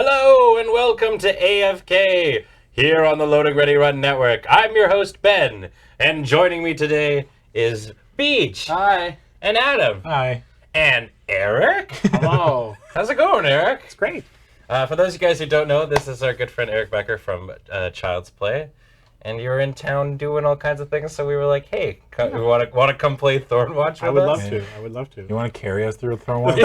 Hello and welcome to AFK here on the Loading Ready Run Network. I'm your host Ben, and joining me today is Beach. Hi. And Adam. Hi. And Eric. Hello. How's it going, Eric? It's great. For those of you guys who don't know, this is our good friend Eric Becker from Child's Play. And you're in town doing all kinds of things, so we were like, hey, we want to come play Thornwatch with us? I would love to. You want to carry us through Thornwatch?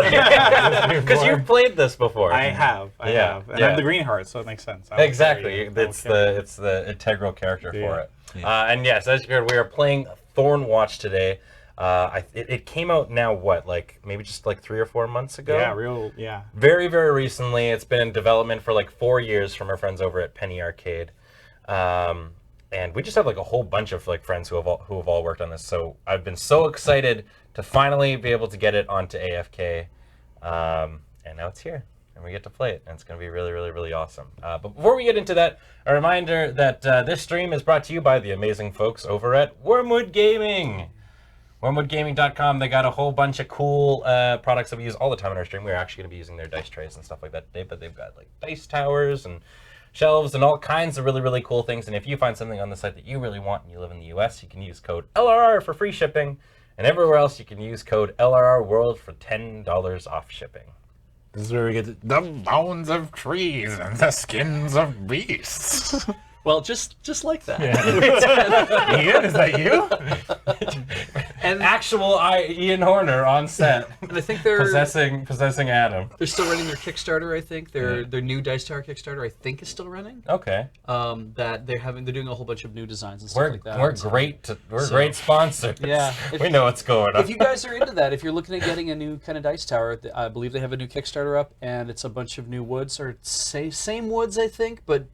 Because you've played this before. I have. And I have the green heart, so it makes sense. Exactly. It's the integral character for it. Yeah. And yes, as you heard, we are playing Thornwatch today. It came out now, maybe just 3 or 4 months ago? Yeah. Very, very recently. It's been in development for 4 years from our friends over at Penny Arcade. And we just have a whole bunch of friends who have all worked on this. So I've been so excited to finally be able to get it onto AFK. And now it's here. And we get to play it, and it's going to be really, really, really awesome. But before we get into that, a reminder that this stream is brought to you by the amazing folks over at Wormwood Gaming. WormwoodGaming.com. They got a whole bunch of cool products that we use all the time in our stream. We're actually going to be using their dice trays and stuff like that today, but they've got dice towers and shelves and all kinds of really, really cool things. And if you find something on the site that you really want and you live in the US, you can use code LRR for free shipping. And everywhere else, you can use code LRR World for $10 off shipping. This is where we get the bones of trees and the skins of beasts. Well, just like that. Yeah. Ian, is that you? And actual Ian Horner on set. And I think they're possessing Adam. They're still running their Kickstarter. I think their new Dice Tower Kickstarter. I think is still running. Okay. That they're doing a whole bunch of new designs and stuff like that. We're great sponsors. Yeah, we know what's going on. If you guys are into that, if you're looking at getting a new kind of dice tower, I believe they have a new Kickstarter up, and it's a bunch of new woods, or same woods, I think, but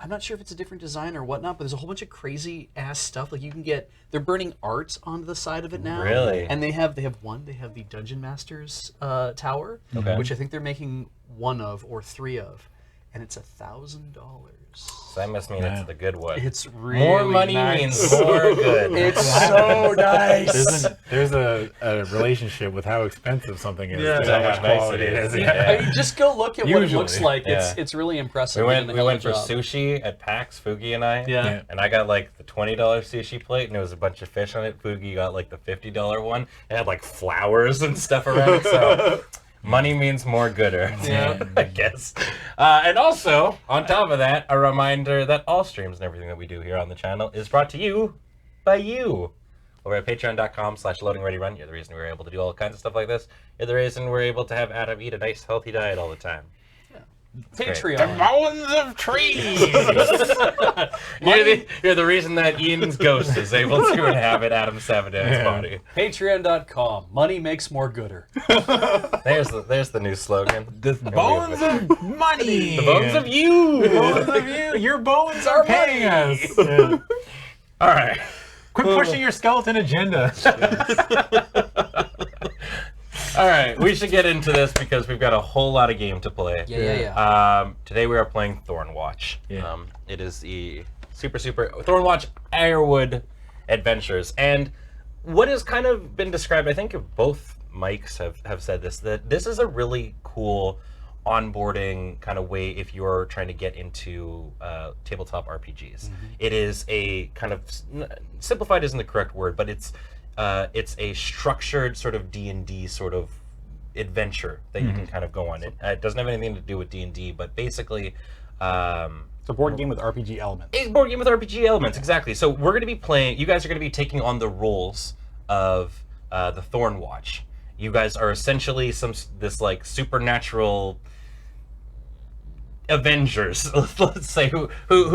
I'm not sure if it's a different design or whatnot, but there's a whole bunch of crazy ass stuff. You can get, they're burning art onto the side of it now. Really? And they have the Dungeon Master's tower, which I think they're making 1 of or 3 of, and it's $1,000. So that must mean it's the good one. It's really more money nice. means more good. It's so nice. There's a relationship with how expensive something is. Yeah. How much quality it is. I mean, just go look at what it looks like. Yeah. It's really impressive. We went for sushi at PAX, Fugi and I. Yeah. And I got the $20 sushi plate, and there was a bunch of fish on it. Fugi got the $50 one. It had flowers and stuff around it. So money means more gooder. Yeah. I guess. And also, on top of that, a reminder that all streams and everything that we do here on the channel is brought to you by you. Over at patreon.com/loadingreadyrun. You're the reason we're able to do all kinds of stuff like this. You're the reason we're able to have Adam eat a nice, healthy diet all the time. Patreon. The bones of trees. You're the reason that Ian's ghost is able to inhabit Adam Savadin's body. Patreon.com. Money makes more gooder. There's the new slogan. The bones of money. The bones of you. The bones of you. Your bones are paying us. Yeah. All right. Quit pushing your skeleton agenda. All right, we should get into this because we've got a whole lot of game to play. Yeah. Today we are playing Thornwatch. Yeah. It is the super Thornwatch Ironwood Adventures, and what has kind of been described, I think both mics have said this, that this is a really cool onboarding kind of way if you're trying to get into tabletop RPGs. Mm-hmm. It is a kind of simplified isn't the correct word, but it's a structured sort of D&D sort of adventure that you can kind of go on. It doesn't have anything to do with D&D, but basically It's a board game with RPG elements. a board game with RPG elements, exactly. So we're going to be playing, you guys are going to be taking on the roles of the Thornwatch. You guys are essentially this supernatural Avengers, let's say, who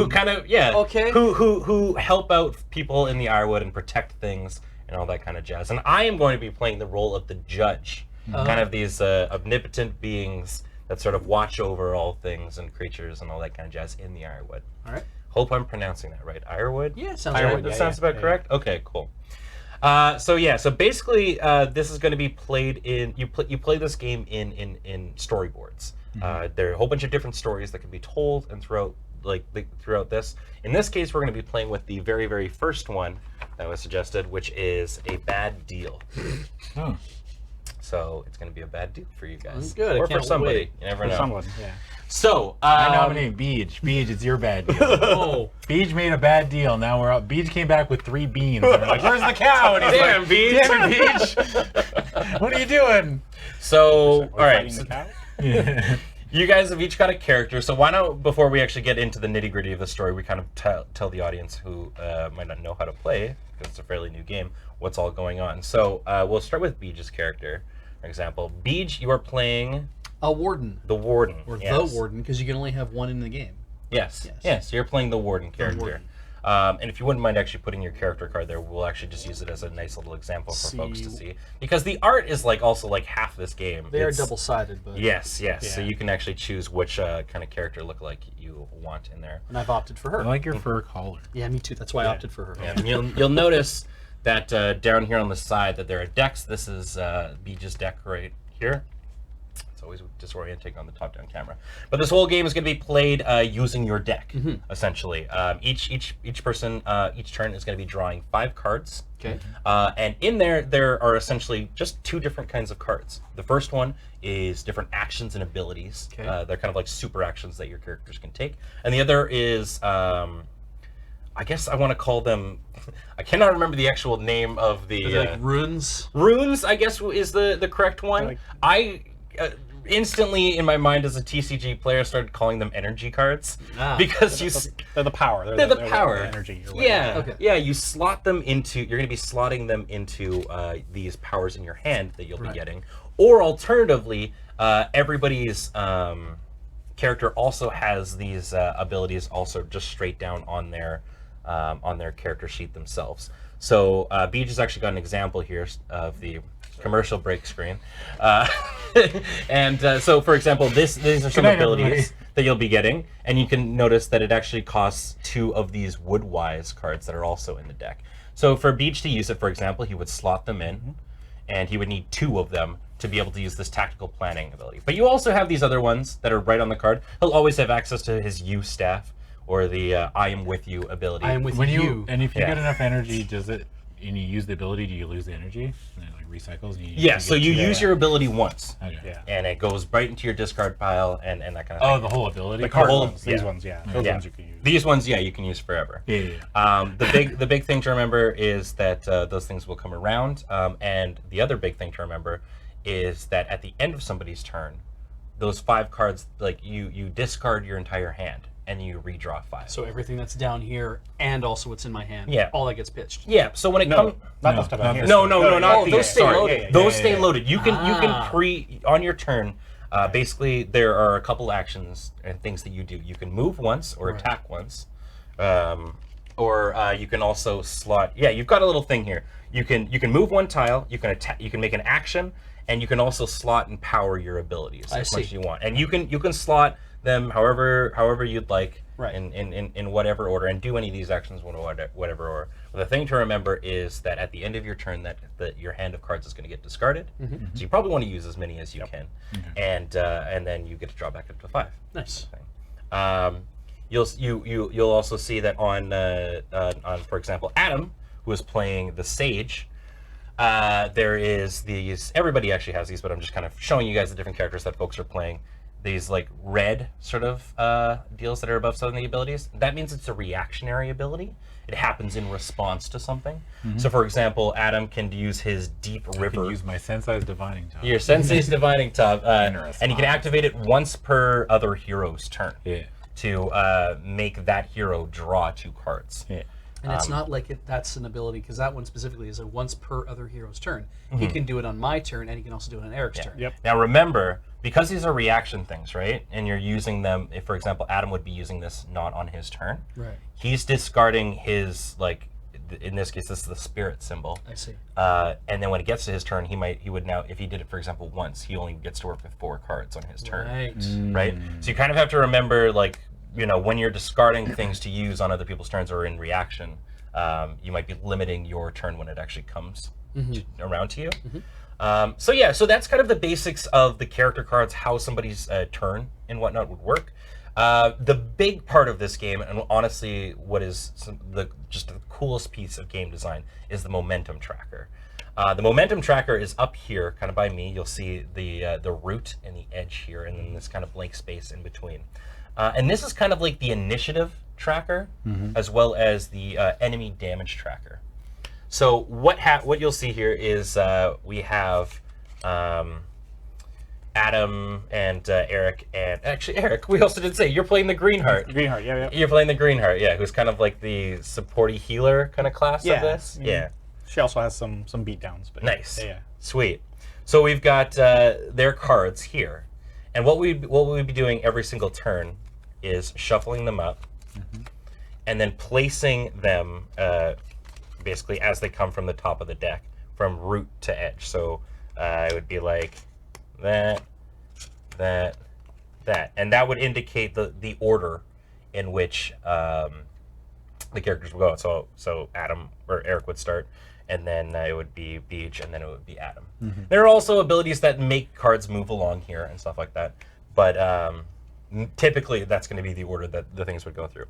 kind of who help out people in the Ironwood and protect things and all that kind of jazz. And I am going to be playing the role of the judge, kind of these omnipotent beings that sort of watch over all things and creatures and all that kind of jazz in the Ironwood. All right. Hope I'm pronouncing that right. Ironwood? Yeah, sounds Ironwood. right. That sounds about correct. Okay, cool. So basically, this is going to be played in. You play this game in storyboards. There are a whole bunch of different stories that can be told and throughout this. In this case, we're going to be playing with the very, very first one that was suggested, which is A Bad Deal. So it's going to be a bad deal for you guys. Good, I Or for can't somebody. wait. You never For know. someone, yeah. So, I nominate Beej. Beej, it's your bad deal. Oh, Beej made a bad deal. Now we're up. Beej came back with 3 beans. And we're like, where's the cow? And he's Damn, like, Beej. Damn it, Beej. What are you doing? So, We're all right. fighting So the cow? Yeah. you guys have each got a character. So why not, before we actually get into the nitty gritty of the story, we kind of tell the audience who might not know how to play, because it's a fairly new game, what's all going on. So we'll start with Beej's character, for example. Beej, you are playing a warden. the Warden. Or yes. the warden, because you can only have one in the game. Yes. Yes. Yes. You're playing the Warden character. Warden. And if you wouldn't mind actually putting your character card there, we'll actually just use it as a nice little example for folks to see. Because the art is like also like half this game. They are It's- double-sided, but Yes, yes. So Yeah. you can actually choose which kind of character look like you want in there. and I've opted for her. I like your fur collar. Yeah, me too. That's why I opted for her. And you'll notice that down here on the side that there are decks. This is Beej's deck right here. It's always disorienting on the top-down camera. But this whole game is going to be played using your deck, essentially. Each person, each turn is going to be drawing 5 cards. Okay. And in there are essentially just 2 different kinds of cards. The first one is different actions and abilities. Okay. They're kind of like super actions that your characters can take. And the other is, I guess I want to call them, I cannot remember the actual name of the... Is it like runes? Runes, I guess, is the correct one. Like- I instantly, in my mind as a TCG player, started calling them energy cards. Ah. Because you... They're the power. They're the power. energy. Or whatever. Yeah, Okay. yeah. You slot them into. You're going to be slotting them into these powers in your hand that you'll be getting, or alternatively, everybody's character also has these abilities also just straight down on their character sheet themselves. So Beej has actually got an example here of the commercial break screen, and so for example, these are some night, abilities everybody. that you'll be getting, and you can notice that it actually costs 2 of these Woodwise cards that are also in the deck. So for Beej to use it, for example, he would slot them in, and he would need 2 of them to be able to use this tactical planning ability. But you also have these other ones that are right on the card. He'll always have access to his You staff, or the I am with you ability. I am with When you. and if you Yeah. get enough energy, does it? And you use the ability, do you lose the energy? And it like recycles. And Yeah, so you get- use your ability once, Okay. Yeah. and it goes right into your discard pile, and that kind of Oh, thing. the whole ability. The card whole- ones. These yeah. ones, yeah. Those Yeah. ones you can use. These ones, yeah, you can use forever. Yeah, yeah, yeah. The big thing to remember is that those things will come around, and the other big thing to remember is that at the end of somebody's turn, those 5 cards, like you discard your entire hand and you redraw 5. So everything that's down here and also what's in my hand. Yeah. All that gets pitched. yeah, so when it No, comes, not No, the stuff not on here. this no, not Oh, the those stay sorry. loaded. Those Yeah, stay yeah. loaded. You can Ah. on your turn. Basically, there are a couple actions and things that you do. You can move once or Right. attack once, or you can also slot. Yeah, you've got a little thing here. You can move 1 tile. You can attack. You can make an action, and you can also slot and power your abilities I as much see. as you want. And you can slot them however you'd like. Right. In whatever order, and do any of these actions in whatever order. But the thing to remember is that at the end of your turn, that your hand of cards is going to get discarded. So you probably want to use as many as you can, and then you get to draw back up to 5. Nice. You'll also see that on for example Adam, who is playing the Sage. There is these. Everybody actually has these, but I'm just kind of showing you guys the different characters that folks are playing. These like red sort of deals that are above some of the abilities. That means it's a reactionary ability. It happens in response to something. So for example, Adam can use his Deep I River. can use my Sensei's Divining Top. Your Sensei's Divining Top, and Interesting. you can activate it once per other hero's turn Yeah. to make that hero draw 2 cards. Yeah. And it's not like that's an ability, because that one specifically is a once per other hero's turn. He can do it on my turn, and he can also do it on Eric's turn. Yep. Now remember, because these are reaction things, right? And you're using them, if for example, Adam would be using this not on his turn. Right. He's discarding his, like, in this case, this is the spirit symbol. I see. And then when it gets to his turn, he would now, if he did it, for example, once, he only gets to work with 4 cards on his turn. Right. Right? So you kind of have to remember, like, when you're discarding things to use on other people's turns or in reaction, you might be limiting your turn when it actually comes around to you. So yeah, so that's kind of the basics of the character cards, how somebody's turn and whatnot would work. The big part of this game, and honestly, what is just the coolest piece of game design, is the momentum tracker. The momentum tracker is up here, kind of by me. You'll see the root and the edge here, and then this kind of blank space in between. And this is kind of like the initiative tracker, as well as the enemy damage tracker. So what you'll see here is we have Adam and Eric, and actually Eric, we also did say you're playing the Greenheart. Greenheart, yeah. You're playing the Greenheart, yeah, who's kind of like the supporty healer kind of class of this. Yeah. She also has some beatdowns. But Nice. Yeah. Sweet. So we've got their cards here, and what we'd be doing every single turn is shuffling them up, and then placing them basically as they come from the top of the deck, from root to edge. So it would be like that, and that would indicate the order in which the characters would go. So Adam or Eric would start, and then it would be Beej, and then it would be Adam. There are also abilities that make cards move along here and stuff like that, but typically that's going to be the order that the things would go through.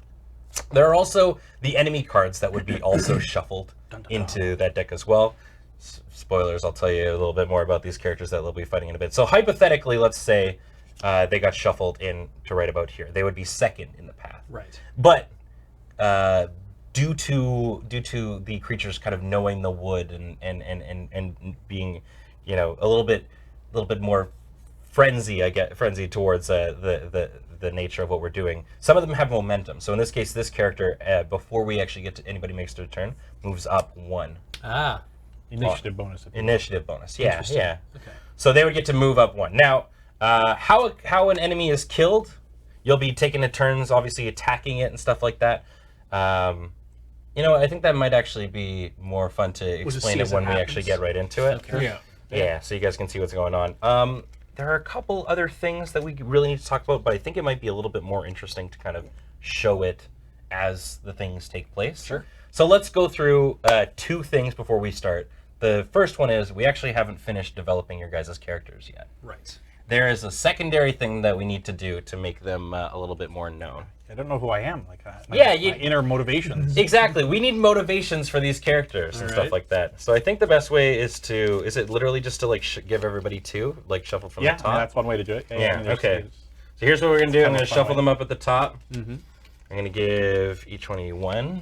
There are also the enemy cards that would be also shuffled into that deck as well. Spoilers, I'll tell you a little bit more about these characters that they'll be fighting in a bit. So hypothetically, let's say they got shuffled in to right about here. They would be second in the path. Right. But due to the creatures kind of knowing the wood and being, you know, a little bit more frenzy towards the nature of what we're doing. Some of them have momentum. So in this case, this character, before we actually get to anybody makes their turn, moves up 1. Ah. Initiative bonus. Initiative bonus. Yeah, yeah. Okay. So they would get to move up 1. Now, how an enemy is killed, you'll be taking the turns, obviously attacking it and stuff like that. You know, I think that might actually be more fun to explain it when we actually get right into it. Okay. Yeah, so you guys can see what's going on. There are a couple other things that we really need to talk about, but I think it might be a little bit more interesting to kind of show it as the things take place. Sure. So let's go through 2 things before we start. The first one is we actually haven't finished developing your guys' characters yet. Right. There is a secondary thing that we need to do to make them a little bit more known. I don't know who I am. Like my inner motivations. Exactly. We need motivations for these characters and stuff like that. So I think the best way is it literally just to like give everybody 2, like shuffle from the top? Yeah, that's one way to do it. Yeah, okay. So here's what we're going to do. I'm going to shuffle way. them up at the top. I'm going to give each one of you 1.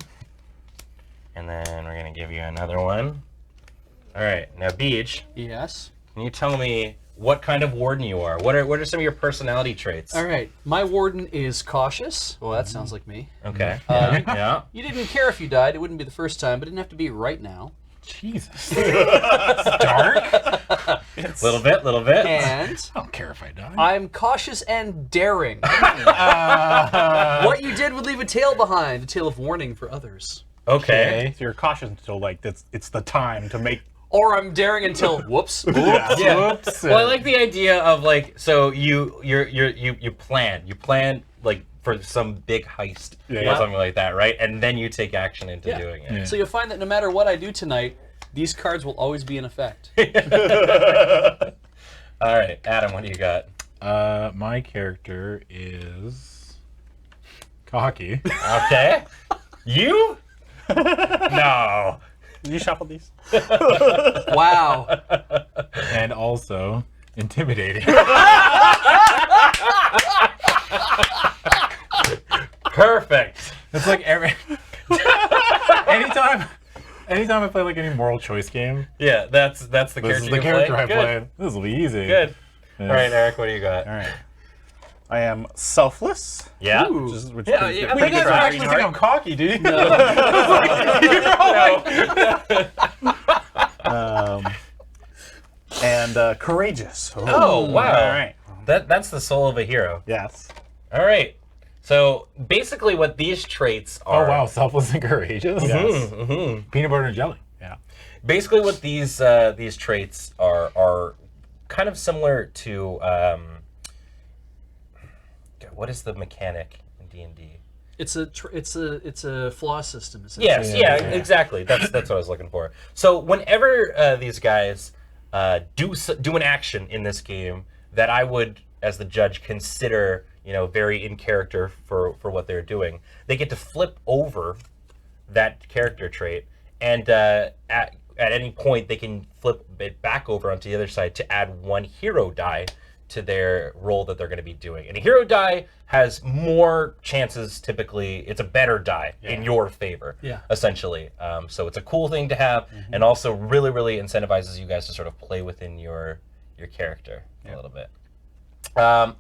And then we're going to give you another 1. All right. Now, Beej, Yes. can you tell me what kind of warden you are? What are some of your personality traits? All right. My warden is cautious. Well, that sounds like me. Okay. Yeah. You didn't care if you died. It wouldn't be the first time, but it didn't have to be right now. Jesus. Dark? Little bit. And I don't care if I die. I'm cautious and daring. What you did would leave a tale behind, a tale of warning for others. Okay. So you're cautious until like it's the time to make. Or I'm daring until whoops. Yeah. Whoops. Well, I like the idea of like, so you plan like for some big heist or Yeah. something like that, right? And then you take action into Yeah. doing it. Yeah. So you'll find that no matter what I do tonight, these cards will always be in effect. All right, Adam, what do you got? My character is cocky. Okay. You? No. Did you shuffle these? Wow. And also intimidating. Perfect. It's like anytime I play like any moral choice game, Yeah, that's the this character is the you character play. I Good. play. This will be easy. Good. Yeah. All right, Eric, what do you got? All right. I am selfless. Yeah. Ooh. Which Yeah, is yeah, good. we You guys Pretty don't good. actually think I'm cocky, do you? And courageous. Oh, wow. All right. That's the soul of a hero. Yes. All right. So basically, what these traits Oh are. wow, selfless and courageous. Yes. Peanut butter and jelly. Yeah. Basically, what these traits are kind of similar to. What is the mechanic in D&D? It's a flaw system. Essentially. Yes, Yeah, yeah, yeah. exactly. That's what I was looking for. So whenever these guys do an action in this game that I would, as the judge, consider very in character for what they're doing, they get to flip over that character trait, and at any point they can flip it back over onto the other side to add 1 hero die to their role that they're going to be doing. And a hero die has more chances, typically, it's a better die in your favor, essentially. So it's a cool thing to have, and also really, really incentivizes you guys to sort of play within your character a little bit.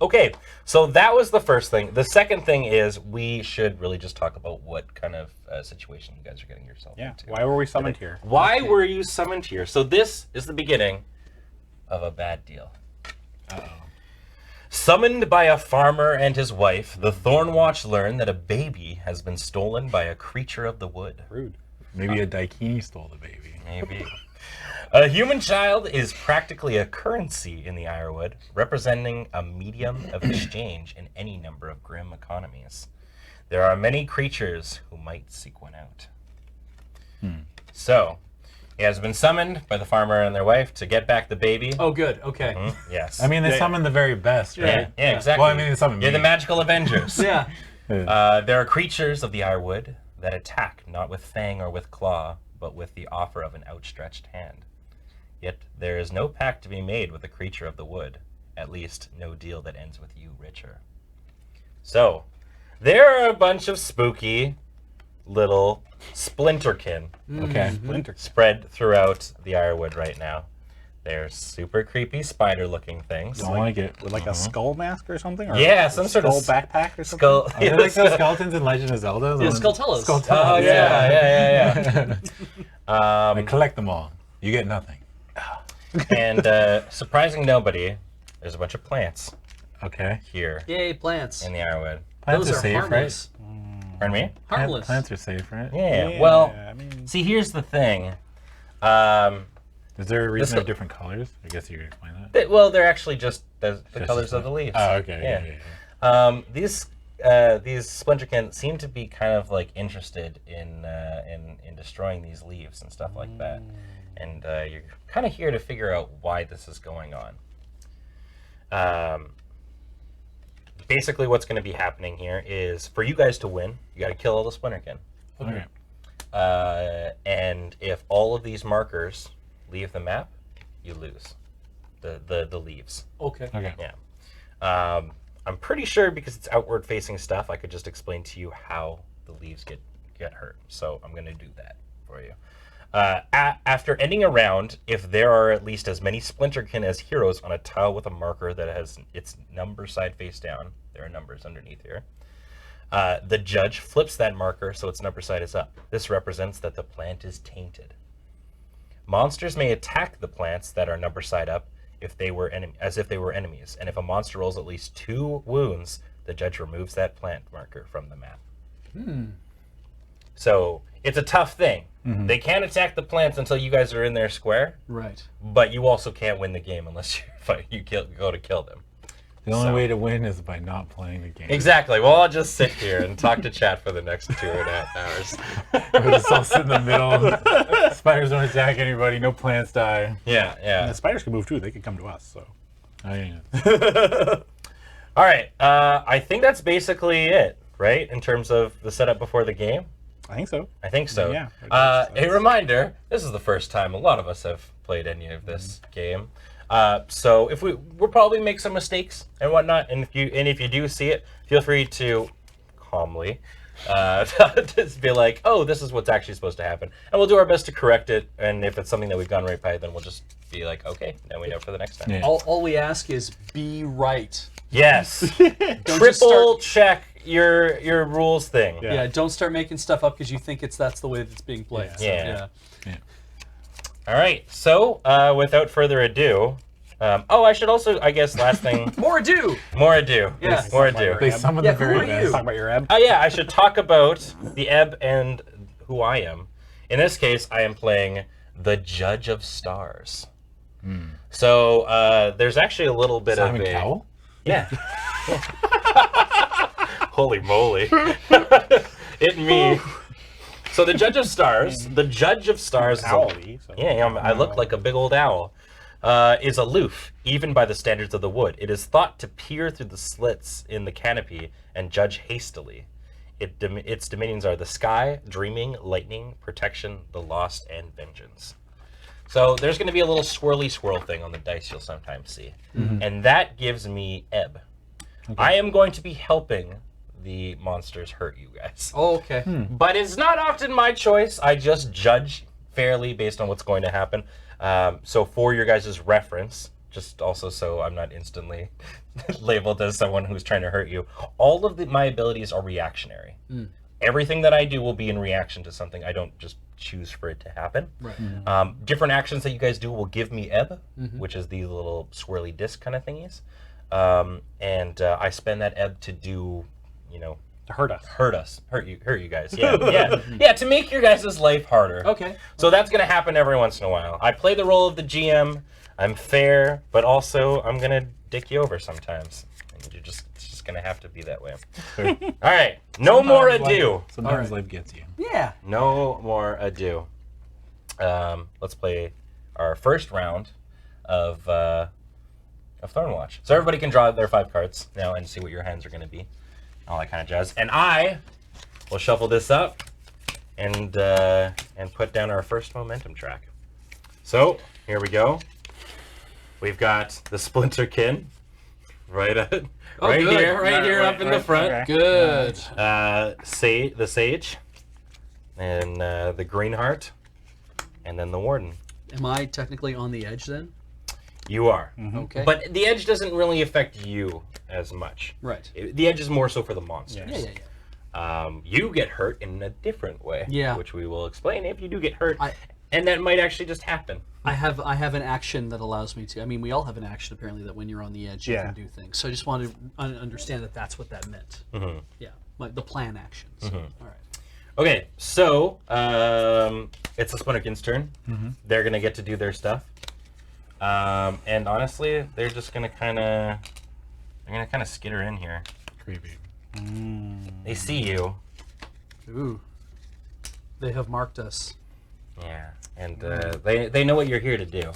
Okay, so that was the first thing. The second thing is we should really just talk about what kind of situation you guys are getting yourself into. Why were we summoned here? Why were you summoned here? So this is the beginning of a bad deal. Summoned by a farmer and his wife, the Thornwatch learn that a baby has been stolen by a creature of the wood. Rude. Maybe a Daikini stole the baby. Maybe. A human child is practically a currency in the Ironwood, representing a medium of exchange in any number of grim economies. There are many creatures who might seek one out. So, he has been summoned by the farmer and their wife to get back the baby. Oh, good. Okay. Yes. I mean, they summoned the very best, right? Yeah, exactly. Well, I mean, they summoned You're me. the magical Avengers. Yeah. There are creatures of the Ironwood that attack not with fang or with claw, but with the offer of an outstretched hand. Yet there is no pact to be made with a creature of the wood, at least no deal that ends with you richer. So, there are a bunch of spooky little splinterkin Okay. spread throughout the Ironwood right now. They're super creepy spider-looking things. Don't like it. With like a skull mask or something? Or Yeah, a some sort of skull backpack or something? Skull. Are they like those skeletons in Legend of Zelda? Yeah, Skulltulas. Oh yeah. I collect them all. You get nothing. And surprising nobody, there's a bunch of plants Okay. here Yay, plants. in the Ironwood. Plants Those are are safe, harmless. Pardon me? Harmless. Plants are safe, right? Yeah. Well, I mean, see, here's the thing. Is there a reason This- they're different colors? I guess you could explain that. Well, they're actually just the Just colors the of the leaves. Oh, okay. These splinterkin seem to be kind of like interested in destroying these leaves and stuff like that, and you're kind of here to figure out why this is going on. Basically, what's going to be happening here is for you guys to win, you got to kill all the splinterkin. Okay. And if all of these markers leave the map, you lose the leaves. Okay. Okay. Yeah. I'm pretty sure because it's outward facing stuff, I could just explain to you how the leaves get hurt. So I'm going to do that for you. After ending a round, if there are at least as many splinterkin as heroes on a tile with a marker that has its number side face down, there are numbers underneath here, the judge flips that marker so its number side is up. This represents that the plant is tainted. Monsters may attack the plants that are number side up as if they were enemies, and if a monster rolls at least 2 wounds, the judge removes that plant marker from the map. So it's a tough thing. They can't attack the plants until you guys are in their square, Right. but you also can't win the game unless go to kill them. The only So- way to win is by not playing the game. Exactly. Well, I'll just sit here and talk to chat for the next 2.5 hours. We're just all sit in the middle. Spiders don't attack anybody. No plants die. Yeah, and yeah. the spiders can move too. They could come to us. So Oh, yeah. All right. I think that's basically it, right? In terms of the setup before the game. I think so. I think so. Yeah. A reminder: this is the first time a lot of us have played any of this game. So if we'll probably make some mistakes and whatnot, and if you do see it, feel free to calmly just be like, oh, this is what's actually supposed to happen, and we'll do our best to correct it. And if it's something that we've gone right by, then we'll just be like, okay, then we know for the next time. Yeah. All we ask is be right. Yes. Don't just Triple start, check your rules thing. Yeah. yeah, don't start making stuff up because you think that's the way that it's being played. So, Yeah. yeah. All right. So without further ado, I should also, I guess, last thing. More ado. More ado. Yeah. More ado. They summoned Yeah, the very who are best. you? Talk about your ebb. Oh yeah, I should talk about the ebb and who I am. In this case, I am playing the Judge of Stars. So there's actually a little bit Simon of a Cowell? yeah. Holy moly! It me. So the Judge of Stars. The Judge of Stars. Is a, Owly, so. yeah, I look like a big old owl. Is aloof, even by the standards of the wood. It is thought to peer through the slits in the canopy and judge hastily. Its dominions are the sky, dreaming, lightning, protection, the lost, and vengeance. So there's going to be a little swirly swirl thing on the dice you'll sometimes see. And that gives me ebb. Okay. I am going to be helping the monsters hurt you guys. Oh, okay. But it's not often my choice. I just judge fairly based on what's going to happen. So for your guys' reference, just also so I'm not instantly labeled as someone who's trying to hurt you, all of my abilities are reactionary. Everything that I do will be in reaction to something. I don't just choose for it to happen. Right. Different actions that you guys do will give me ebb, which is these little swirly disc kind of thingies. And I spend that ebb to do, To hurt us. Hurt you guys. Yeah, to make your guys' life harder. Okay. So that's gonna happen every once in a while. I play the role of the GM. I'm fair, but also I'm gonna dick you over sometimes. And it's just gonna have to be that way. All right, no more ado. Sometimes life gets you. Yeah. No more ado. Let's play our first round of Thornwatch. So everybody can draw their 5 cards now and see what your hands are gonna be. All that kind of jazz. And I will shuffle this up and put down our first momentum track. So here we go. We've got the Splinterkin right good. here up in the front. Okay. Good. The Sage, and the Greenheart, and then the Warden. Am I technically on the edge then? You are. Okay. But the edge doesn't really affect you as much. Right. The edge is more so for the monsters. Yeah. You get hurt in a different way, Yeah. which we will explain if you do get hurt, and that might actually just happen. I have an action that allows me to. I mean, we all have an action apparently that when you're on the edge you can do things. So I just wanted to understand that that's what that meant. Yeah, like the plan action. So, all right. Okay, so it's the Splinterkin's turn. They're gonna get to do their stuff, and honestly, they're just gonna kind of skitter in here. Creepy. They see you. Ooh. They have marked us. Yeah, and they know what you're here to do.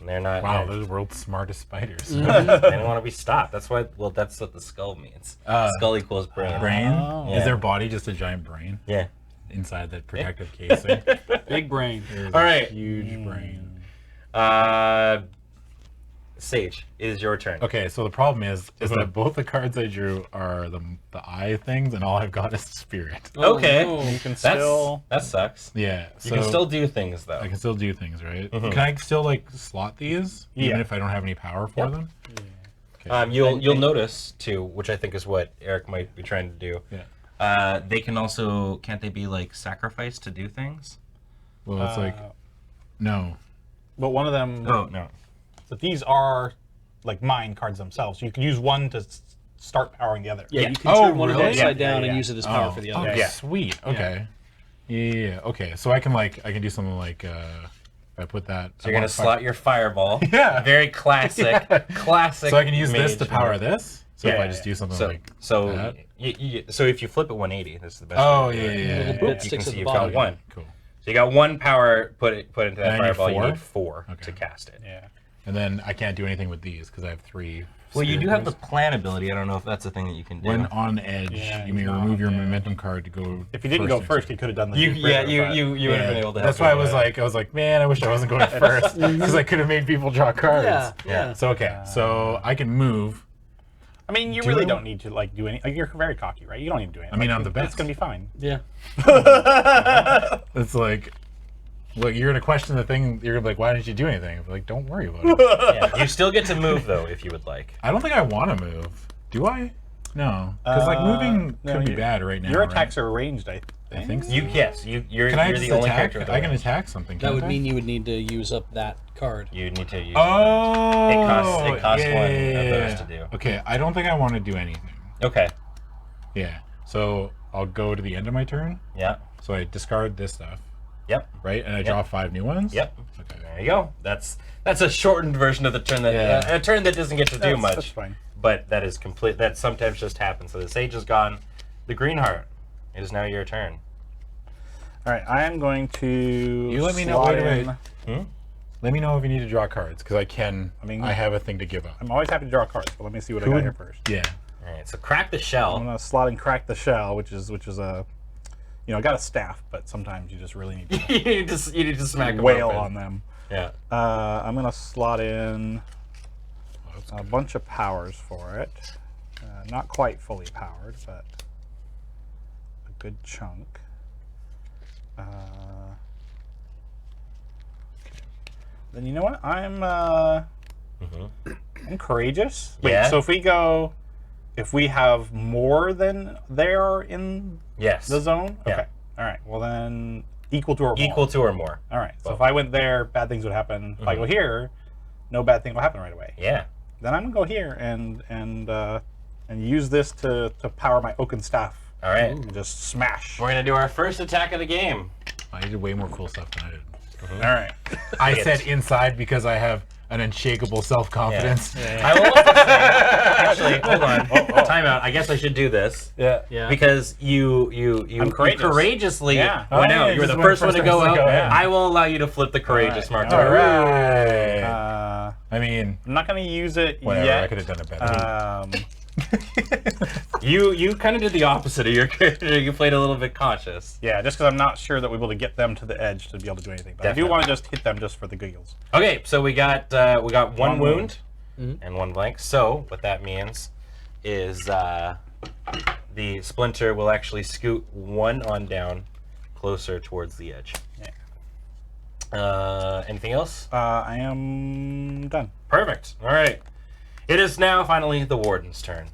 And they're not. Wow, those are the world's smartest spiders. They don't want to be stopped. That's why. Well, that's what the skull means. Skull equals brain. Brain? Yeah. Is their body just a giant brain Yeah. inside that protective casing? Big brain. There's All a right. huge brain. Sage, it is your turn. Okay, so the problem is that both the cards I drew are the eye things, and all I've got is spirit. Okay. Oh, no. You can still. That sucks. Yeah, You can still do things though. I can still do things, right? Can I still like slot these even if I don't have any power for them? Okay. You'll notice too, which I think is what Eric might be trying to do. Yeah. They can also, can't they be like sacrificed to do things? Well, it's like no. But one of them. Oh no. But these are like mine cards themselves. You can use one to start powering the other. Yeah, Yeah. you can Oh, turn one of them really? upside Yeah, down yeah, and yeah. use it as power for the other. Oh, Yeah. sweet. Okay. Yeah. Okay. So I can do something like if I put that. So you're gonna slot your fireball. Yeah. Very classic. Classic. So I can use this to mage power move. this. So if I just do something like that. So if you flip it 180, this is the best. Oh way to do yeah, it. yeah, Little yeah, bit yeah. You sticks can at see the you've bottom. got one. Cool. So you got one power put into that And I need fireball. You 4? need 4 Okay. to cast it. Yeah. And then I can't do anything with these because I have 3. Well, you spirit do have the moves. plan ability. I don't know if that's a thing that you can do. When on edge, Yeah, you may he's remove not, your yeah. momentum card to go. If you didn't go first, you could have done the. you Duke Ritter, but- you would have been able to. That's help why me I was like, man, I wish I wasn't going first because I could have made people draw cards. Yeah. So okay, so I can move. I mean, you really don't need to like do any. Like, you're very cocky, right? You don't need to do anything. I mean, Like, I'm the It's best. gonna be fine. Yeah. It's like you're gonna question the thing. You're gonna be like, why didn't you do anything? I'm like, don't worry about it. Yeah, you still get to move though if you would like. I don't think I want to move. Do I? No, because like moving no, could be you- bad right now. Your right? attacks are ranged, I think. I think so. You're Can I you're just the only attack? character. with I can range. attack something. That can't would I? mean you would need to use up that card. You need to use. Oh, It costs one of those to do. Okay, I don't think I want to do anything. Okay. Yeah, so I'll go to the end of my turn. Yeah. So I discard this stuff, Yep. right? And I draw 5 new ones. Yep. Okay. There you go. That's a shortened version of the turn that Yeah. a turn that doesn't get to do much. That's fine. But that is complete. That sometimes just happens. So the Sage is gone. The Greenheart. It is now your turn. All right, I am going to. You let me know. slot Wait. in- Let me know if you need to draw cards because I can. I mean- I have a thing to give up. I'm always happy to draw cards, but let me see what I Who got would- here first. Yeah. All right. So crack the I'm shell. gonna slot and crack the shell, which is a, You know, I got a staff, but sometimes you just really need to you need to smack them wail open. on them. Yeah. I'm gonna slot in a bunch of powers for it. Not quite fully powered, but a good chunk. Then you know what? I'm courageous. Wait, Yeah. so if we have more than they are in Yes. the zone? Yeah. Okay. All right. Well then, equal to or more. Equal to or more. All right. So if I went there, bad things would happen. If I go here, no bad thing will happen right away. Yeah. Then I'm gonna go here and use this to power my oaken staff. All right. And just smash. We're gonna do our first attack of the game. I did way more cool stuff than I did. All right. I said inside because I have an unshakable self-confidence. I will also say, actually, hold on. Time out. I guess I should do this. Yeah. Yeah. Because you courageous. courageously Yeah. went Oh, yeah, out. You were just the one first one to person go to out. go, yeah. I will allow you to flip the courageous mark. All right. I mean, I'm not gonna use it whatever. yet. I could have done it better. You kind of did the opposite of your character. You played a little bit cautious. Yeah, just because I'm not sure that we'll be able to get them to the edge to be able to do anything. But I do Definitely. want to just hit them just for the giggles. Okay, so we got one One wound wound. and one blank. So what that means is the splinter will actually scoot one on down closer towards the edge. Yeah. Anything else? I am done. Perfect. All right. It is now finally the warden's turn.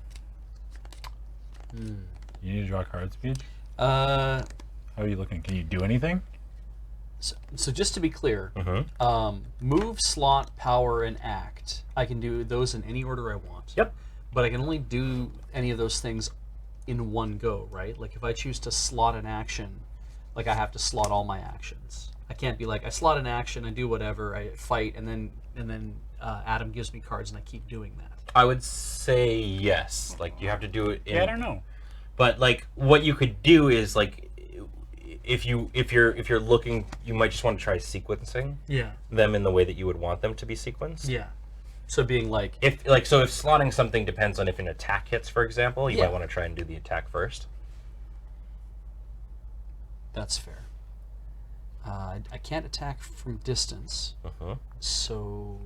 You need to draw cards, Peach? Uh, How are you looking? Can you do anything? so just to be clear, Mm-hmm. move, slot, power, and act. I can do those in any order I want. Yep. But I can only do any of those things in one go, right? Like if I choose to slot an action, like I have to slot all my actions. I can't be like I slot an action, I do whatever, I fight, and then Adam gives me cards and I keep doing that. I would say yes. Like you have to do it. In, Yeah, I don't know. But like what you could do is like if you're looking, you might just want to try sequencing Yeah. them in the way that you would want them to be sequenced. Yeah. So being like, If slotting something depends on if an attack hits, for example, you might want to try and do the attack first. that's fair. I can't attack from distance, so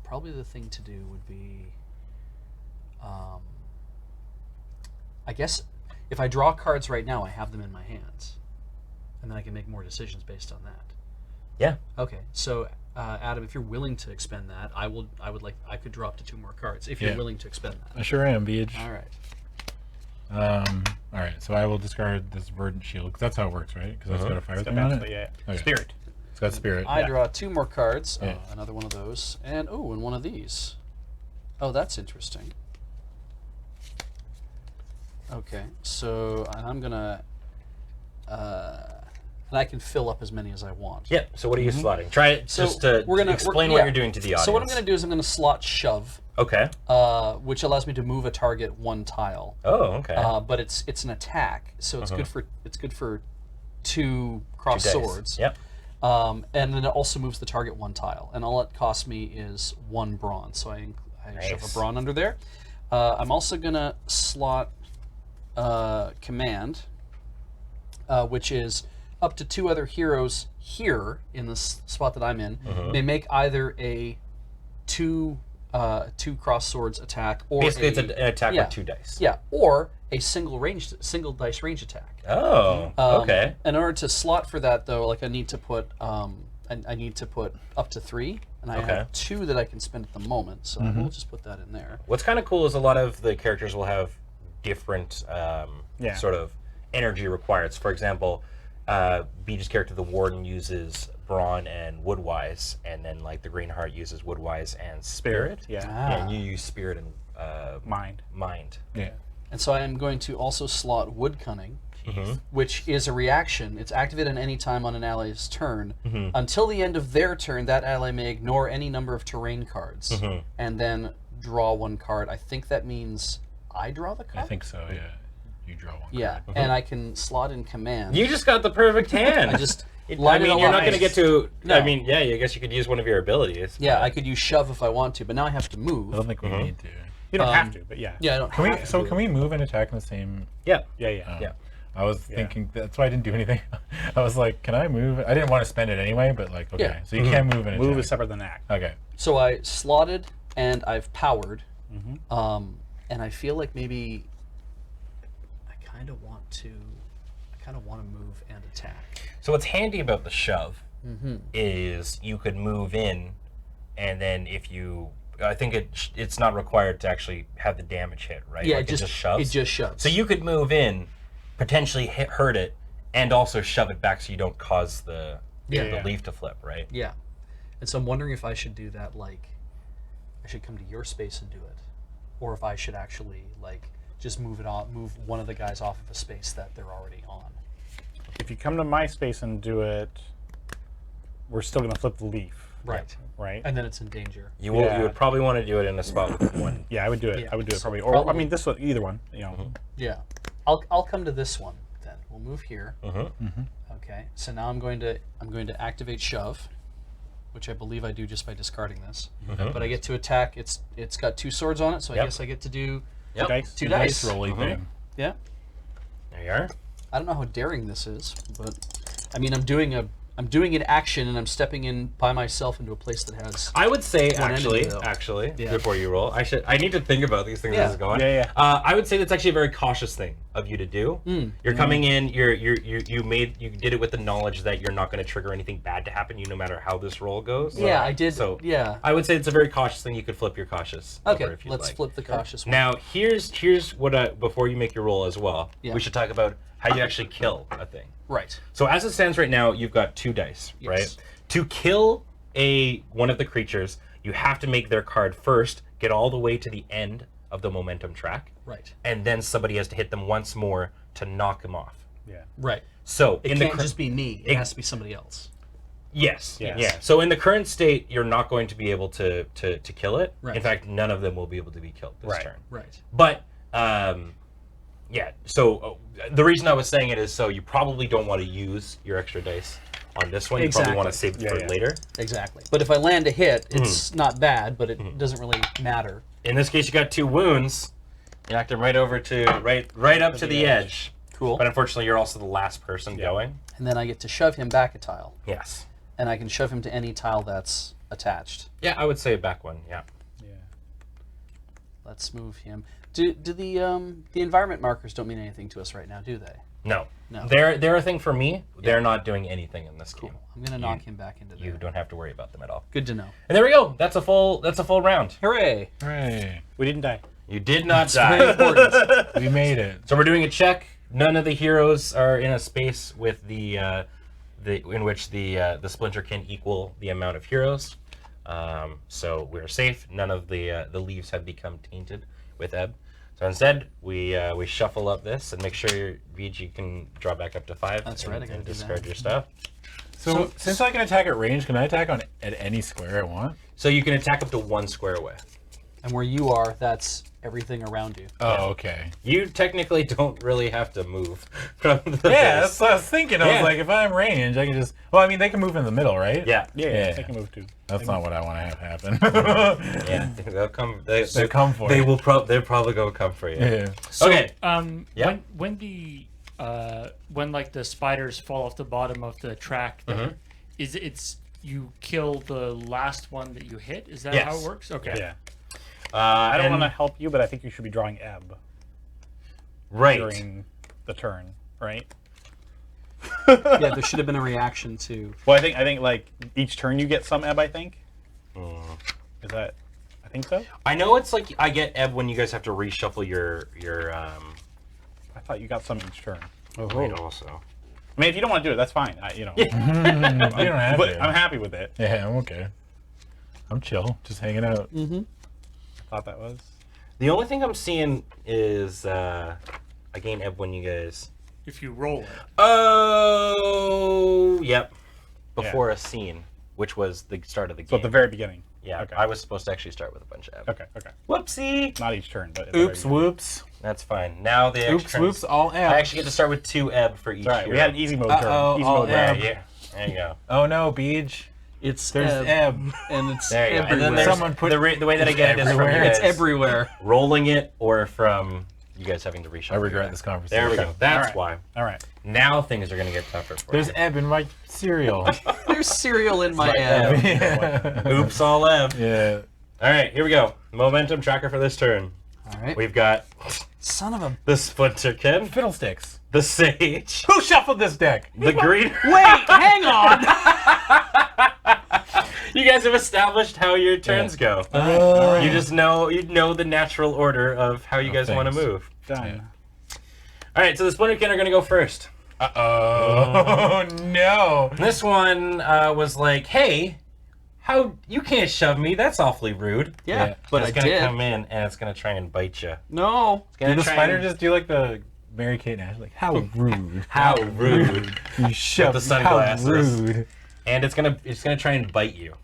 probably the thing to do would be, I guess, if I draw cards right now, I have them in my hands, and then I can make more decisions based on that. Yeah. Okay, so Adam, if you're willing to expend that, I could draw up to 2 more cards if you're Yeah. willing to expend I that. sure am, Beach. All right. All right, so I will discard this verdant shield because that's how it works, right? Because that's got a fire Step thing on back, it. yeah. Okay. Spirit. It's got spirit. I draw 2 more cards. Yeah. Oh, another one of those, and and one of these. Oh, that's interesting. Okay, so I'm gonna, and I can fill up as many as I want. Yeah. So what are you slotting? Try it So just to explain what yeah. you're doing to the audience. So what I'm gonna do is I'm gonna slot shove, Okay. which allows me to move a target 1 tile. Oh, okay. But it's an attack, so it's good for 2 cross Dice. swords. Yep. And then it also moves the target 1 tile, and all it costs me is 1 bronze. So I shove a Nice. bronze under there. I'm also gonna slot command, which is up to 2 other heroes here in this spot that I'm in may make either a 2 cross swords attack or Basically, it's an attack yeah. with 2 dice. yeah, or a single dice range attack. Oh. Okay. In order to slot for that, though, like I need to put I need to put up to 3, and I Okay. have 2 that I can spend at the moment. So I will just put that in there. What's kind of cool is a lot of the characters will have different sort of energy required. So for example, Beach's character, the Warden, uses Brawn and Woodwise, and then like the Greenheart uses Woodwise and Spirit. Yeah. And you use Spirit and Mind. Mind. Yeah. And so I am going to also slot Wood Cunning, which is a reaction. It's activated at any time on an ally's turn. Until the end of their turn, that ally may ignore any number of terrain cards and then draw 1 card. I think that means I draw the card? I think so, yeah. You draw 1 Yeah, card. and I can slot in command. You just got the perfect hand. I just I line it mean, all you're up. not going to get to. No. I mean, yeah, I guess you could use one of your abilities. Yeah, I could use shove if I want to, but now I have to I move. don't think we need to. You don't have to, but yeah. Yeah, I don't Can have we? to So move. can we move and attack in the same? Yeah. Yeah, yeah. Yeah. I was thinking that's why I didn't do anything. I was like, can I move? I didn't want to spend it anyway, but like, okay. Yeah. So you can move and Move attack. is separate than act. Okay. So I slotted and I've powered, and I feel like maybe I kind of want to move and attack. So what's handy about the shove is you could move in, and then if you, I think it's not required to actually have the damage hit, right? Yeah, Like it just shoves. It just shoves. So you could move in, potentially hurt it, and also shove it back so you don't cause the leaf to flip, right? Yeah, and so I'm wondering if I should do that. Like, I should come to your space and do it, or if I should actually like just move one of the guys off of a space that they're already on. If you come to my space and do it, we're still going to flip the leaf. Right. Right? And then it's in danger. You will. Yeah. You would probably want to do it in a spot with one. Yeah, I would do it. Yeah. I would do it So probably. Or, I probably- mean, this one, either one, you know. Yeah, I'll come to this one then. We'll move here. Okay. So now I'm going to activate shove, which I believe I do just by discarding this. But I get to attack. It's got 2 swords on it, so I Yep. guess I get to do Yep. Dice. two Nice dice. rolly thing. Yeah. There you are. I don't know how daring this is, but I mean I'm doing an action and I'm stepping in by myself into a place that has. I would say One actually, enemy, though. Yeah. before you roll, I need to think about these things Yeah. as it's going. Yeah, I would say that's actually a very cautious thing of you to do. You're coming in. You did it with the knowledge that you're not going to trigger anything bad to happen, no matter how this roll goes. Yeah, I did. So yeah. I would say it's a very cautious thing. You could flip your cautious. Okay, over if you'd let's like. flip the cautious one. Now here's what before you make your roll as well. Yeah. We should talk about how you actually kill a thing. Right. So as it stands right now, you've got 2 dice, Yes. right? To kill one of the creatures, you have to make their card first, get all the way to the end of the momentum track, Right. and then somebody has to hit them once more to knock them off. Yeah. Right. So It in can't the just be me. It has to be somebody else. yes, Yes. yeah. So in the current state, you're not going to be able to kill it. Right. In fact, none of them will be able to be killed this Right. turn. Right. But yeah. So the reason I was saying it is so you probably don't want to use your extra dice on this one. You probably want to save it Yeah, for yeah. later. Exactly. But if I land a hit, it's not bad, but it doesn't really matter. In this case, you got 2 wounds. You knocked him right over to right up to the edge. Cool. But unfortunately, you're also the last person going. And then I get to shove him back a tile, Yes. and I can shove him to any tile that's attached. Yeah, I would say back one. Yeah. Yeah. Let's move him. Do the environment markers don't mean anything to us right now, do they? No. No. They're a thing for me. They're not doing anything in this game. I'm gonna knock him back into there. You don't have to worry about them at all. Good to know. And there we go. That's a full round. Hooray! Hooray. We didn't die. You did not Very die. important. We made it. So we're doing a check. None of the heroes are in a space with the in which the splinter can equal the amount of heroes. So we're safe. None of the leaves have become tainted with ebb. So instead, we shuffle up this and make sure VG can draw back up to 5. That's right, I gotta and do discard that. your stuff. So since I can attack at range, can I attack at any square I want? So you can attack up to 1 square away. And where you are, that's everything around you. Oh, okay. You technically don't really have to move from the Yeah, base. that's what I was thinking. I Yeah. was like, if I'm range, I can just. Well, I mean, they can move in the middle, right? Yeah. Yeah, Yeah. they can move too. That's not what I want to have happen. Yeah. They'll come. They'll come for They you. will. They're probably gonna come for you. Yeah. Okay. Yeah. When like the spiders fall off the bottom of the track, it's you kill the last one that you hit. Is that how Yes. it works? Okay. Yeah. I don't and- want to help you, but I think you should be drawing ebb Right. during the turn, right? Yeah, there should have been a reaction to. Well, I think like each turn you get some ebb. I think. Is that? I think so. I know it's like I get ebb when you guys have to reshuffle your I thought you got some each turn. Wait, also. I mean, if you don't want to do it, that's fine. You don't have But to. I'm happy with it. Yeah, I'm okay. I'm chill, just hanging out. I thought that was. The only thing I'm seeing is I gain ebb when you guys. If you roll it. Oh, yep. Before a scene, which was the start of the game. So at the very beginning. Yeah, Okay. I was supposed to actually start with a bunch of ebb. Okay. Okay. Whoopsie. Not each turn, but. at the very Oops, beginning. whoops. That's fine. Now the Oops, extra whoops, all I ebb. actually get to start with 2 ebb for each. All right, we hero. had an easy mode turn. Uh-oh, Easy all mode Yeah, round. yeah. There you go. Oh no, Beej. It's There's ebb. and it's There you go. And everywhere. then there's Someone put the way that I get it is from you everywhere. guys It's everywhere. rolling it or from you guys having to reshuffle. I regret your this deck. conversation. There we go. That's Alright. why. All right. Now things are going to get tougher for There's you. ebb in my cereal. There's cereal in my head. Oops, all Ev. Yeah. All right, here we go. Momentum tracker for this turn. All right. We've got Son of a. the Splinterkin, Fiddlesticks. the Sage, Who shuffled this deck? the Green. Wait, hang on. You guys have established how your turns go. You just know the natural order of how you guys want to things. move. Done. All right, so the Splinterkin are going to go first. Oh no. This one was like, "Hey, how you can't shove me? That's awfully rude." Yeah, Yeah. but it's I gonna did. come in and it's gonna try and bite you. No. It's gonna Did the try spider and- just do like the Mary Kate and Ashley? Like, how rude. How rude! You shoved the sunglasses. How rude. And it's gonna try and bite you,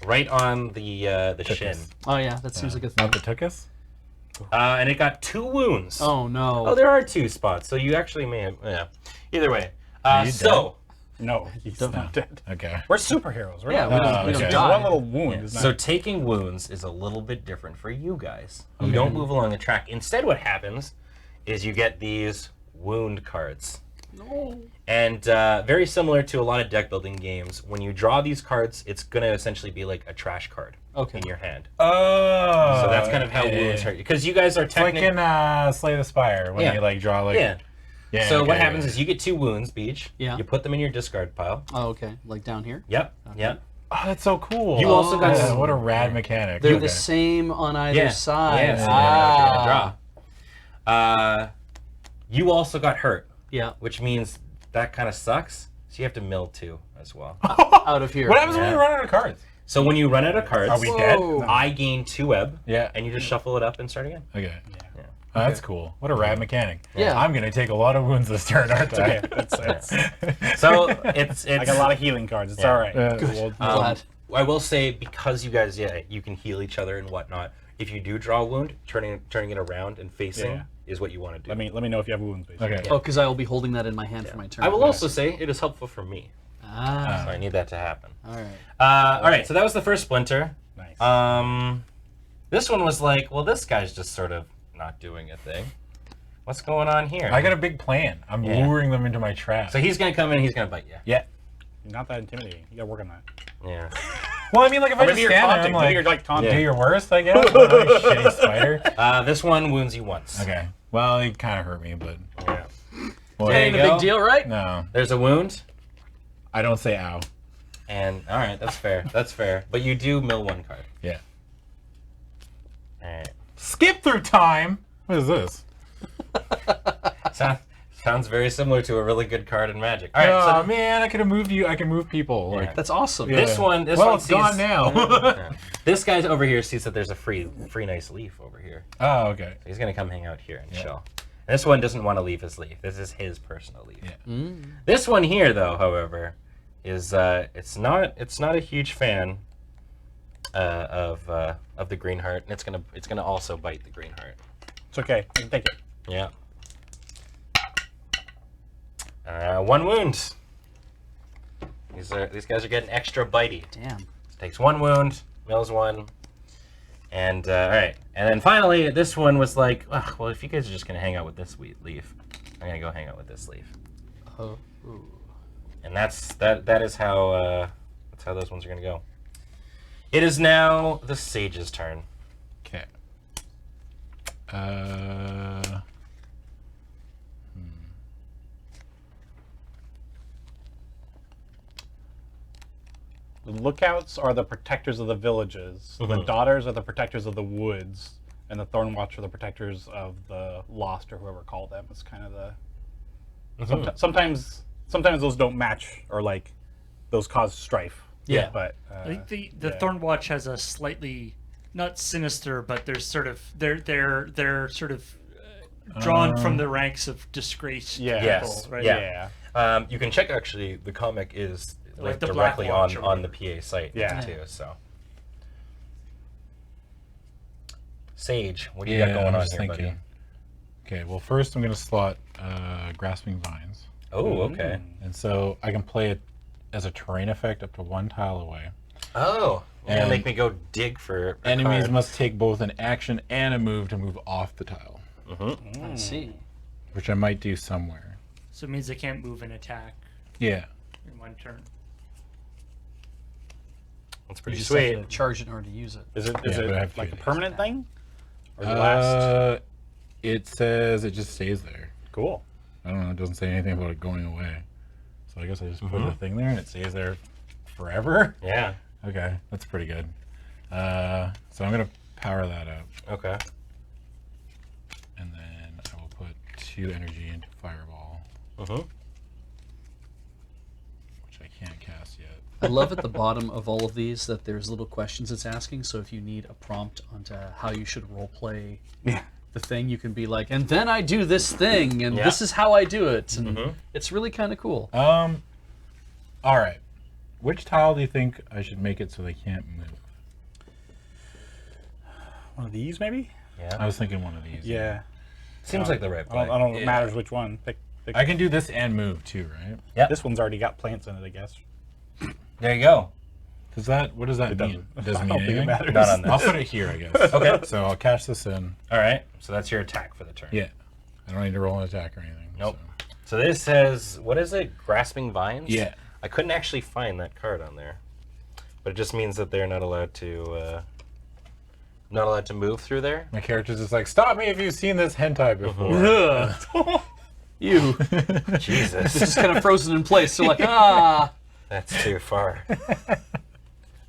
right on the shin. Oh yeah, that seems like a Not thing. the tuchus? And it got 2 wounds. Oh no. Oh, there are 2 spots, so you actually may have. Yeah. Either way. you So No, he's not dead. Okay. We're superheroes. We're Yeah, not- we don't okay. die. One little wound. is So not- taking wounds is a little bit different for you guys. You don't move along the track. Instead, what happens is you get these wound cards. No. And very similar to a lot of deck building games, when you draw these cards, it's going to essentially be like a trash card Okay. in your hand. Oh. So that's kind of how wounds hurt you. Because you guys are It's like technically... in Slay the Spire when Yeah. you like draw like. Yeah. Yeah, So what okay, happens yeah. is you get 2 wounds, Beach. Yeah. You put them in your discard pile. Oh, okay. Like down here. Yep. Yep. Oh, that's so cool. You also got... Yeah, what a rad mechanic. They're Okay. the same on either Yeah. side. Yeah, so Ah. draw. You also got hurt, Yeah. which means that kind of sucks. So you have to mill 2 as well. Out of here. What happens when Yeah. you run out of cards? So when you run out of cards, Are we dead? Whoa. I gain 2 ebb, Yeah. and you just shuffle it up and start again. Okay. Yeah. Oh, that's cool. What a rad mechanic. Yeah. I'm gonna take a lot of wounds this turn, aren't I? Okay, that's So it's I got a lot of healing cards. It's Yeah. all right. Good. Glad. I will say, because you guys, you can heal each other and whatnot. If you do draw a wound, turning it around and facing Yeah. is what you want to do. Let me know if you have wounds, basically. Okay. Oh, because I will be holding that in my hand for my turn. I will also say it is helpful for me, Ah. so I need that to happen. All right. All right, so that was the first splinter. Nice. This one was like, well, this guy's just sort of not doing a thing. What's going on here? I got a big plan. I'm Yeah. luring them into my trap. So he's gonna come in and he's gonna bite you. yeah. Not that intimidating. You gotta work on that. Yeah. Well, I mean, like if I Maybe just you're stand there, taunting. I'm Maybe like, you're like taunting. do your worst, I guess. What a nice shitty spider. This one wounds you once. Okay. Well, he kind of hurt me, but Yeah. well, There Ain't you a go. big deal, right? no, There's a wound, I don't say ow. and all right, that's fair. That's fair. But you do mill 1 card. Yeah. All right. Skip through time. What is this? Sounds very similar to a really good card in Magic. All right, Oh so man, I could have moved you. I can move people. Yeah. Like, That's awesome. this one, well, it's sees, gone now. Yeah. This guy over here sees that there's a free nice leaf over here. Oh, okay. He's gonna come hang out here and chill. And this one doesn't want to leave his leaf. This is his personal leaf. Yeah. This one here, though, however, is it's not a huge fan of the green heart, and it's gonna also bite the green heart. It's okay. I can take it. Yeah. 1 wound. These guys are getting extra bitey. Damn. Takes 1 wound, mills 1, and all right. And then finally, this one was like, ugh, well, if you guys are just gonna hang out with this leaf, I'm gonna go hang out with this leaf. Oh. Ooh. And that is how that's how those ones are gonna go. It is now the sage's turn. Okay. The lookouts are the protectors of the villages. The Mhm. daughters are the protectors of the woods, and the Thornwatch are the protectors of the lost, or whoever called them. It's kind of the sometimes those don't match, or like those cause strife. Yeah. But I think the yeah. Thornwatch has a slightly not sinister, but they're sort of they're sort of drawn from the ranks of disgraced Yeah. people, Yes. right? Yeah. You can check actually. The comic is Like the Black directly Watch or on the whatever. PA site Yeah. too. So, Sage, what do you got going on here, buddy? Okay, well, first I'm going to slot Grasping Vines. Oh, okay. And so I can play it as a terrain effect up to 1 tile away. Oh, you're gonna And make me go dig for a Enemies card. must take both an action and a move to move off the tile. I see. which I might do somewhere. So it means they can't move and attack Yeah. in one turn. That's You pretty just sweet. have to charge it in order to use it. Is it Yeah, but I have like a 3 days. permanent thing? Or the last? It says it just stays there. Cool. I don't know. It doesn't say anything about it going away. So I guess I just put the thing there and it stays there forever. Yeah. Okay, that's pretty good. So I'm gonna power that up, Okay. and then I will put 2 energy into Fireball, Mm-hmm. which I can't cast yet. I love at the bottom of all of these that there's little questions it's asking. So if you need a prompt onto how you should roleplay Yeah. the thing, you can be like, and then I do this thing, and Yeah. this is how I do it. And it's really kind of cool. All right. Which tile do you think I should make it so they can't move? One of these, maybe? Yeah. I was thinking one of these. Yeah. Seems like the right I play. don't know if it Yeah. matters which one. Pick I can do this and move too, right? Yeah. This one's already got plants in it, I guess. There you go. What does that mean? It I doesn't don't mean think it anything. matters. Not on this. I'll put it here, I guess. Okay. So I'll cash this in. All right. So that's your attack for the turn. Yeah. I don't need to roll an attack or anything. Nope. so. So this says, what is it? Grasping Vines? Yeah. I couldn't actually find that card on there. But it just means that they're not allowed to move through there. My character's just like, stop me if you've seen this hentai before. You. Jesus. It's just kind of frozen in place. So like, ah. That's too far.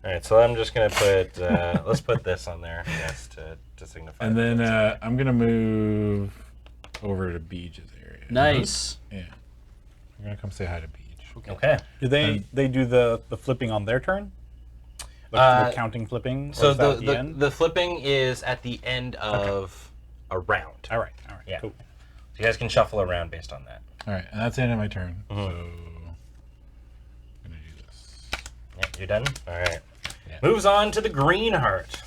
All right, so I'm just going to put, let's put this on there, I guess, to signify. And that then it's- I'm going to move over to Beach's area. Nice. Yeah. I'm going to come say hi to Beach. Okay. Do they do the flipping on their turn? The counting flipping? Or So is that at the the end? the flipping is at the end of a round. All right. Yeah. Cool. So you guys can shuffle around based on that. All right, and that's the end of my turn. So I'm going to do this. Yeah, you're done? All right. Yeah. Moves on to the green heart.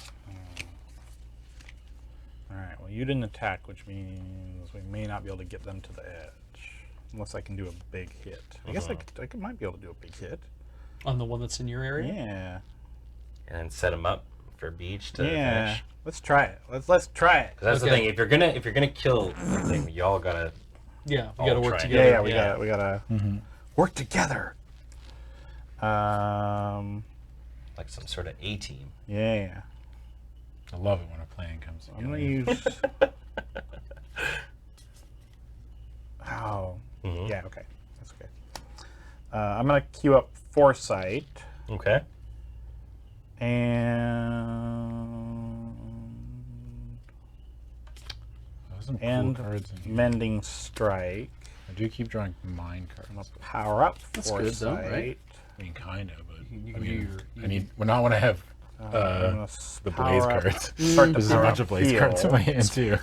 All right. Well, you didn't attack, which means we may not be able to get them to the edge. Unless I can do a big hit. I guess I might be able to do a big hit. On the one that's in your area? Yeah. And then set them up for Beach to Yeah. finish. Let's try it. Let's try it. 'Cause that's the Okay. thing. If you're gonna kill the thing, y'all gotta. Yeah, we All got to work try. together. Yeah, we gotta work together. Like some sort of A team. Yeah. I love it when a plan comes I'm gonna together. use. Oh. Mhm. Yeah. Okay. That's okay. I'm gonna queue up Foresight Okay. and Those are some cool cards in here. Mending Strike. I do keep drawing mine cards. I'm gonna power up That's Foresight. good though, right? I mean, kind of, but You I can mean, do your- I need. Well, not when I have I'm gonna the power Blaze up- cards. Start to There's a power bunch up of Blaze cards in heal. my hand too.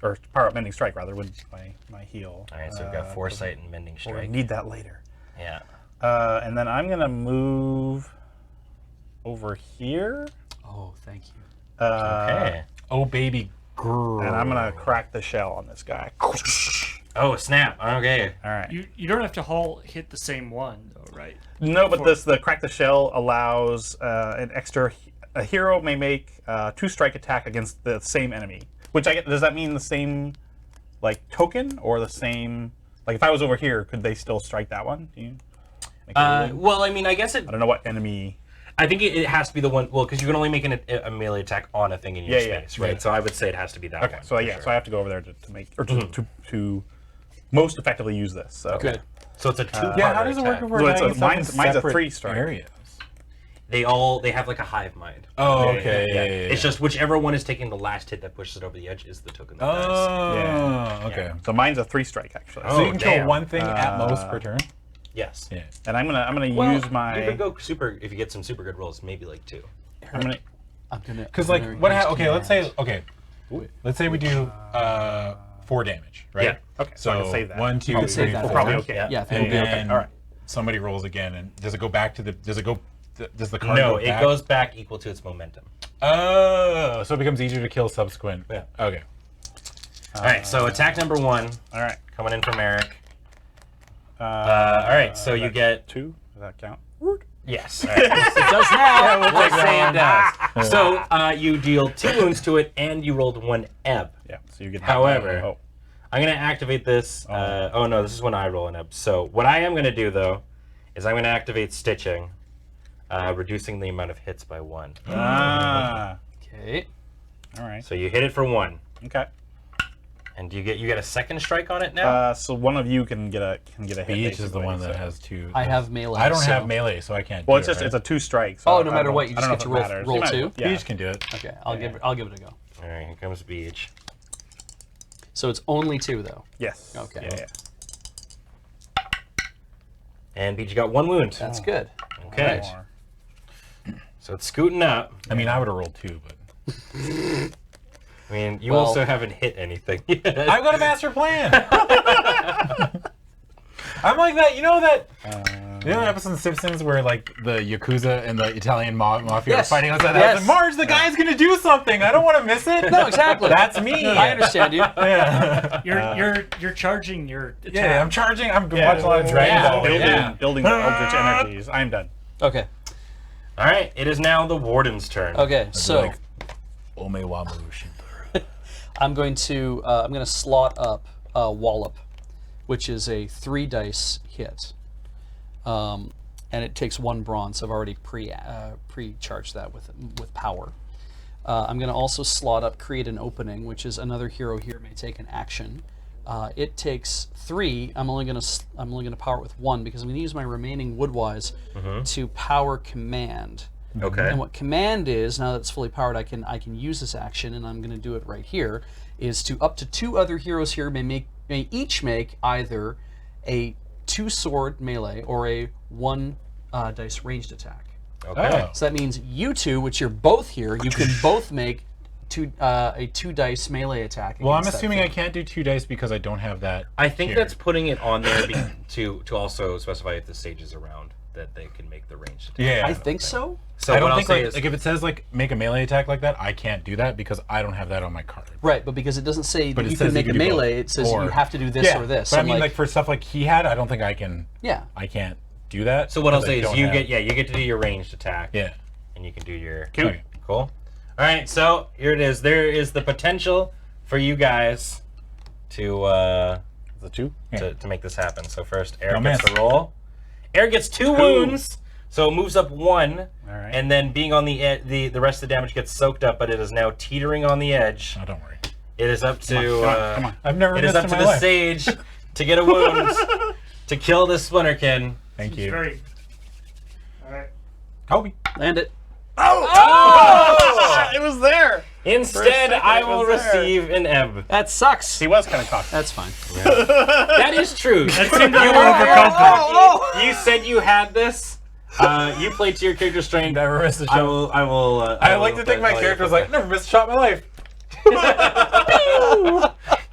Or power up Mending Strike rather with my heal. All right. So we've got Foresight and Mending We'll Strike. need that later. Yeah. And then I'm gonna move over here. Oh, thank you. Okay. Oh baby girl. And I'm gonna crack the shell on this guy. Oh snap. Okay. All right. You don't have to all hit the same one though, right? No, but the crack the shell allows an extra. A hero may make 2 strike attack against the same enemy. Which does that mean the same, like token or the same? Like if I was over here, could they still strike that one? Do you? Make a rule? Well, I mean, I guess it. I don't know what enemy. I think it has to be the one. Well, because you can only make a melee attack on a thing in your Yeah, space, right? yeah. So I would say it has to be that Okay, one. so for yeah, sure. so I have to go over there to make or to most effectively use this. So. Good. So it's a two-part Yeah, how does it work attack. if we're So it's doing a- stuff in mine's a separate 3-strike. areas? They have like a hive mind. Oh, Yeah, okay. yeah. Yeah, yeah, It's just whichever one is taking the last hit that pushes it over the edge is the token that dies. Oh, Yeah. okay. So mine's a 3-strike actually. Oh, So you can kill damn. one thing at most per turn. Yes. Yeah. And I'm gonna Well, use my. You could go super if you get some super good rolls, maybe like 2. I'm gonna. I'm gonna. Because I'm like gonna what? use Okay, let's say let's say we do 4 damage, right? Yeah. Okay. So I can save that. 1, 2, Probably 3, save that. 4. We're probably okay. Yeah. Yeah, I think And we'll be then okay. All right. somebody rolls again, and does it go back to the? Does it go? Does the card No, go it back? goes back equal to its momentum. Oh, so it becomes easier to kill subsequent. Yeah. Okay. All right, so attack number 1 All right. coming in from Eric. All right, so you get 2. Does that count? Yes. All right. It does now. we'll Let's take say it that does. So you deal 2 wounds to it, and you rolled 1 ebb. Yeah. So you get. However, Oh. I'm going to activate this. Oh no, this is when I roll an ebb. So what I am going to do though is I'm going to activate stitching, reducing the amount of hits by 1. Ah. Okay. All right. So you hit it for 1, Okay. and you get a second strike on it now. So one of you can get a hit. Beach is the basically, one that so- has 2. I have melee. I don't so- have melee, so I can't. Well, do it's just it, it's right? a 2 strike. So Oh, I no don't matter know- what, you I just don't get to know if it roll matters. You might- 2? Yeah. Beach can do it. Okay, I'll give it a go. All right, here comes Beach. So it's only 2 though. Yes. Okay. Yeah. And Beach got 1 wound. That's good. Okay. More. So it's scooting up. I mean, I would have rolled 2, but I mean, you Well- also haven't hit anything yet. I've got a master plan. I'm like that. You know that. You know that episode of Simpsons where like the Yakuza and the Italian mafia Yes. are fighting outside the Yes. house? And Marge, the guy's gonna do something. I don't want to miss it. No, exactly. That's me. I understand you. Yeah. You're charging your attack. Yeah, I'm charging. I'm Yeah. watching a lot of Dragon Yeah. Ball. Building, Yeah. building the eldritch energies. I'm done. Okay. All right, it is now the Warden's turn. Okay. So like, Omewamu Shindoro. I'm going to slot up Wallop, which is a 3 dice hit, and it takes 1 bronze. I've already pre-charged that with power. I'm going to also slot up Create an Opening, which is another hero here may take an action. It takes 3. I'm only going to power it with 1 because I'm going to use my remaining Woodwise to power Command. Okay. And what Command is, now that it's fully powered, I can use this action, and I'm going to do it right here. Is to up to 2 other heroes here may each make either a 2-sword melee or a 1 dice ranged attack. Okay. Oh. So that means you 2, which you're both here, you can both make a 2 dice melee attack. Well, I'm against that assuming I thing. can't do 2 dice because I don't have that. I think here. that's putting it on there to also specify if the stage is around that they can make the ranged attack. Yeah. I think so. So I what don't I'll think say like, is, like if it says like make a melee attack like that, I can't do that because I don't have that on my card. Right, but because it doesn't say But that it you says can make you a can do both. melee, it says Or- you have to do this yeah, or this. But I And, mean, like for stuff like he had, I don't think I can. yeah. I can't do that. so what I'll because I say is don't you have- get to do your ranged attack. Yeah. And you can do your Okay. Cool. All right, so here it is. There is the potential for you guys to The 2. to make this happen. So first, Eric Don't gets miss. the roll. Eric gets 2 wounds, so it moves up 1. All right. And then being on the rest of the damage gets soaked up, but it is now teetering on the edge. Oh, don't worry. It is up to Come on. I've never it is missed up in to my the life. sage to get a wound to kill this Splinterkin. Thank He's you. very. All right. Kobe. Land it. Oh! It was there. Instead, second I it will was there. receive an ebb. That sucks. He was kind of cocky. That's fine. That is true. That seemed a little overconfident. You said you had this. You played to your character strength. Never missed a I shot. will. I will. I like to think my character was like, never missed a shot in my life.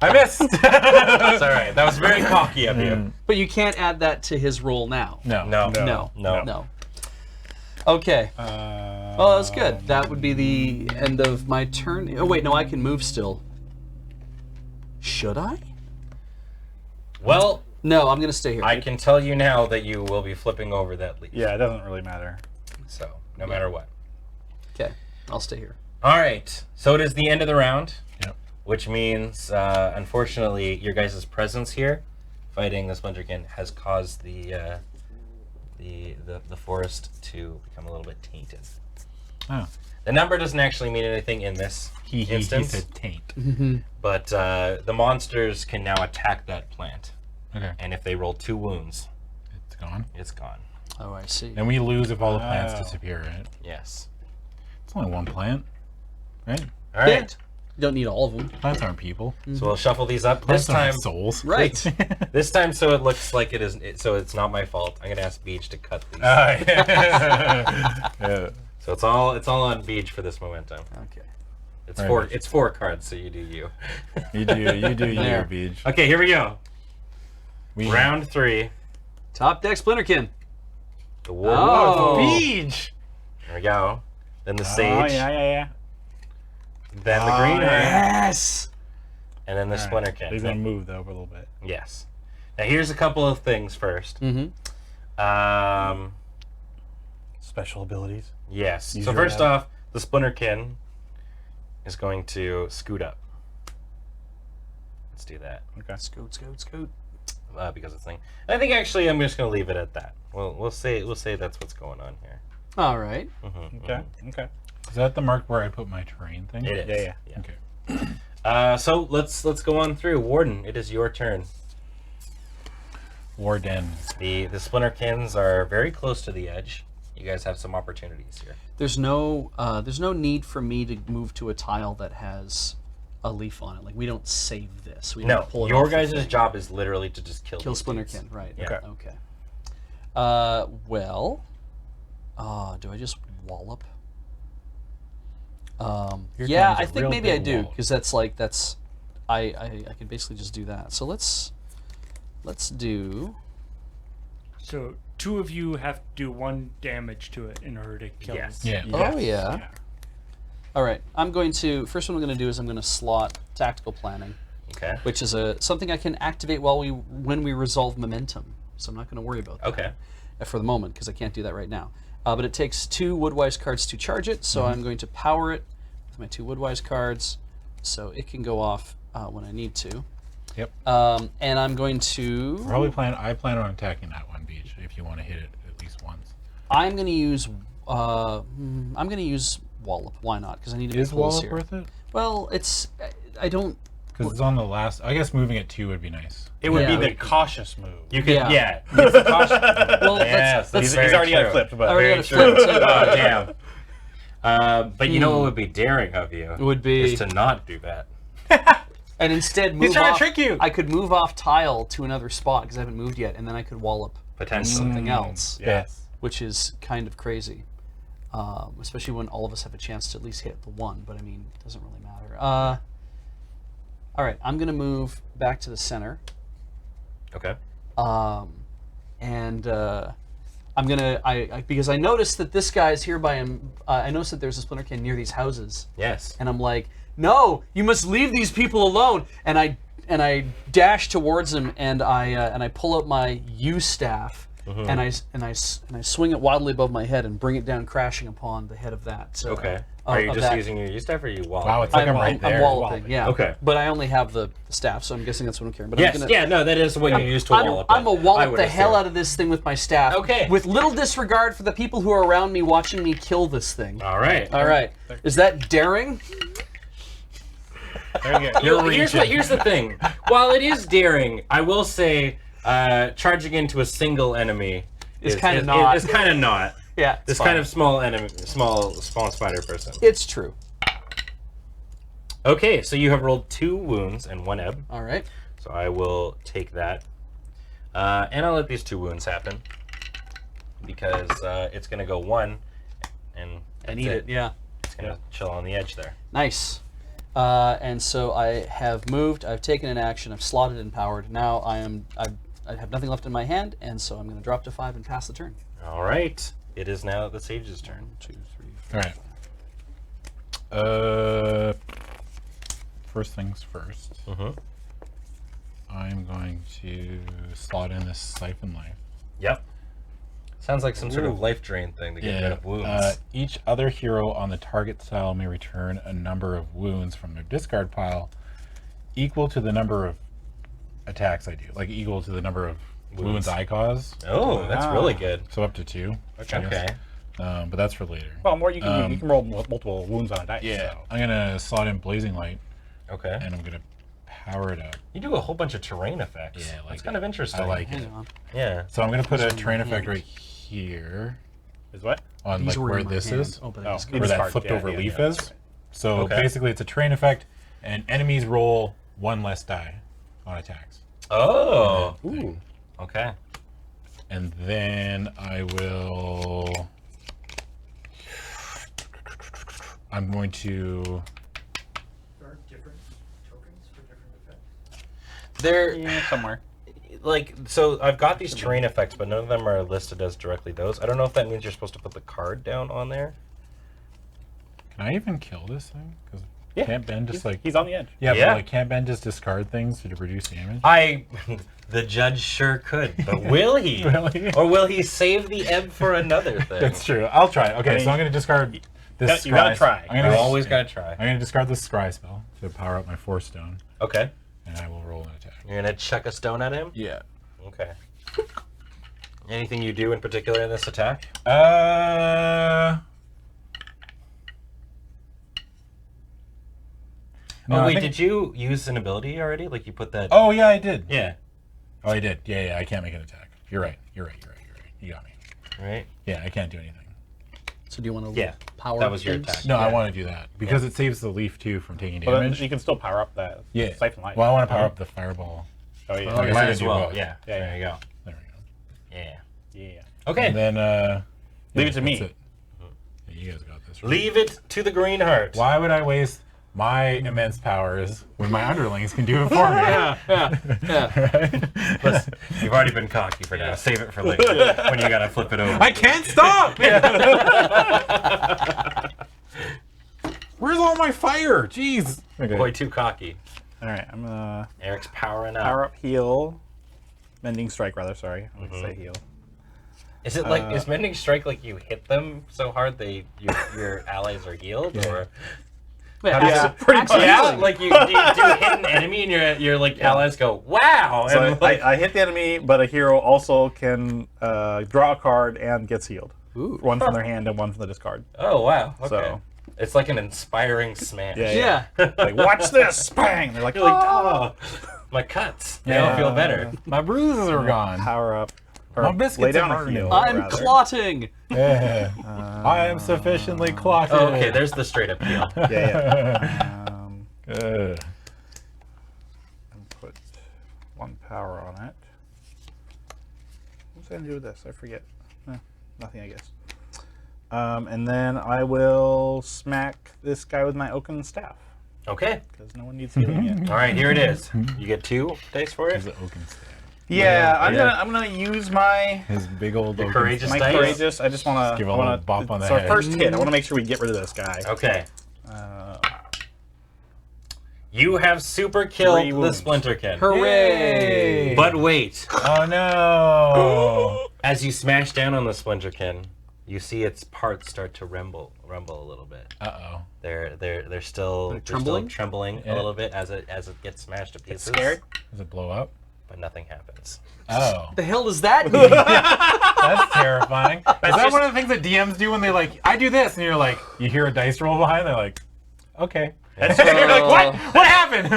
I missed. That's all right. That was very cocky of you. But you can't add that to his roll now. No. No. No. No. No. Okay. Well, that's good. That would be the end of my turn. Oh, wait, no, I can move still. Should I? Well, No, I'm going to stay here. I can tell you now that you will be flipping over that leaf. Yeah, it doesn't really matter. So no matter what. Okay, I'll stay here. All right. So it is the end of the round. Yep. Which means, unfortunately, your guys' presence here, fighting the Splinterkin, has caused the forest to become a little bit tainted. Oh. The number doesn't actually mean anything in this He instance, said taint. but the monsters can now attack that plant, Okay. and if they roll 2 wounds, It's gone. it's gone. Oh, I see. And we lose if all the plants Oh. disappear, right? Yes. It's only one plant, right? All right. You don't need all of them. Plants aren't people. So we'll shuffle these up Plants this don't time. have souls. Right. This time, so it looks like it is. So it's not my fault. I'm gonna ask Beach to cut these. Yeah. So it's all on Beach for this momentum. Okay. It's Very four. much. It's 4 cards, so you do you. You do you, There. Beach. Okay, here we go. We Round 3. Top deck Splinterkin. The war. Oh. Beach. There we go. Then the sage. Oh, yeah. Then the green hand. Yes. And then the All right. Splinterkin. He's gonna move though for a little bit. Yes. Now here's a couple of things first. Mm-hmm. special abilities. Yes. Use So your first lab. off, the Splinterkin is going to scoot up. Let's do that. Okay. Scoot. Because it's thing. I think actually I'm just going to leave it at that. We'll say that's what's going on here. All right. Okay. Okay. Is that the mark where I put my terrain thing? It is. Yeah. Okay. So let's go on through. Warden, it is your turn. Warden. The Splinterkins are very close to the edge. You guys have some opportunities here. There's no need for me to move to a tile that has a leaf on it. Like we don't save this. We No, don't pull it your off the guys' thing. job is literally to just kill these dudes. Splinterkin, right? Yeah. Okay. Do I just wallop? Here Yeah, comes a I think real maybe I big do wall. because I can basically just do that. So let's do. So 2 of you have to do 1 damage to it in order to kill Yes. it. Yeah. Oh yeah. All right. First one I'm going to do is I'm going to slot tactical planning, Okay. which is something I can activate when we resolve momentum. So I'm not going to worry about that. Okay. For the moment, because I can't do that right now. But it takes 2 Woodwise cards to charge it, so I'm going to power it with my 2 Woodwise cards, so it can go off when I need to. Yep. And I'm going to. I plan on attacking that one beach if you want to hit it at least once. I'm going to use. I'm going to use Wallop. Why not? Because I need to Is be close Wallop here. worth it? Well, it's. I don't. Because it's on the last. I guess moving it 2 would be nice. It would Yeah. be the cautious move. You could, Yeah. it's a caution. Well, Yes, let's. He's very already got true. it flipped, but I already Very got it true. flipped, too. Oh, damn. But you know what would be daring of you? It would be. Is to not do that. And instead move trying to off. trick you. I could move off tile to another spot because I haven't moved yet, and then I could Wallop Potentially. something else. Yes. Which is kind of crazy, especially when all of us have a chance to at least hit the 1. But I mean, it doesn't really matter. All right, I'm gonna move back to the center, Okay. and I'm gonna because I noticed that this guy's here by him. I noticed that there's a Splinterkin near these houses, Yes. and I'm like, no, you must leave these people alone. And I dash towards him, and I pull out my U staff. And I swing it wildly above my head and bring it down crashing upon the head of that. Okay. Are you just using your U-staff or are you walloping? Wow, it's like I'm right I'm there. walloping, yeah. Okay. But I only have the staff, so I'm guessing that's what I'm carrying. But Yes, I'm gonna, yeah, no, that is what you use to wallop. I'm gonna I wallop would the hell assume. out of this thing with my staff. Okay. With little disregard for the people who are around me watching me kill this thing. All right. All right. Is that daring? There you go. Here's the thing. While it is daring, I will say charging into a single enemy Is kinda not. Is kind of not. Yeah. This kind of small enemy, small spider person. It's true. Okay, so you have rolled 2 wounds and 1 ebb. All right. So I will take that, and I'll let these 2 wounds happen because it's gonna go 1, and I need it. Yeah. It's gonna chill on the edge there. Nice. And so I have moved. I've taken an action. I've slotted and powered. Now I have nothing left in my hand, and so I'm going to drop to 5 and pass the turn. All right, it is now the sage's turn. 1, 2, 3, 4. All right. First things first. I'm going to slot in this siphon life. Yep. Sounds like some sort of life drain thing to get rid of wounds. Each other hero on the target tile may return a number of wounds from their discard pile equal to the number of attacks I do, like equal to the number of wounds I cause. Oh, that's really good. So up to 2. Okay. But that's for later. Well, more you can roll multiple wounds on a dice. Yeah, So. I'm gonna slot in blazing light, Okay. and I'm gonna power it up. You do a whole bunch of terrain effects. Yeah, I like that's it. kind of interesting. I like it. Hang on. Yeah. So I'm gonna put a terrain effect right here Is what? on These like were where in my this hand. is, Oh, but Oh. it's where This that card, flipped yeah, over yeah, leaf yeah, is. that's right. So Okay. basically, it's a terrain effect, and enemies roll 1 less die on attacks. Oh. Ooh. Okay. And then I'm going to. There are different tokens for different effects. They're Yeah, somewhere. like, so I've got these terrain effects, but none of them are listed as directly those. I don't know if that means you're supposed to put the card down on there. Can I even kill this thing? 'Cause Yeah. Can't Ben just like He's on the edge. yeah, Yeah. But like can't Ben just discard things to produce damage? The judge sure could, but will he? Will he? Or will he save the ebb for another thing? That's true. I'll try it. Okay, I mean, so I'm gonna discard this. you gotta scry- try. I'm You gonna always gotta try. I'm gonna discard this scry spell to power up my Force Stone, Okay. and I will roll an attack. You're gonna chuck a stone at him? Yeah. Okay. Anything you do in particular in this attack? No, oh I wait, think- did you use an ability already? Like you put that? Oh yeah, I did. Yeah. Oh, I did. Yeah. I can't make an attack. You're right. You're right. You got me. Right. Yeah, I can't do anything. So do you want to Yeah, power that up was your things? attack. No, I Yeah. want to do that because it saves the leaf too from taking But then damage. you can still power up that Yeah. Siphon Light. Well, I want to power up the fireball. Oh, yeah. Oh, You yeah. might I as do well. both. Yeah. Yeah, There you go. There we go. Yeah. Yeah. Okay. And then Leave it to me. that's it. Yeah, you guys got this. Right? Leave it to the green heart. Why would I waste my immense powers when my underlings can do it for me? Yeah. Right? Listen, you've already been cocky for now. Save it for later when you gotta flip it over. I can't stop! Where's all my fire? Jeez. Okay. Boy, too cocky. All right, I'm gonna Eric's powering up. power up heal. Mending strike, rather. Sorry, I would say heal. Is it like is Mending Strike like you hit them so hard your allies are healed, Yeah. or Yeah, pretty much. yeah, like you do hit an enemy and your like allies go wow, So and like, I hit the enemy, but a hero also can draw a card and gets healed. Ooh. One from their hand and one from the discard. oh wow, okay. So- It's like an inspiring smash. Yeah. Yeah. Like, watch this! Bang! They're like, You're like, oh! my cuts. They all feel better. My bruises are gone. Power up. Or My biscuits lay down are a burning. heal. I'm rather. clotting. Yeah. I am sufficiently clotted. Oh, okay, there's the straight up heal. Yeah. Ugh. And put one power on it. What's I gonna do with this? I forget. Nothing, I guess. And then I will smack this guy with my oaken staff Okay. because no one needs healing yet. All right, here it is. You get 2 dice for He's it. an oaken staff. Yeah, Yeah. I'm gonna use my His big old The oaken courageous staff. my dice? courageous. I just wanna give a I wanna, little bop on the so head. first hit. I wanna make sure we get rid of this guy. Okay. Uh, You have super killed 3 the wounds. Splinterkin. Hooray! But wait, Oh no! as you smash down on the Splinterkin, you see its parts start to rumble a little bit. Uh-oh. They're still trembling? trembling Yeah. a little bit as it gets smashed to pieces. scared? Does it blow up? But nothing happens. Oh. The hell does that mean? That's terrifying. Is that just- one of the things that DMs do when they like, I do this, and you're like, you hear a dice roll behind, they're like, okay. That's And you're like, what? What happened?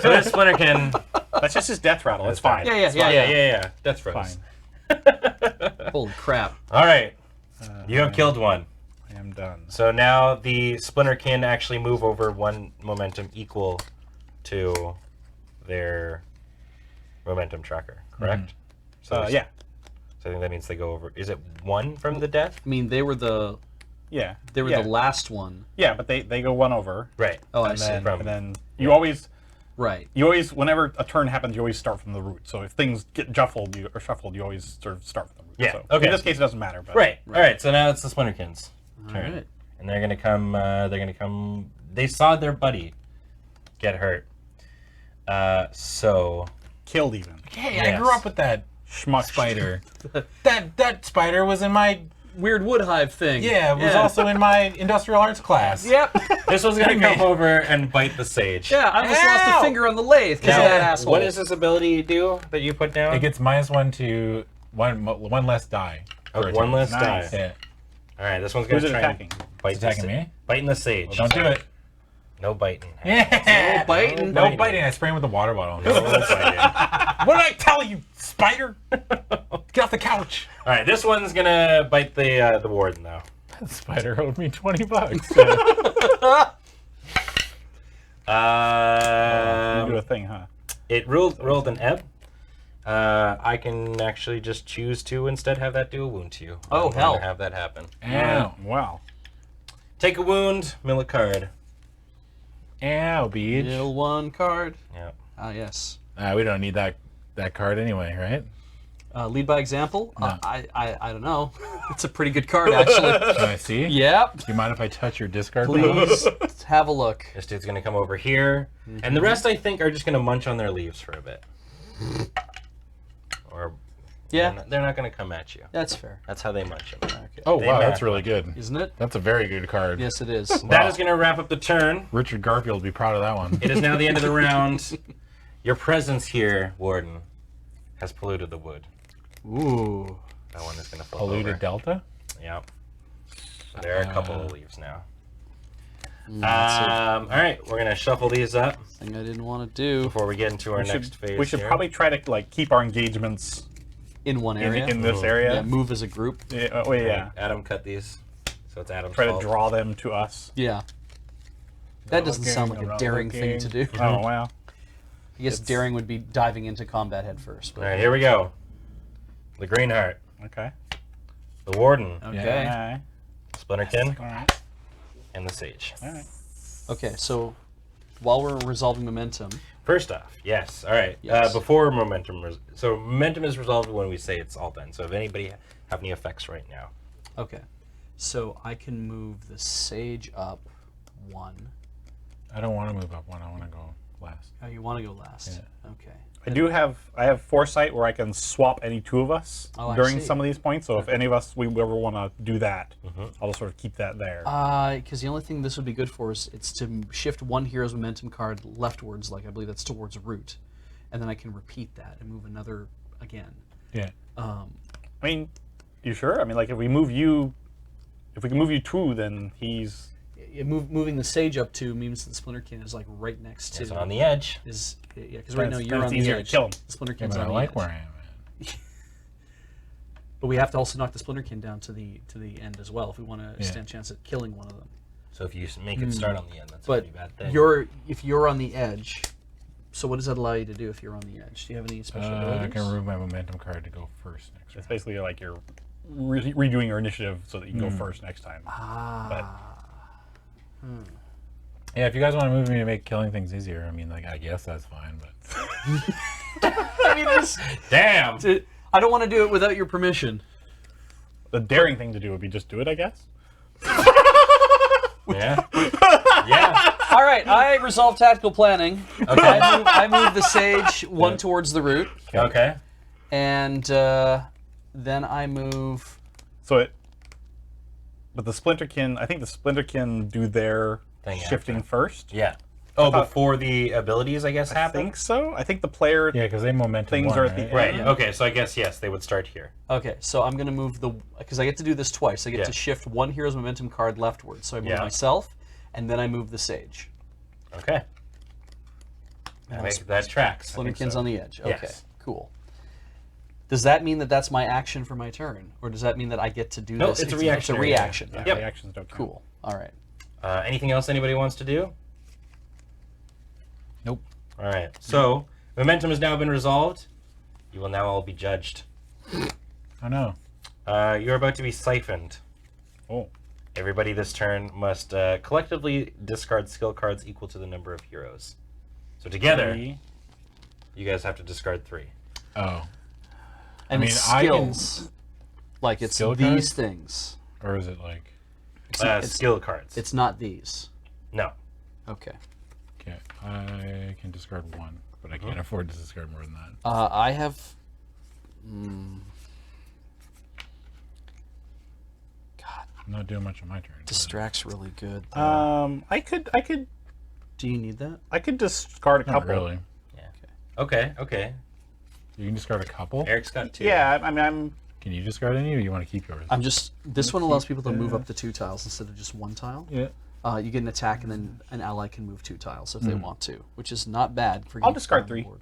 So this Splinterkin. That's just his death rattle. It's fine. Yeah. That's froze. Fine. Holy crap. All right, you have killed one. I am done. So now the Splinterkin actually move over 1 momentum equal to their momentum tracker, correct? So there's- Yeah. So I think that means they go over. Is it 1 from the death? I mean, they were the Yeah. they were yeah. the last one. Yeah, but they go 1 over. Right. Oh, I And see. then, From- and then you always Right. whenever a turn happens, you always start from the root. So if things get shuffled, you always sort of start from the root. Yeah, So okay. In this case, it doesn't matter. But Right. All right. So now it's the Splinterkins' All turn, right. and they're gonna come. They saw their buddy get hurt. So killed even. Hey, I Yes. grew up with that Schmuck spider. that spider was in my, Weird wood hive thing. yeah, it was also in my industrial arts class. Yep. this was gonna come over and bite the sage. Yeah, I almost lost Ow! a finger on the lathe because Now, of that asshole. what does this ability do that you put down? It gets -1 to one less die. Oh, per 1 turn. less Nice. die. Yeah. All right, this one's gonna Who's it try attacking? and bite It's attacking the me? biting the sage. Don't do it. No biting. Yeah. No biting. No biting. I spray him with a water bottle. No biting. What did I tell you, spider? Get off the couch. All right, this one's gonna bite the warden though. That spider owed me $20. You do a thing, huh? It rolled an ebb. I can actually just choose to instead have that do a wound to you. Oh, I'm gonna hell. have that happen. Ow. Wow. Take a wound, mill a card. Ow, beach. Mill 1 card. Yeah. Ah, yes. We don't need that card anyway, right? Lead by example? No. I don't know. It's a pretty good card, actually. Can I see? Yep. Do you mind if I touch your discard? Please have a look. This dude's gonna come over here, and the rest I think are just gonna munch on their leaves for a bit. Or Yeah, they're not gonna come at you. that's fair. That's how they munch them. Okay. Oh, They wow, matter. that's really good. Isn't it? That's a very good card. Yes, it is. That is gonna wrap up the turn. Richard Garfield would be proud of that one. It is now the end of the round. Your presence here, Warden, has polluted the wood. Ooh. That one is gonna fall Polluted over. Delta? Yeah. So there are a couple of leaves now. That's All right, we're gonna shuffle these up a thing I didn't want to do. before we get into our next phase. We should here. probably try to like keep our engagements In one in, area. in this Yeah, area. move as a group. Yeah, oh, yeah. Adam cut these, so it's Adam's Try to fault. draw them to us. Yeah. That doesn't sound like I'm a not daring thing to do. Oh wow. I guess daring would be diving into combat head first. All But right, here we go. The Green Heart, Okay. the Warden, okay. Yeah. Splinterkin, All right. and the Sage. All right. Okay, so while we're resolving momentum, First off, yes. All right. Yes. Before momentum, so momentum is resolved when we say it's all done. So if anybody have any effects right now, okay. So I can move the Sage up 1. I don't want to move up one. I want to go last. Oh, you want to go last? Yeah. Okay. I have foresight where I can swap any two of us Oh, I during see. some of these points. So if any of us we ever want to do that, I'll just sort of keep that there. Because the only thing this would be good for is it's to shift one hero's momentum card leftwards, like I believe that's towards a root, and then I can repeat that and move another again. Yeah. I mean, you sure? I mean, like if we can move you 2, then he's Moving the Sage up 2 means that the Splinterkin is like right next to. it's on the edge. Yeah, because right now then you're it's on the easier to edge. kill him. The Yeah, Splinterkin's but I on the like edge. where I am at. But we have to also knock the Splinterkin down to the end as well if we want to Yeah. stand a chance at killing one of them. So if you make it start on the end, that's a But pretty bad thing. if you're on the edge, so what does that allow you to do if you're on the edge? Do you have any special I abilities? can remove my momentum card to go first next it's round. basically like you're redoing your initiative so that you can go first next time. Yeah, if you guys want to move me to make killing things easier, I mean, like, I guess that's fine, but... I mean, Damn. I don't want to do it without your permission. The daring thing to do would be just do it, I guess. Yeah. Yeah. All right, I resolve tactical planning. Okay. I move the Sage 1 towards the root, Okay. and then I move. But the Splinterkin, I think the Splinterkin do their Thing shifting after. first. Yeah. Oh, before the abilities, I guess, I happen? think so. I think the player. Yeah, because they momentum Things one, are at the right? Right. Yeah. Okay, so I guess, yes, they would start here. Okay, so I'm gonna move because I get to do this twice. I get Yeah. to shift one hero's momentum card leftward. So I move Yeah. myself, and then I move the Sage. Okay. That tracks. I think Splinterkin's so. on the edge. Okay, Yes. cool. Does that mean that that's my action for my turn, or does that mean that I get to do No, this? it's a It's a reactionary reaction. Yeah, Yep. reactions don't count. Cool. All right. Anything else anybody wants to do? Nope. All right. So, momentum has now been resolved. You will now all be judged. Oh, no. You're about to be siphoned. Oh. Everybody this turn must collectively discard skill cards equal to the number of heroes. So together, you guys have to discard 3. Oh. And mean, it's I can- skills. Like it's Skill these cards? things. Or is it like... Skill cards. It's not these. No. Okay. Okay, I can discard 1, but I can't afford to discard more than that. I have. I'm not doing much on my turn. Distract's really good. I could Do you need that? discard a Not couple. really. Okay. Okay. You can discard a couple? Eric's got 2. Yeah, I mean, Can you discard any, or you want to keep yours? This one allows people to move up to 2 tiles instead of just 1 tile. Yeah. You get an attack, and then an ally can move 2 tiles if they want to, which is not bad for. I'll getting discard on 3. board.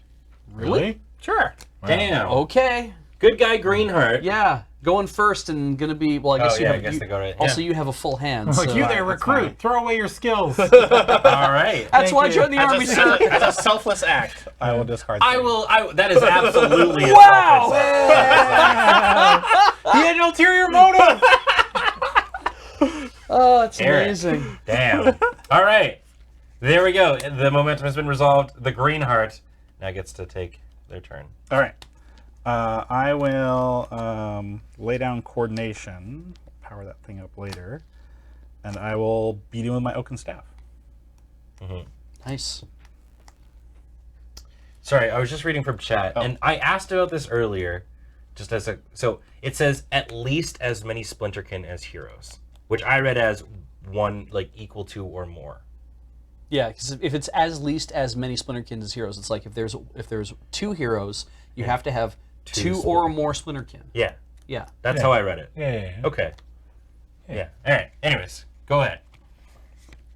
Really? Sure. Wow. Damn. Okay. Good guy, Greenheart. Yeah, going first and gonna be. Well, I guess Oh, you yeah, have. I guess they go to- Also, yeah. you have a full hand. Like, so- you there, that's recruit! fine. Throw away your skills! All right. That's why I Thank you. joined the army, sir. As a selfless act, I will discard 3. I will. That is absolutely. A Wow! selfless act. He had an ulterior motive! Oh, it's Eric. amazing. Damn. All right. There we go. The momentum has been resolved. The Greenheart now gets to take their turn. All right. I will lay down coordination. Power that thing up later, and I will beat him with my oaken staff. Nice. Sorry, I was just reading from chat, Oh. and I asked about this earlier. Just as a so it says at least as many Splinterkin as heroes, which I read as one like equal to or more. Yeah, because if it's as least as many Splinterkin as heroes, it's like if there's 2 heroes, you have to have 2 or more Splinterkin. Yeah, Yeah. that's Yeah. how I read it. Yeah. Okay. Yeah. All right. Anyways, go ahead.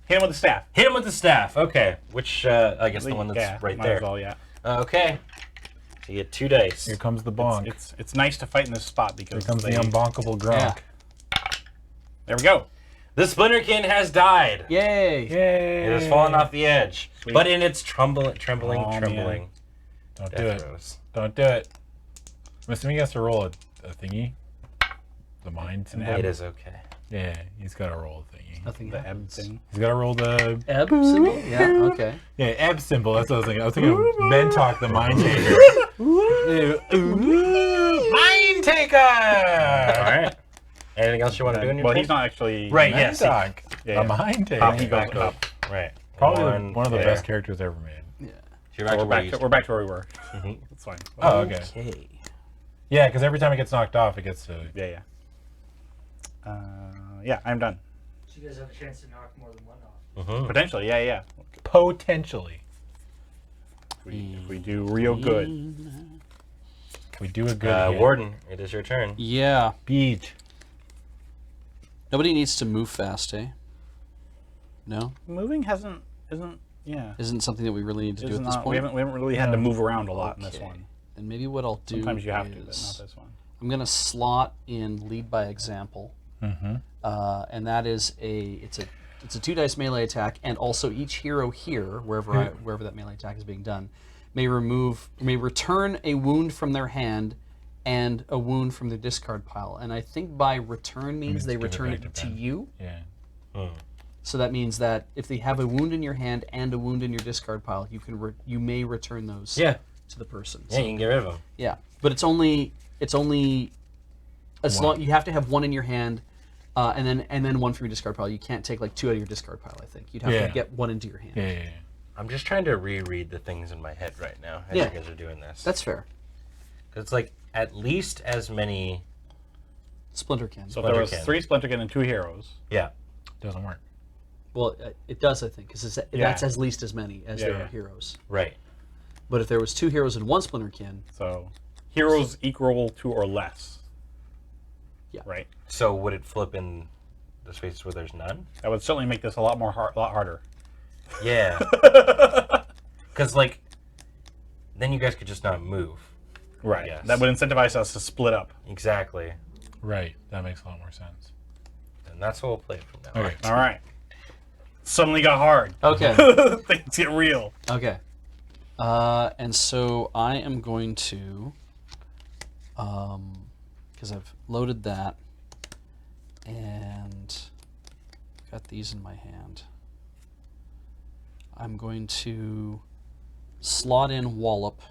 Hit him with the staff. Hit him with the staff. Okay. Which I guess the one that's Yeah, right might there. as well, yeah. Okay. So you get 2 dice. Here comes the bonk. It's nice to fight in this spot Here because comes the unbonkable Gronk. there we go. The Splinterkin has died. Yay! Yay! It has fallen off the edge, Sweet. but in its trembling, Oh, man. trembling Don't do death it. throes. Don't do it. I'm assuming he has to roll a thingy. The mind symbol. It is okay. Yeah, he's got to roll a thingy. Nothing The ebb happens. thing. He's got to roll the Ebb symbol? Yeah, okay. ebb symbol. That's what I was thinking. I was thinking Bentalk, the mind taker. Mind taker. All right. Anything else you want to do in your Well, turn? he's not actually. Right. Yes. Bentalk, Yeah, a mind taker. He goes Back up. Right. Probably one of the there. best characters ever made. Yeah. So you're back to where you We're back to where we were. Mhm. That's fine. Oh, okay. Okay. Yeah, because every time it gets knocked off, it gets to. Yeah. Yeah, I'm done. So you guys have a chance to knock more than one off. Mhm. Potentially, yeah. Potentially. If we do real good. We do a good hit. Warden, it is your turn. Yeah. Beach. Nobody needs to move fast, eh? No? Moving isn't Isn't something that we really need to do at this we point? haven't really had to move around a lot in this Okay. one. And maybe what I'll do Sometimes you have to, but not is this one. I'm going to slot in lead by example. Mm-hmm. And that is it's a 2 dice melee attack, and also each hero here, wherever that melee attack is being done, may return a wound from their hand and a wound from their discard pile. And I think by return means they give it return back it to to Ben. you. Yeah. So that means that if they have a wound in your hand and a wound in your discard pile, you may return those Yeah. to the person. Yeah, you can get rid of them. Yeah, but it's only as long you have to have one in your hand, and then one from your discard pile. You can't take like 2 out of your discard pile. I think you'd have Yeah. to get one into your hand. Yeah. I'm just trying to reread the things in my head right now as Yeah. you guys are doing this. That's fair. It's like at least as many. Splinterkin. So if there was Splinterkin. 3 Splinterkin and 2 heroes. Yeah. Doesn't work. Well, it does, I think, because that's as least as many as there Yeah. are heroes. Right. But if there was 2 heroes and 1 Splinterkin, So heroes equal to or less. Yeah. Right. So would it flip in the spaces where there's none? That would certainly make this a lot harder. Yeah. Because like, then you guys could just not move. Right. Yes. That would incentivize us to split up. Exactly. Right. That makes a lot more sense. And that's how we'll play it from now on. Okay. All right. Suddenly got hard. okay, Things get real. okay. And so I am going to, because I've loaded that, and got these in my hand. I'm going to slot in Wallop,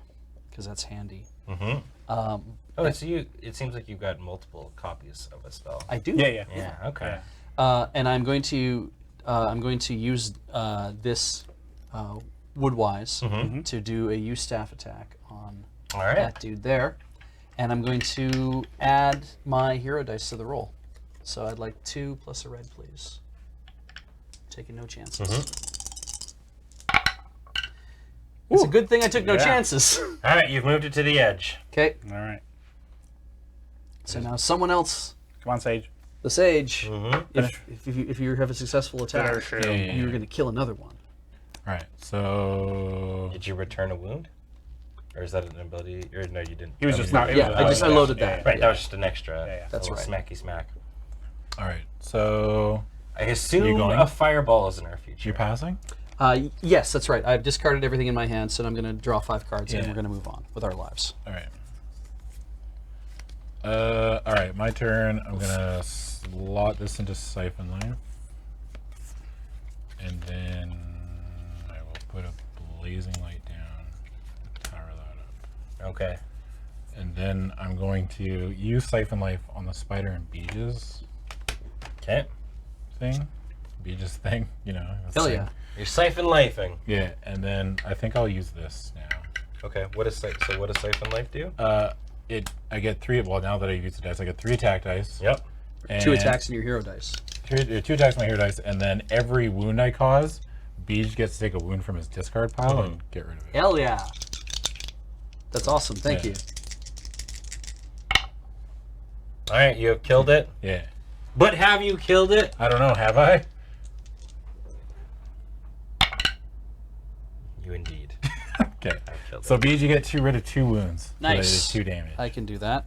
because that's handy. Mm-hmm. Um, Oh, so it seems like you've got multiple copies of a spell. I do. Yeah. Yeah. Okay. Yeah. And I'm going to use this Woodwise to do a use staff attack on All right. that dude there, and I'm going to add my hero dice to the roll. So I'd like 2 plus a red, please. Taking no chances. It's a good thing I took no Yeah. chances. All right. You've moved it to the edge. Okay, All right. so now someone else, Come on, Sage. the sage, Mm-hmm. if you have a successful attack, Yeah. you're going to kill another one. All right. So. Did you return a wound? Or is that an ability? Or no, you didn't. He was That just was- not. Yeah, I loaded that. Right. That was just an extra. Yeah. That's a little right. Smacky smack. All right. So. I assume going? a fireball is in our future. You passing? Yes, that's right. I've discarded everything in my hand, so I'm going to draw 5 cards and Yeah. we're going to move on with our lives. All right. All right. My turn. I'm gonna slot this into Siphon Line, and then I will put a blazing light down. Power that up. Okay. And then I'm going to use Siphon Life on the spider and Beege's Okay. thing. Beege's thing, you know. this Hell thing. yeah. You're siphon lifing. Yeah, and then I think I'll use this now. Okay. What does siphon life do? I get 3. Well, now that I use the dice, I get 3 attack dice. Yep. And 2 attacks in your hero dice. 2 attacks on my hero dice, and then every wound I cause, Beej gets to take a wound from his discard pile and get rid of it. Hell yeah. That's awesome. Thank Yeah. you. All right. You have killed it. Yeah. But have you killed it? I don't know, have I? You indeed. Okay. Killed So it. Beej, you get rid of 2 wounds. Nice. So they did 2 damage. I can do that.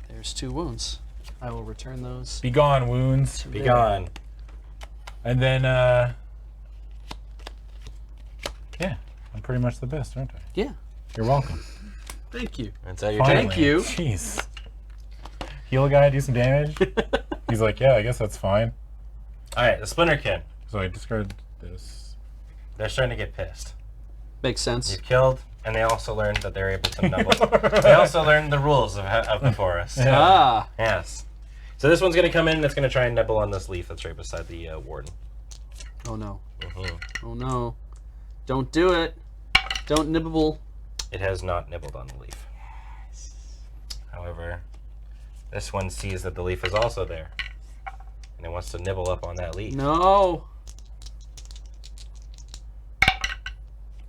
There's 2 wounds. I will return those. Be gone, wounds. Be gone. And then, yeah, I'm pretty much the best, aren't I? Yeah. You're welcome. Thank you. Is that your turn? Thank you. Jeez. Heal a guy, do some damage. He's like, yeah, I guess that's fine. All right. The Splinterkin. So I discard this. They're starting to get pissed. Makes sense. You've killed, and they also learned that they're able to nibble. They also learned the rules of the forest. Yeah. Ah. Yes. So this one's going to come in and it's going to try and nibble on this leaf that's right beside the warden. Oh no. Mhm. Oh no. Don't do it. Don't nibble. It has not nibbled on the leaf. However, this one sees that the leaf is also there. And it wants to nibble up on that leaf. No.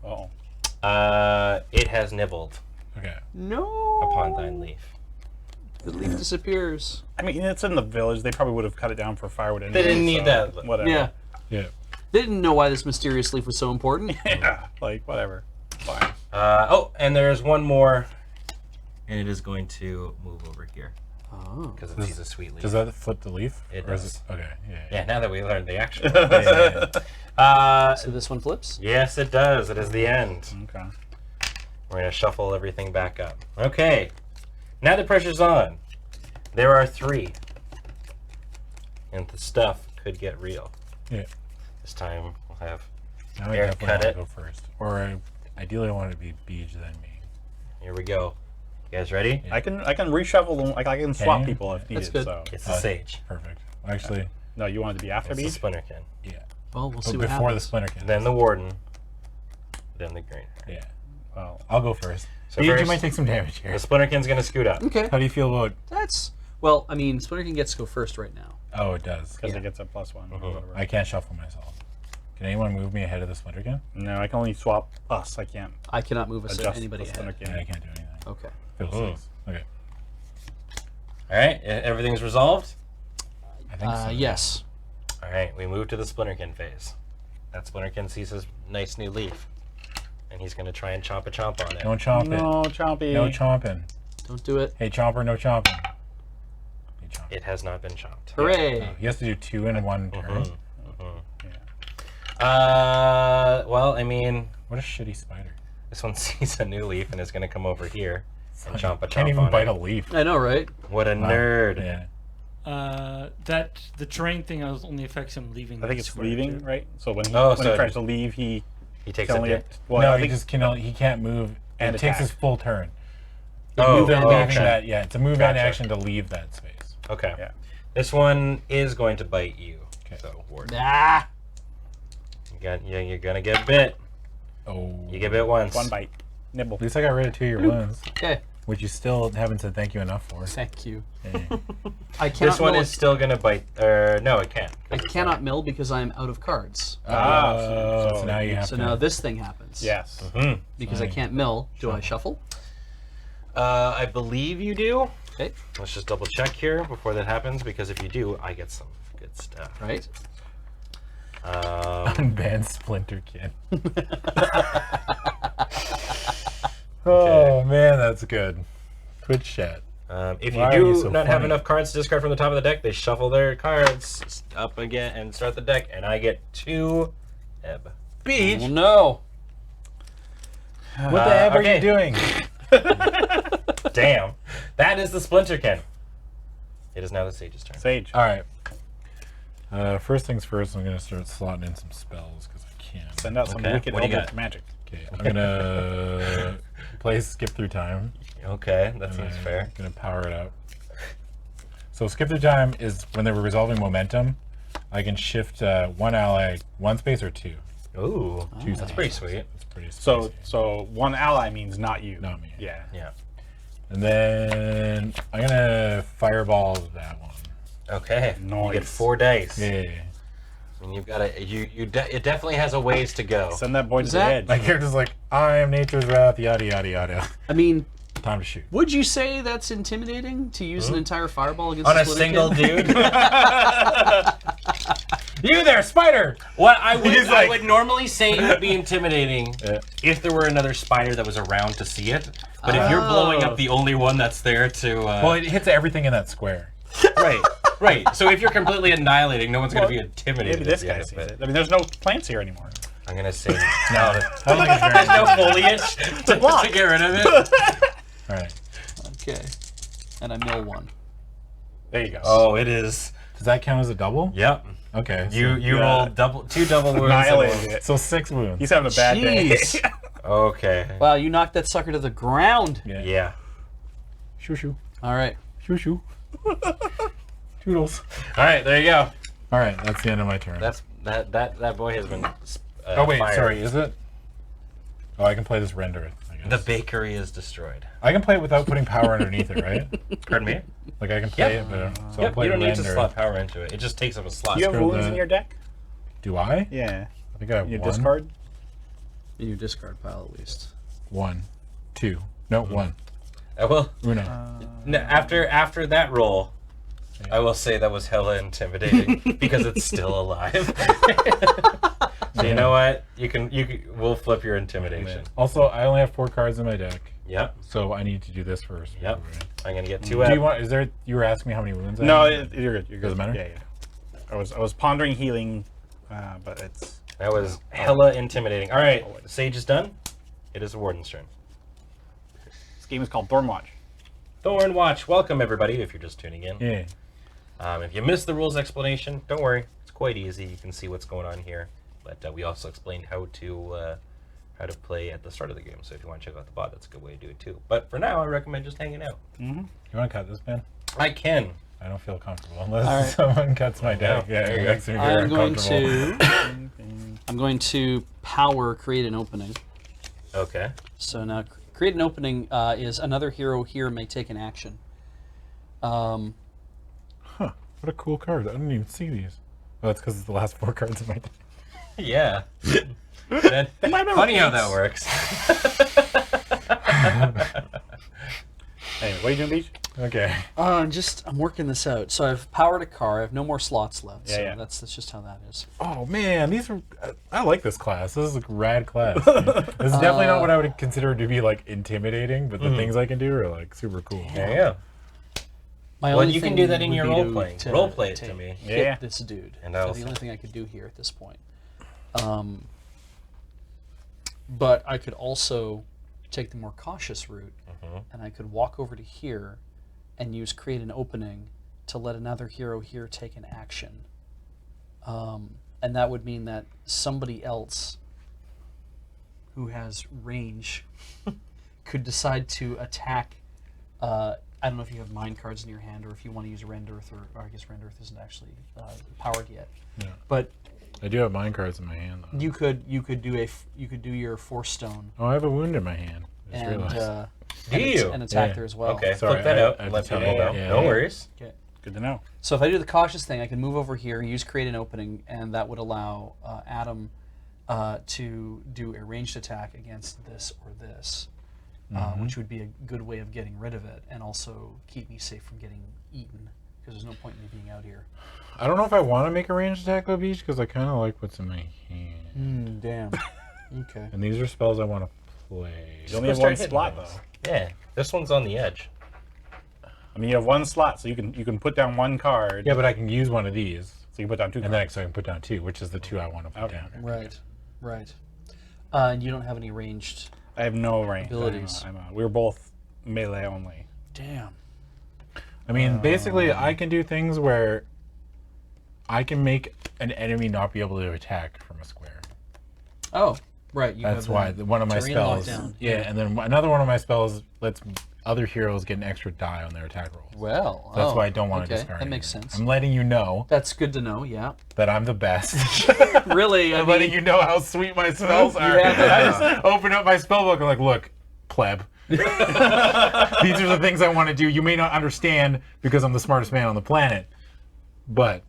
Oh. It has nibbled Okay. No. upon thine leaf. The leaf disappears. I mean, it's in the village. They probably would have cut it down for firewood anyway. They didn't need so that. Whatever. Yeah. Yeah. They didn't know why this mysterious leaf was so important. Yeah. Like, whatever. Fine. Oh, and there's one more. And it is going to move over here. Oh. Because it sees a sweet leaf. Does that flip the leaf? It Or is does. Okay, yeah. Yeah, now that we learned the actual. Yeah. So this one flips? Yes, it does. It is the end. Okay. We're going to shuffle everything back up. Okay. Now the pressure's on. There are 3. And the stuff could get real. Yeah. This time we'll have Now I Eric, definitely cut want to it. go first. Or ideally I want it to be Beej then me. Here we go. You guys ready? I can reshuffle them. Like, I can swap you? people if needed. That's good. So It's the sage. Perfect. Actually, no, you wanted to be after It's the me. Splinterkin. yeah. Well, we'll see But what before the happens. Splinterkin. Then the warden. Then the green. Yeah. Well, I'll go first. So Beej, you first- might take some damage here. The Splinterkin's going to scoot up. Okay. How do you feel about... That's... Well, I mean, Splinterkin gets to go first right now. Oh, it does. because Yeah. it gets a +1. Or whatever. I can't shuffle myself. Can anyone move me ahead of the Splinterkin? No, I can only swap us. I can't I cannot move us adjust anybody the ahead. Yeah, I Splinterkin. can't do anything. Okay. Feels Mhm. nice. Okay. All right. Everything's resolved? I think so. Yes. All right. We move to the Splinterkin phase. That Splinterkin sees his nice new leaf. And he's going to try and chomp on it. No chomp it. No, Chompy. No chomping. Don't do it. Hey, chomper, no chomping. Hey, chomp. It has not been chomped. Hooray. Oh, he has to do 2 in 1 turn. Mhm. Yeah. Well, I mean, What a shitty spider. this one sees a new leaf and is going to come over here and chomp Can't even on bite it. a leaf. I know, right? What a nerd. Yeah. That the terrain thing only affects him leaving. I think the it's square, leaving, too. right? So when he, Oh, when so he tries to leave, he He takes can a only. dip. Well, no, I he think just can. He can't move. And it takes attack. his full turn. Oh, Move and oh, leaving okay. that. Yeah, it's a move and Gotcha. action to leave that space. Okay. Yeah. This one is going to bite you. Okay. So, Ward. Ah. You're going to get bit. Oh. You get bit once. one bite, nibble. At least I got rid of 2 of your wounds, Okay. which you still haven't said thank you enough for. Thank you. Hey. I cannot This one mill is still going to bite. No, it can't. I cannot mill because I am out of cards. So now you have So to. now this thing happens. Yes. Hmm. Because I can't mill, do I shuffle? I believe you do. Okay. Let's just double check here before that happens, because if you do, I get some good stuff. Right? Unban Splinterkin. Oh man, that's good. Twitch chat. If Why are you you do so not have funny? enough cards to discard from the top of the deck, they shuffle their cards up again and start the deck, and I get 2 ebb. Well, no. What the heck are okay. you doing? Damn. That is the Splinterkin. It is now the Sage's turn. Sage. All right. First things first, I'm gonna start slotting in some spells because I can. Send out some Okay, wicked what do you eldritch got? magic. Okay, I'm gonna play skip through time. Okay, that and seems I'm fair. gonna power it up. So skip through time is when they were resolving momentum. I can shift one ally one space or two. Ooh, Two that's spaces. pretty sweet. It's pretty So spicy. one ally means not you. Not me. Yeah. Yeah. And then I'm gonna fireball that one. Okay. You Nice. get 4 dice. Yeah. And you've got to. It definitely has a ways to go. Send that boy to the that- edge. My character's like, I am nature's wrath, yada yada yada. I mean, Time to shoot. would you say that's intimidating to use an entire fireball against On a splinter single kid? dude. You there, spider! What I would, He's I like- would normally say it would be intimidating Yeah. if there were another spider that was around to see it. But if you're blowing up the only one that's there to, Well, it hits everything in that square. right, right. So if you're completely annihilating, no one's going to be intimidated. Maybe this at the guy end of sees it. it. I mean, there's no plants here anymore. I'm gonna say no. I don't think it's very There's no foliage to get rid of it. Alright. Okay. And I mill one. There you go. Oh, it is. Does that count as a double? Yep. Okay. You yeah. roll two double wounds. Annihilated it. So 6 wounds. He's having a bad Jeez. day. Okay. Wow, you knocked that sucker to the ground. Yeah. Yeah. Shoo shoo. All right. Shoo shoo. Toodles. All right, there you go. Alright, that's the end of my turn. That boy has been. Oh wait, fired. sorry, is it? Oh, I can play this render, I guess. The bakery is destroyed. I can play it without putting power underneath it, right? Pardon me? Like I can play Yep. it, but so I'll Yep, play you don't need render. to slot power into it. It just takes up a slot. Do you have go to wounds the- in your deck? Do I? Yeah. I think I have Your one. discard? In your discard pile, at least. 1, 2. No, 1. Well, Uno. after that roll, I will say that was hella intimidating because it's still alive. So you know what? We'll flip your intimidation. Also, I only have 4 cards in my deck, Yep. so I need to do this first. Yep. I'm gonna get 2 Do out. you want? Is there? You were asking me how many wounds? No, I have? you're good. You're good. Doesn't matter? Yeah, yeah. I was pondering healing, but it's... That was hella intimidating. All right, Sage is done. It is the Warden's turn. This game is called Thornwatch. Thornwatch. Welcome everybody. If you're just tuning in, Yeah. if you missed the rules explanation, don't worry. It's quite easy. You can see what's going on here. But we also explained how to play at the start of the game. So if you want to check out the bot, that's a good way to do it too. But for now, I recommend just hanging out. You want to cut this, Ben? I can. I don't feel comfortable unless All right. someone cuts my deck. No. Yeah, There it you go. makes me very I'm going uncomfortable. I'm going to power create an opening. Okay. So now create an opening is another hero here may take an action. Huh. What a cool card. I didn't even see these. Oh, that's because it's the last 4 cards in my deck. Yeah. Funny how that works. Anyway, what are you doing, Beach? Okay. I'm working this out. So I've powered a car. I have no more slots left. Yeah, so yeah. that's just how that is. Oh man, these are. I like this class. This is a rad class. This is definitely not what I would consider to be like intimidating, but the things I can do are like super cool. There you go. My Well, only you can thing do that in would your be role to- playing. to- Role play it to me. Hit Yeah. this dude. And so I'll- the only thing I could do here at this point. But I could also take the more cautious route, and I could walk over to here and use create an opening to let another hero here take an action. And that would mean that somebody else who has range could decide to attack. I don't know if you have mind cards in your hand or if you want to use Rend Earth, or I guess Rend Earth isn't actually powered yet. Yeah. But I do have mine cards in my hand though. you could do your Force Stone Oh, I have a wound in my hand. I just and realized. and attack Yeah. there as well. Okay, Sorry, flip that I out. have to Let tell people you. know. Yeah. No worries. Okay. Good to know. So if I do the cautious thing, I can move over here, use create an opening, and that would allow Adam to do a ranged attack against this or this, which would be a good way of getting rid of it, and also keep me safe from getting eaten, because there's no point in me being out here. I don't know if I want to make a ranged attack though, Beach, because I kind of like what's in my hand. Damn. Okay. And these are spells I want to play. You only have Start one hitting slot, those. though. Yeah, this one's on the edge. I mean, you have one slot, so you can put down one card. Yeah, but I can use one of these, So you can put down 2 and cards. then I can put down 2, which is the 2 I want to put Okay. down. Right. And you don't have any ranged. I have no range. Abilities. We're both melee only. Damn. I mean, basically, I can do things where I can make an enemy not be able to attack from a square. Oh. Right. You That's have why the one of my terrain spells. lockdown. Yeah, and then another one of my spells lets other heroes get an extra die on their attack rolls. Well, That's why I don't want to okay. discard That makes anything. sense. I'm letting you know That's good to know. Yeah. that I'm the best. Really, I I'm letting mean, you know how sweet my spells are. Yeah. I just open up my spell book and like, look, pleb. These are the things I want to do. You may not understand because I'm the smartest man on the planet, but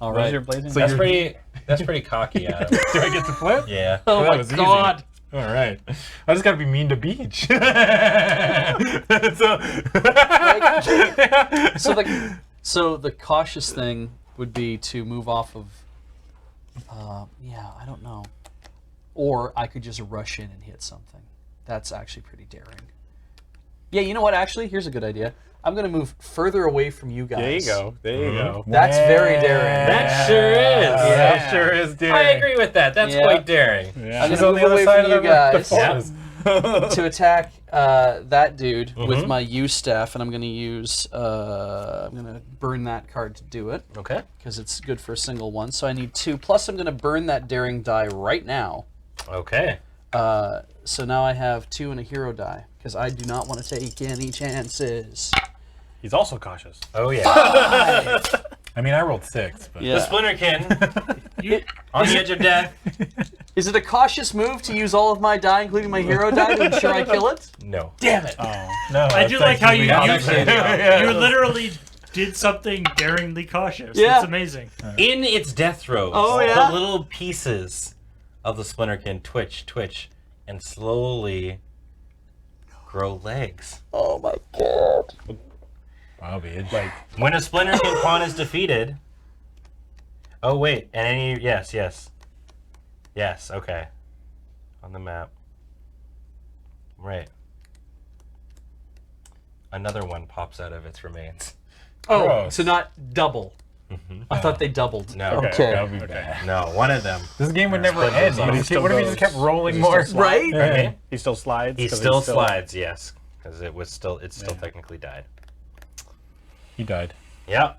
all What is right. your blazing? So That's you're- pretty cocky, Adam. do I get to flip? Yeah. Oh Well, that my was easy. God. All right. I just got to be mean to Beach. So the cautious thing would be to move off of. Yeah, I don't know. Or I could just rush in and hit something. That's actually pretty daring. Yeah, you know what? Actually, here's a good idea. I'm going to move further away from you guys. There you go. There you go. That's very daring. That sure is. Yeah, Yeah. sure is daring. I agree with that. That's Yeah. quite daring. Yeah. I'm She's gonna on the move other away side from of you the guys. forest. To attack that dude with my U staff, and I'm going to use. I'm going to burn that card to do it Okay. because it's good for a single one. So I need 2. Plus, I'm going to burn that daring die right now. Okay. So now I have 2 and a hero die because I do not want to take any chances. He's also cautious. Oh yeah. I mean, I rolled 6, but Yeah. The Splinterkin You, on the edge of death. Is it a cautious move to use all of my die, including my hero die, to ensure I kill it? No. Damn it! Oh. no. I do like how you Yeah. you literally did something daringly cautious. Yeah. It's amazing. In its death throes, Oh, yeah? the little pieces of the Splinterkin twitch, and slowly grow legs. Oh my god! Wow, bitch. Like, When a Splinterkin pawn is defeated. Oh wait, and any yes, okay. On the map. Right. Another one pops out of its remains. Oh, Gross. so not double. I thought they doubled. No. Okay. That would be bad. No, one of them. This game would never Splinters end. off. What he if still he goes- just kept rolling does he more? still slide? Right? Yeah. he still slides. He 'cause still he's slides, yes. Because it's still technically died. He died. Yeah.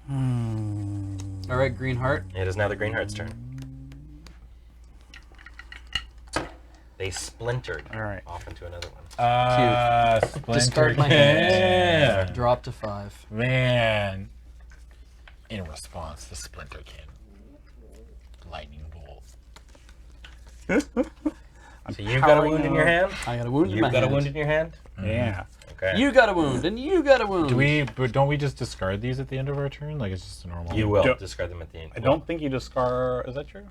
All right, Green Heart. It is now the Greenheart's turn. They splintered All right. off into another one. Discard my Yeah. Drop to 5. Man. In response to Splinterkin. Lightning bolt. So you got a wound in your hand? I got a wound in You my got a hand. wound in your hand? Yeah. Okay. You got a wound, and you got a wound. But don't we just discard these at the end of our turn? Like it's just a normal. You will Don't- discard them at the end. I don't think you discard. Is that true?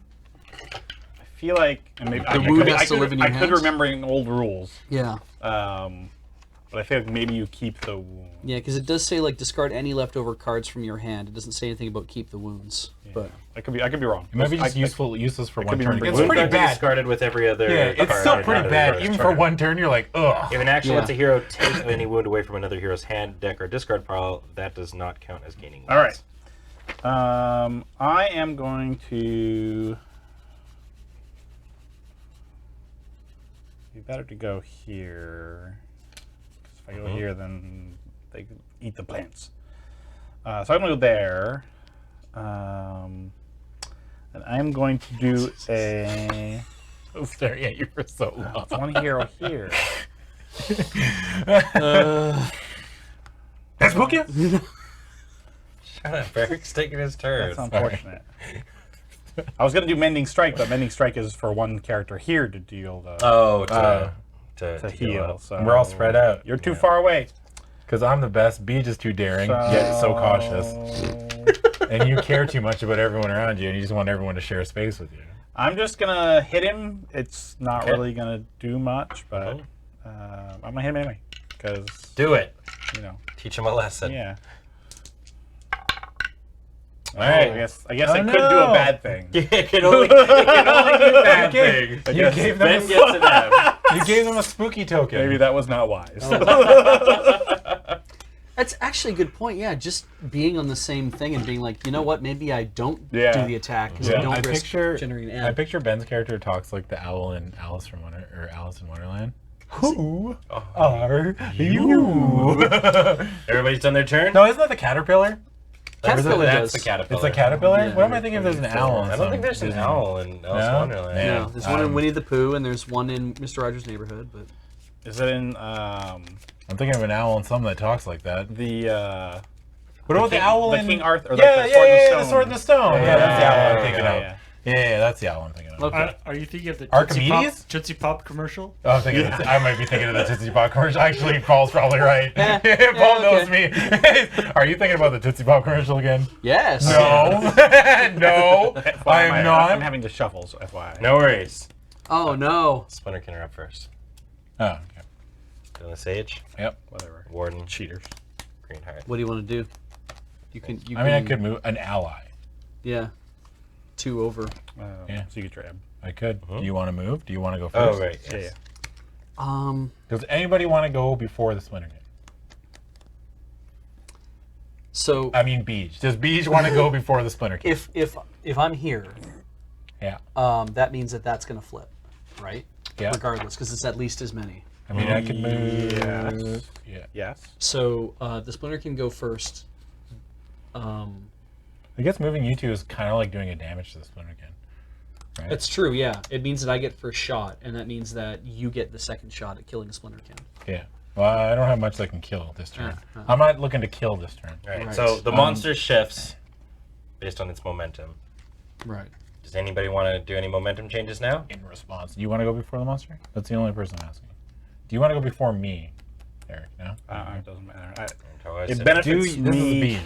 I feel like, and maybe The wound has to live in your I could hands? remembering old rules, Yeah. but I feel like maybe you keep the wound. Yeah, because it does say like discard any leftover cards from your hand. It doesn't say anything about keep the wounds. But I could be wrong. It might be just I- useless for could one be turn. remembering It's wounds pretty Wounds are bad. discarded with every other Yeah, it's card still in pretty another bad. hero's Even turn. for one turn, you're like, ugh. If an action Yeah. lets a hero take any wound away from another hero's hand, deck, or discard pile, that does not count as gaining wounds. All right. I am going to. Be better to go here. 'Cause if I go here, then they could eat the plants. So I'm going to go there. And I'm going to do a. I was staring at you for so long. One hero here. That's Bookia? Shut up, Eric's taking his turn. That's unfortunate. I was going to do Mending Strike, but Mending Strike is for one character here to deal the Oh, Uh, to heal. So We're all spread out. You're too far away. Because I'm the best, Beej is too daring, yet so cautious. And you care too much about everyone around you, and you just want everyone to share space with you. I'm just gonna hit him. It's not Okay. really gonna do much, but I'm gonna hit him anyway. Because, Do it. you know, Teach him a lesson. yeah. All right. I guess Oh, I could do a no. bad thing. It can only do bad things. You gave them Ben a, gets an F. you gave them a spooky token. Maybe that was not wise. that's actually a good point. Yeah, just being on the same thing and being like, you know what? Maybe I don't Yeah. do the attack because Yeah. I don't I risk picture, generating an I amp. picture Ben's character talks like the owl in Alice in Wonderland. Who are you? Everybody's done their turn? No, isn't that the caterpillar? Caterpillar That's does. the caterpillar. It's a caterpillar? Yeah. What am I thinking if there's an owl? I don't think there's an owl in Alice in Wonderland. Yeah. No, there's one in Winnie the Pooh, and there's one in Mr. Rogers' Neighborhood. But Is it in I'm thinking of an owl and something that talks like that. the What about the owl the in King Arthur? Or Yeah, like yeah, the Sword and the the Sword and the Stone. Yeah, that's the owl I'm thinking yeah, of. yeah. Yeah, that's the owl I'm thinking of. Okay. Are you thinking of the Archimedes? Tootsie Pop commercial? Oh, I'm thinking I might be thinking of the Tootsie Pop commercial. Actually, Paul's probably right. Paul yeah, knows me. Are you thinking about the Tootsie Pop commercial again? yes. No. No. I am I'm not. having to shuffle, so FYI. No worries. Oh no. Splinterkin are up first. Oh, okay. Doing the Sage, Yep. Whatever. Warden, Cheaters. Greenheart. What do you want to do? You can. You I mean, I can- could move an ally. Yeah. 2 over. Yeah. So you get your ebb. I could. Do you want to move? Do you want to go Oh, first? right. Yeah, Yes. yeah. Does anybody want to go before the Splinterkin? So I mean, Beej. Does Beej want to go before the Splinterkin? if I'm here, Yeah. that means that that's gonna flip, right? Yeah. Regardless, because it's at least as many. I mean, I could move. Yes. Yeah. Yes. So the Splinter can go first. I guess moving you two is kind of like doing a damage to the Splinterkin. Right? That's true. Yeah, it means that I get first shot, and that means that you get the second shot at killing a Splinterkin. Yeah. Well, I don't have much that can kill this turn. Yeah. I'm not looking to kill this turn. Right. Right. So the monster shifts based on its momentum. Right. Does anybody want to do any momentum changes now? In response, you want to go before the monster? That's the only person I'm asking. Do you want to go before me, Eric? No. It doesn't matter. It It benefits This is me. Beej.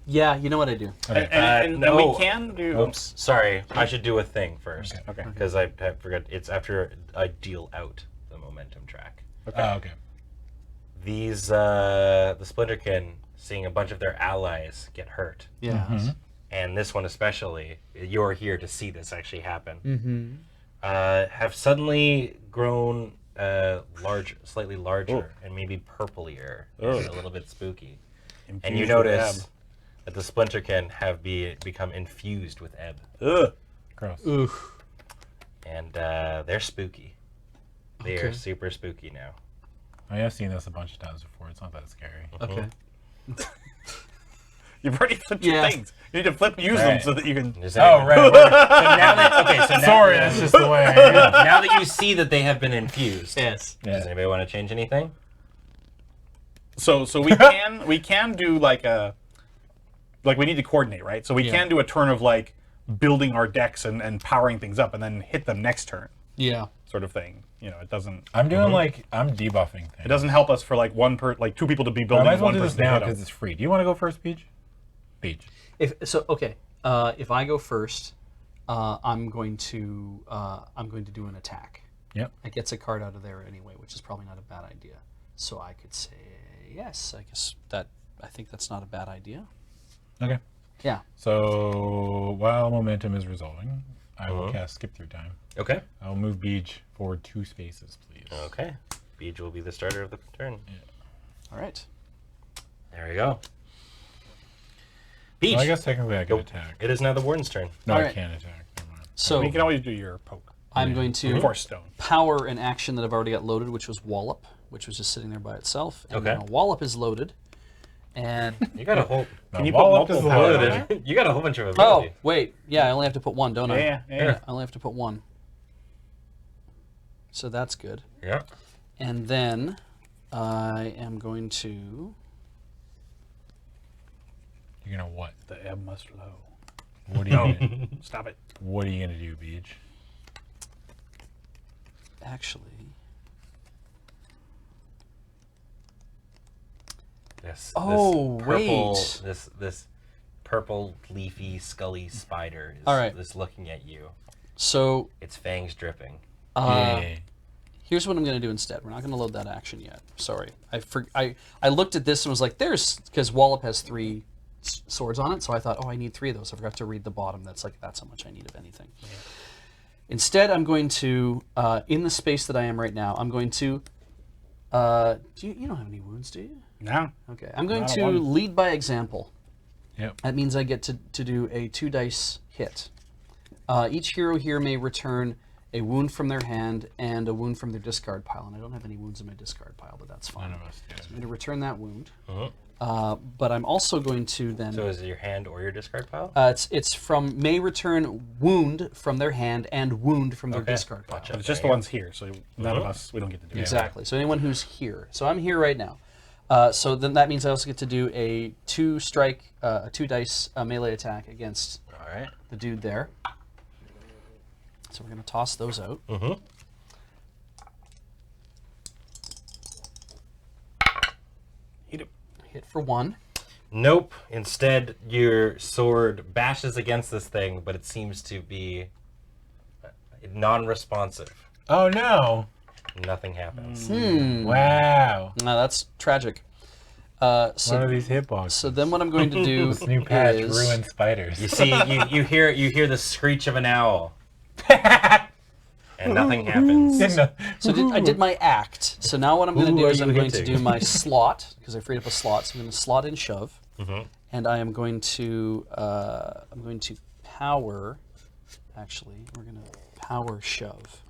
Yeah, you know what I do. Okay. And no. we can do. Oops. Sorry. I should do a thing first. Okay. Because I forgot. It's after I deal out the momentum track. Oh, okay. These, the Splinterkin, seeing a bunch of their allies get hurt. Yeah. And this one especially, you're here to see this actually happen. Mm-hmm. Have suddenly grown slightly larger, and maybe purplier, and a little bit spooky. And you Infused with notice that the Splinterkin have become infused with ebb, ebb. Gross. Oof. and they're spooky. They are Okay. super spooky now. I have seen this a bunch of times before. It's not that scary. Okay. You've already flipped your Yeah. things. You need to use them Right. so that you can. Does Oh, anyone- right. So now that Sorry, that's just the way. now that you see that they have been infused, Yes. does Yeah. anybody want to change anything? So we can do like we need to coordinate, right? So we Yeah. can do a turn of like building our decks and powering things up, and then hit them next turn, Yeah. sort of thing. You know, it doesn't I'm doing like I'm debuffing things. it doesn't help us for like two people to be I building. might as well one do this person to now hit 'em. because it's free. Do you want to go first, Beej? Beej. If I go first, I'm going to do an attack. Yep. It gets a card out of there anyway, which is probably not a bad idea. So I could say yes. I think that's not a bad idea. Okay. Yeah. So while momentum is resolving, I will cast skip through time. Okay. I'll move Beej forward 2 spaces, please. Okay. Beej will be the starter of the turn. All right. There we go. Beej. Well, I guess technically I can Nope. attack. It is now the Warden's turn. No, All I right. can't attack. Never mind. So You can always do your poke. I'm going to Force stone. power an action that I've already got loaded, which was Wallop, which was just sitting there by itself. And Okay. now Wallop is loaded. And You got a whole. Can you Now, put Wallop is multiple loaded. powers on there? You got a whole bunch of oh ability. wait, yeah, I only have to put one, don't I? Yeah. I only have to put one. So that's good. Yeah. And then I am going to. You're gonna what? The ebb must flow. What are you? Gonna, Stop it. what are you gonna do, Beej? Actually, Oh, this purple, wait. This purple leafy scully spider is All right. is looking at you. so Its fangs dripping. Yay. here's what I'm going to do instead. We're not going to load that action yet. Sorry. I looked at this and was like, because Wallop has 3 swords on it, so I thought, oh, I need 3 of those. I forgot to read the bottom. That's how much I need of anything. Yeah. Instead, I'm going to, in the space that I am right now, I'm going to, you don't have any wounds, do you? No. Okay. I'm going Not to one. lead by example. Yep. That means I get to do a 2 dice hit. Each hero here may return a wound from their hand and a wound from their discard pile. And I don't have any wounds in my discard pile, but that's fine. None of us do. I'm going to return that wound. But I'm also going to then. So is it your hand or your discard pile? It's from may return wound from their hand and wound from their Okay. discard pile. Gotcha. But it's just the ones here, so none of us, we don't get to do it. Exactly. So anyone who's here. So I'm here right now. So then that means I also get to do a 2-strike, a 2-dice melee attack against All right. the dude there. So we're going to toss those out. Mm-hmm. Hit for 1. Nope. Instead, your sword bashes against this thing, but it seems to be non-responsive. Oh no! Nothing happens. Wow. No, that's tragic. So, What are these hitboxes? so then what I'm going to do This new patch is... ruined spiders. You see, you hear the screech of an owl, and nothing happens. So I did my act. So now what I'm going to Who do are is you I'm going to hitting? do my slot, because I freed up a slot. So I'm going to slot in shove. Mhm. And I am going to power, actually, we're going to power shove.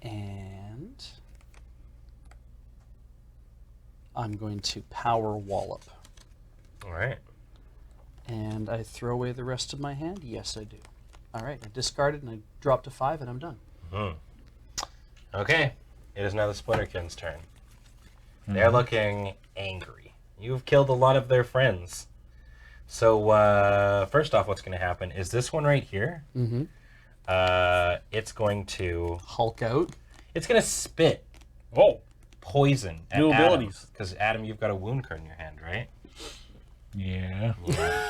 And I'm going to power wallop. All right. And I throw away the rest of my hand? Yes, I do. All right, I discarded and I dropped to 5 and I'm done. Okay. It is now the Splinterkin's turn. They're looking angry. You've killed a lot of their friends. So first off, what's going to happen is this one right here. Mm-hmm. It's going to Hulk out. It's going to spit Oh, poison at New Adam. abilities. Because Adam, you've got a wound card in your hand, right? Yeah.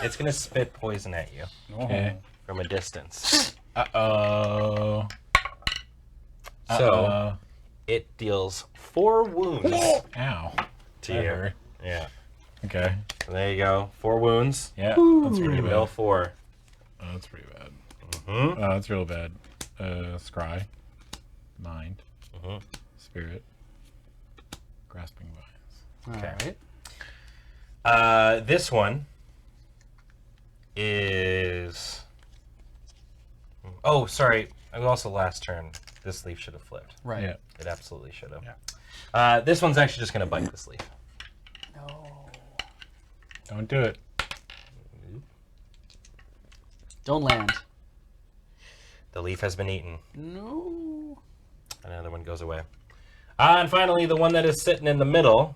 It's going to spit poison at you Okay. from a distance. Uh-oh. So it deals 4 wounds Ow. to That you. hurt. Yeah. Okay. So there you go. 4 wounds. Yeah, that's pretty Bill bad. 4. Oh, that's pretty bad. Mm-hmm. Oh, that's real bad. Scry. Mind. Mhm. Spirit. Grasping Vines. All Okay. right. This one is. Oh, sorry. Also, last turn, this leaf should have flipped. Right. Yeah. It absolutely should have. This one's actually just going to bite this leaf. No. Don't do it. Don't land. The leaf has been eaten. No. Another one goes away. And finally, the one that is sitting in the middle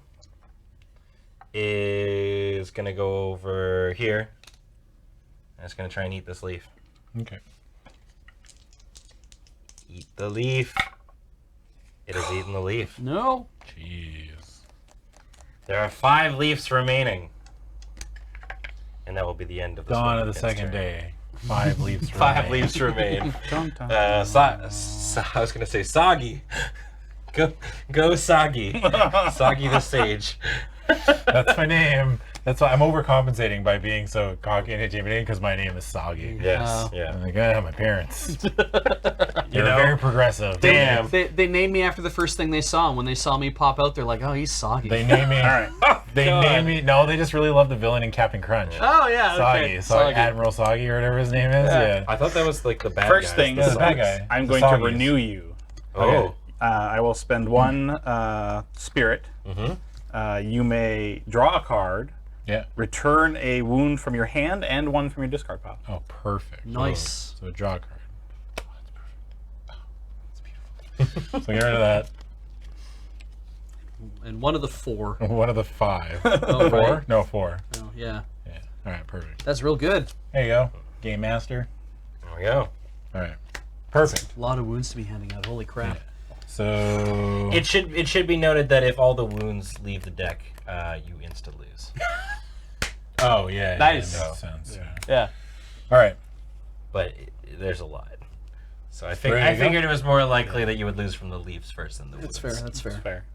is going to go over here. And it's going to try and eat this leaf. Okay. Eat the leaf. It has eaten the leaf. No. Jeez. There are 5 leaves remaining. And that will be the end of this Dawn of the Splinterkin's second turn. day. 5 leaves. 5 remain. leaves remain. dun, dun. I was going to say Soggy. Go Soggy. Soggy the Sage. That's my name. That's why I'm overcompensating by being so cocky and intimidating because my name is Soggy. Yes, yeah. I'm like, my parents. You You're know? very progressive. Damn. They named me after the first thing they saw, and when they saw me pop out, they're like, "Oh, he's soggy." They name me. All right. They God. name me. No, they just really love the villain in Captain Crunch. Oh yeah, Soggy. So Soggy. Admiral Soggy or whatever his name is. Yeah. I thought that was like the bad First guys, thing the Yeah, the bad Sogs. guy. I'm The going to Soggies. renew you. Oh. I will spend 1 spirit. Mm-hmm. You may draw a card, Yeah. return a wound from your hand, and 1 from your discard pile. Oh, perfect. Nice. So draw a card. Oh, that's perfect. Oh, that's beautiful. So get rid of that. And one of the 4. One of the 5. Oh, 4? right. No, 4. Oh yeah, Yeah. All right, perfect. that's real good. There you go. Game Master. There we go. All right. Perfect. A lot of wounds to be handing out. Holy crap. So It should be noted that if all the wounds leave the deck, you insta lose. Oh yeah. Nice. Yeah, makes sense. Yeah. Yeah. All right. But there's a lot. So I There you go. figured it was more likely that you would lose from the leaves first than the wounds. That's fair. That's fair. Fair.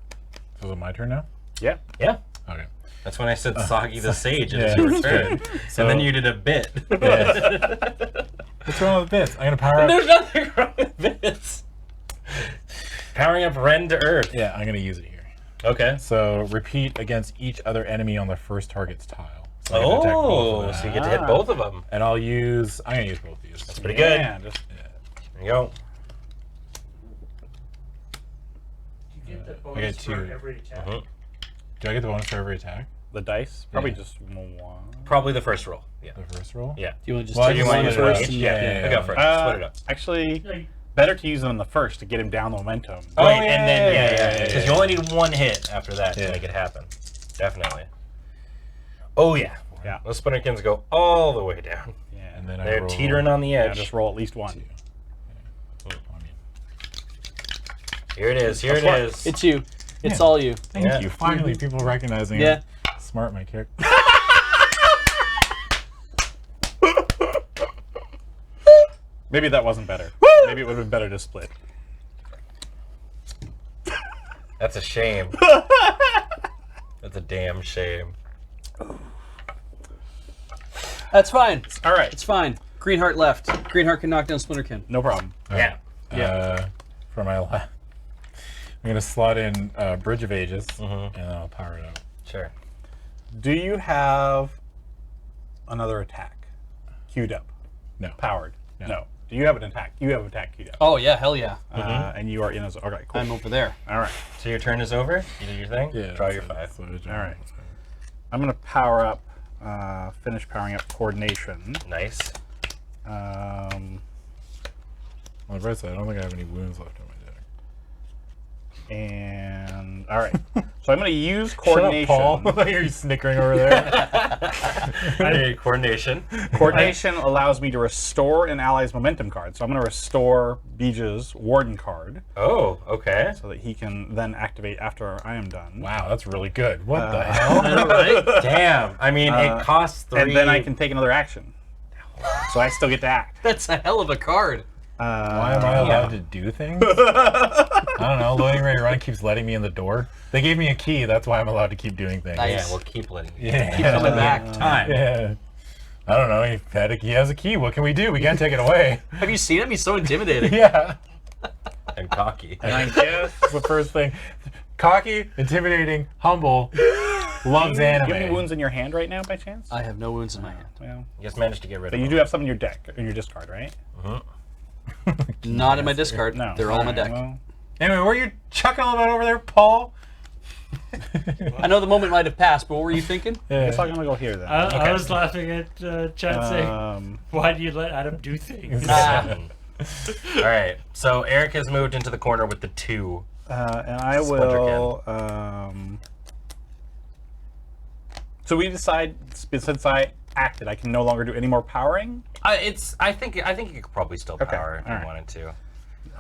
So is it my turn now? Yeah. Yeah. Okay. That's when I said Soggy the Sage. It yeah, was your that's turn. good. And So- then you did a bit. Yeah. What's wrong with bits? I'm gonna power up. There's nothing wrong with bits. Powering up Ren to Earth. Yeah, I'm gonna use it here. Okay. So repeat against each other enemy on the first target's tile. So I can attack both Oh, of so them. you get to hit both of them. And I'm gonna use both of these. That's Pretty good. Yeah, just There you go. You get the I bonus get for 2. every attack. Mhm. Do I get the bonus for every attack? The dice? Probably Yeah. just one. Probably the first roll. Yeah. The first roll? Yeah. Do you want to just Well, I take just one wanted to first? know. And Yeah. Go for it. Split it up. Actually, Like, better to use them in the first to get him down the momentum. Oh, Right, and then yeah. because you only need one hit after that Yeah. to make it happen. Definitely. Oh yeah. Yeah. Those splinterkins go all the way down. Yeah. And then I They're roll, teetering on the Yeah, edge. just roll at least one. Here it is. Here it That's is. It's you. It's Yeah. all you. Thank Yeah. you. Finally, people recognizing Yeah. how smart my character. Maybe that wasn't better. Maybe it would have been better to split. That's a shame. That's a damn shame. That's fine. All right. It's fine. Greenheart left. Greenheart can knock down Splinterkin. No problem. Yeah. For my I'm gonna slot in Bridge of Ages, and then I'll power it up. Sure. Do you have another attack queued up? No. Powered? No. Do you have an attack? You have an attack queued up. Oh yeah, hell yeah. And you are in as. Okay, cool. I'm over there. All right. So your turn is over. You did your thing. Yeah. Draw your so- 5. so it's- All right. I'm going to power up, finish powering up coordination. Nice. Um, On the bright side, I don't think I have any wounds left on my deck. and all right. So I'm going to use Shut coordination. up, Paul. You're snickering over there. Hey, coordination. Coordination allows me to restore an ally's momentum card. So I'm going to restore Bij's Warden card Oh, okay. so that he can then activate after I am done. Wow, that's really good. What the hell? I know, right? Damn. I mean, it costs 3. And then I can take another action. So I still get to act. That's a hell of a card. Why am I allowed to do things? I don't know. Loading Ready Run keeps letting me in the door. They gave me a key. That's why I'm allowed to keep doing things. Nice. Yeah, we'll keep letting you. Yeah. Keep coming back. Time. Yeah. I don't know. He has a key. What can we do? We can't take it away. Have you seen him? He's so intimidating. Yeah. And cocky. And I guess. That's the first thing. Cocky, intimidating, humble, loves Do you have any anime. wounds in your hand right now by chance? I have no wounds in my hand. Well, You just managed to get rid but of you them. do have some in your deck, in your discard, right? Not in my discard. No. They're all in my Alright, deck. well, Anyway, what are you chuckling about over there, Paul? I know the moment might have passed, but what were you thinking? I guess I'm gonna go here then. I was laughing at Chad saying, "Why do you let Adam do things?" All right. So Eric has moved into the corner with the 2. And I Splinter will. So we decide since I acted, I can no longer do any more powering. I think you could probably still power if you alright. wanted to.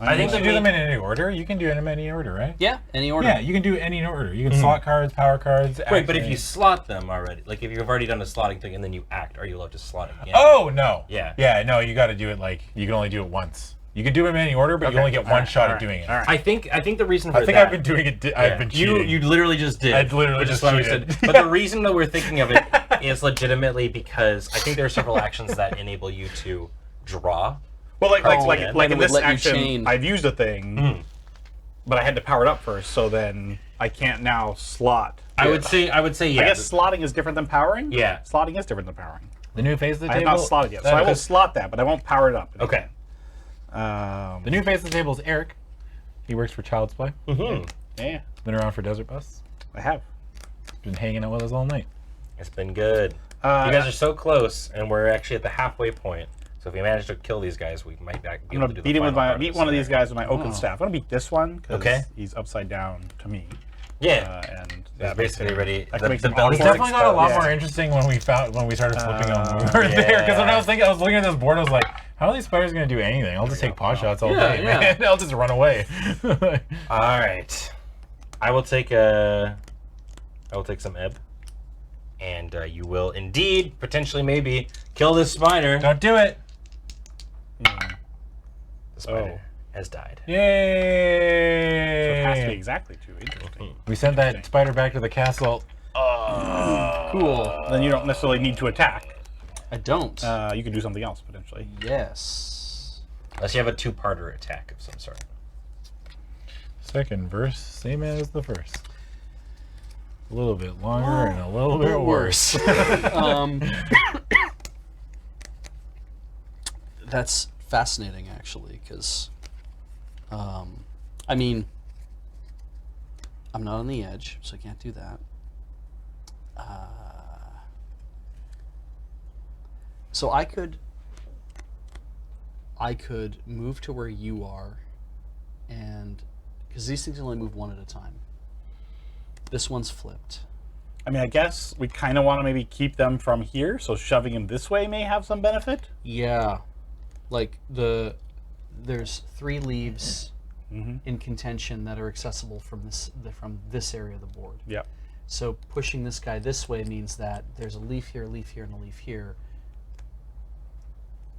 I think You the can do them main- in any order. You can do them in any order, right? Yeah, any order. Yeah, you can do any order. You can slot cards, power cards. Wait, but if activate. you slot them already, like if you've already done a slotting thing and then you act, are you allowed to slot it again? Oh no. Yeah. Yeah, no, you got to do it like you can only do it once. You can do them in any order, but you Okay. only get one shot at doing it. All right. I think the reason for I think that, I've been doing it. I've been you cheating. literally just did. I literally which is just why we cheated. said- But the reason that we're thinking of it is legitimately because I think there are several actions that enable you to draw. Well, like yeah. like It in would this let you action, chain. I've used a thing, but I had to power it up first. So then I can't now slot. I would say yeah. I guess slotting is different than powering. Yeah. Slotting is different than powering. the new phase of the I have table. not slotted yet, so I will slot that, but I won't power it up. Okay. The new phase of the table is Eric. He works for Child's Play. Yeah, Been around for Desert Bus. I have. Been hanging out with us all night. It's been good. You guys are so close, and we're actually at the halfway point. So if we manage to kill these guys, we might be I'm able gonna to do beat the him with final part my of beat this one of these scenario. guys with my oaken staff. I'm gonna beat this one because Okay. he's upside down to me. Yeah. And He's that makes basically him- ready. that The makes him belly It's awkward. definitely got a lot Yeah. more interesting when we started flipping on when we were there. Because when I was looking at this board, I was like, how are these spiders gonna do anything? I'll just take pot shots all day, yeah. man. I'll just run away. All right. I will take some ebb, and you will indeed, potentially, maybe kill this spider. Don't do it. The spider has died. So it has to be Yay! exactly 2. Interesting. We sent that spider back to the castle. Cool. Then you don't necessarily need to attack. I don't. You can do something else potentially. Yes. Unless you have a 2-parter attack of some sort. Second verse, same as the first. A little bit longer and a little bit worse. That's fascinating, actually, because, I mean, I'm not on the edge, so I can't do that. So I could move to where you are, and because these things only move one at a time. This one's flipped. I mean, I guess we kind of want to maybe keep them from here, so shoving them this way may have some benefit. Yeah, like there's 3 leaves in contention that are accessible from this area of the board. Yep. So pushing this guy this way means that there's a leaf here, and a leaf here.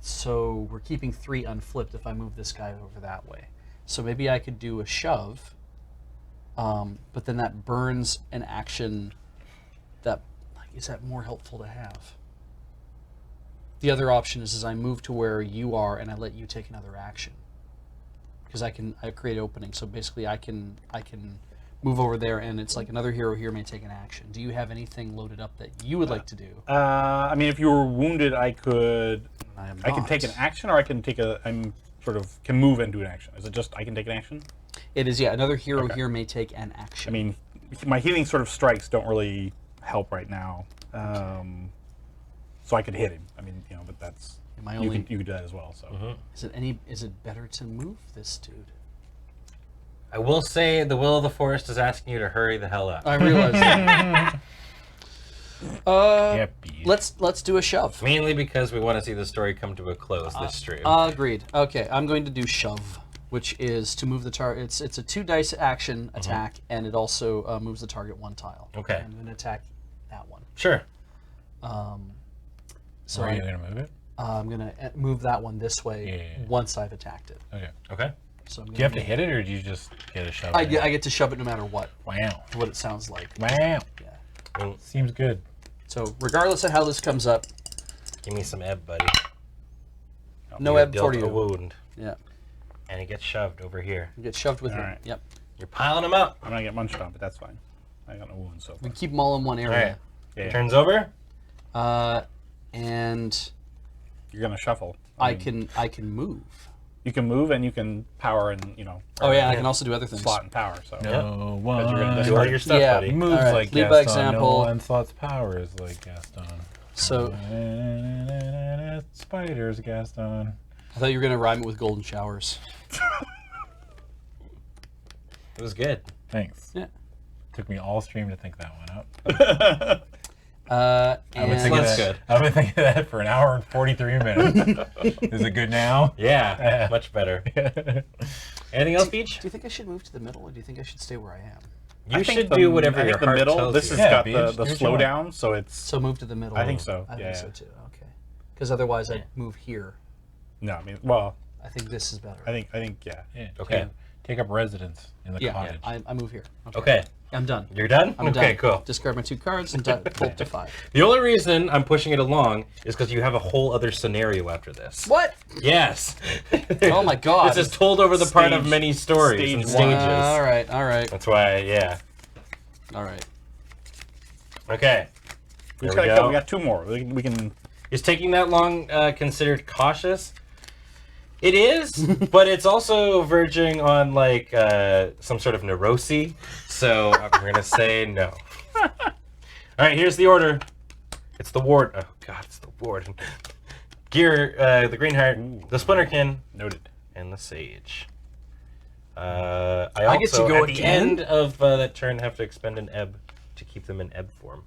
So we're keeping 3 unflipped if I move this guy over that way. So maybe I could do a shove, but then that burns an action that, is that more helpful to have? The other option is I move to where you are and I let you take another action. Because I create opening. So basically I can move over there and it's like another hero here may take an action. Do you have anything loaded up that you would like to do? I mean, if you were wounded, I could I can take an action, or I can take can move and do an action. Is it just I can take an action? It is, yeah. Another hero here may take an action. I mean, my healing sort of strikes don't really help right now. So I could hit him. I mean, but that's you could do that as well. So is it better to move this dude? I will say the will of the forest is asking you to hurry the hell up. I realize that. Yippee. Let's do a shove. Mainly because we want to see the story come to a close this stream. Agreed. Okay, I'm going to do shove, which is to move the target. It's a 2 dice action attack, and it also moves the target 1 tile. Okay. I'm going to attack that one. Sure. So Where are you going to move it? I'm going to move that one this way once I've attacked it. Okay. Okay. So I'm Do you have to hit it, or do you just get a shove? I get to shove it no matter what. Wow. What it sounds like. Wow. Yeah. Seems good. So regardless of how this comes up, Give me some ebb, buddy. no You ebb dealt for you. a wound, Yeah. and it gets shoved over here. You get shoved with All it. right. Yep. You're piling them up. I'm gonna get munched on, but that's fine. I got no wounds so We far. keep them all in one All area. right. Yeah. Turns over. And You're gonna shuffle. I mean, can move. You can move and you can power and Oh yeah, I can also do other things. slot and power. So No you're gonna one Do all your stuff, Yeah. buddy. moves All right, like lead by Gaston. example. No one slots powers like Gaston. So Spiders, Gaston. I thought you were gonna rhyme it with golden showers. It was good. Thanks. Yeah. Took me all stream to think that one up. I've been And thinking That's that- good. I've been thinking of that for an hour and 43 minutes. Is it good now? Yeah, much better. Anything else, Beach? do you think I should move to the middle, or do you think I should stay where I am? You should do whatever I your think the heart middle. tells This you. has Yeah, got Beach, the do what you want. slowdown, so it's So move to the middle. I think so. I yeah. think so too. Okay. Because otherwise I'd move here. No, I mean, well, I think this is better. I think yeah. Yeah, Okay. Take up residence in the yeah, cottage. I move here. Okay, I'm done. you're done? I'm Okay, done. cool. Discard my 2 cards and pull up to 5. The only reason I'm pushing it along is because you have a whole other scenario after this. What? Yes. Oh my god. This is told over the part of Stage- many stories and stage one. stages. All right. All right. That's why, yeah. All right. Okay. We There just we gotta go. we got 2 more. We can. Is taking that long considered cautious? It is, but it's also verging on like some sort of neurosis. So I'm gonna say no. All right, here's the order. It's the ward. Oh God, it's the warden. Gear, the green heart, the splinterkin, Noted. and the sage. I also get to go at the again? end of that turn have to expend an ebb to keep them in ebb form.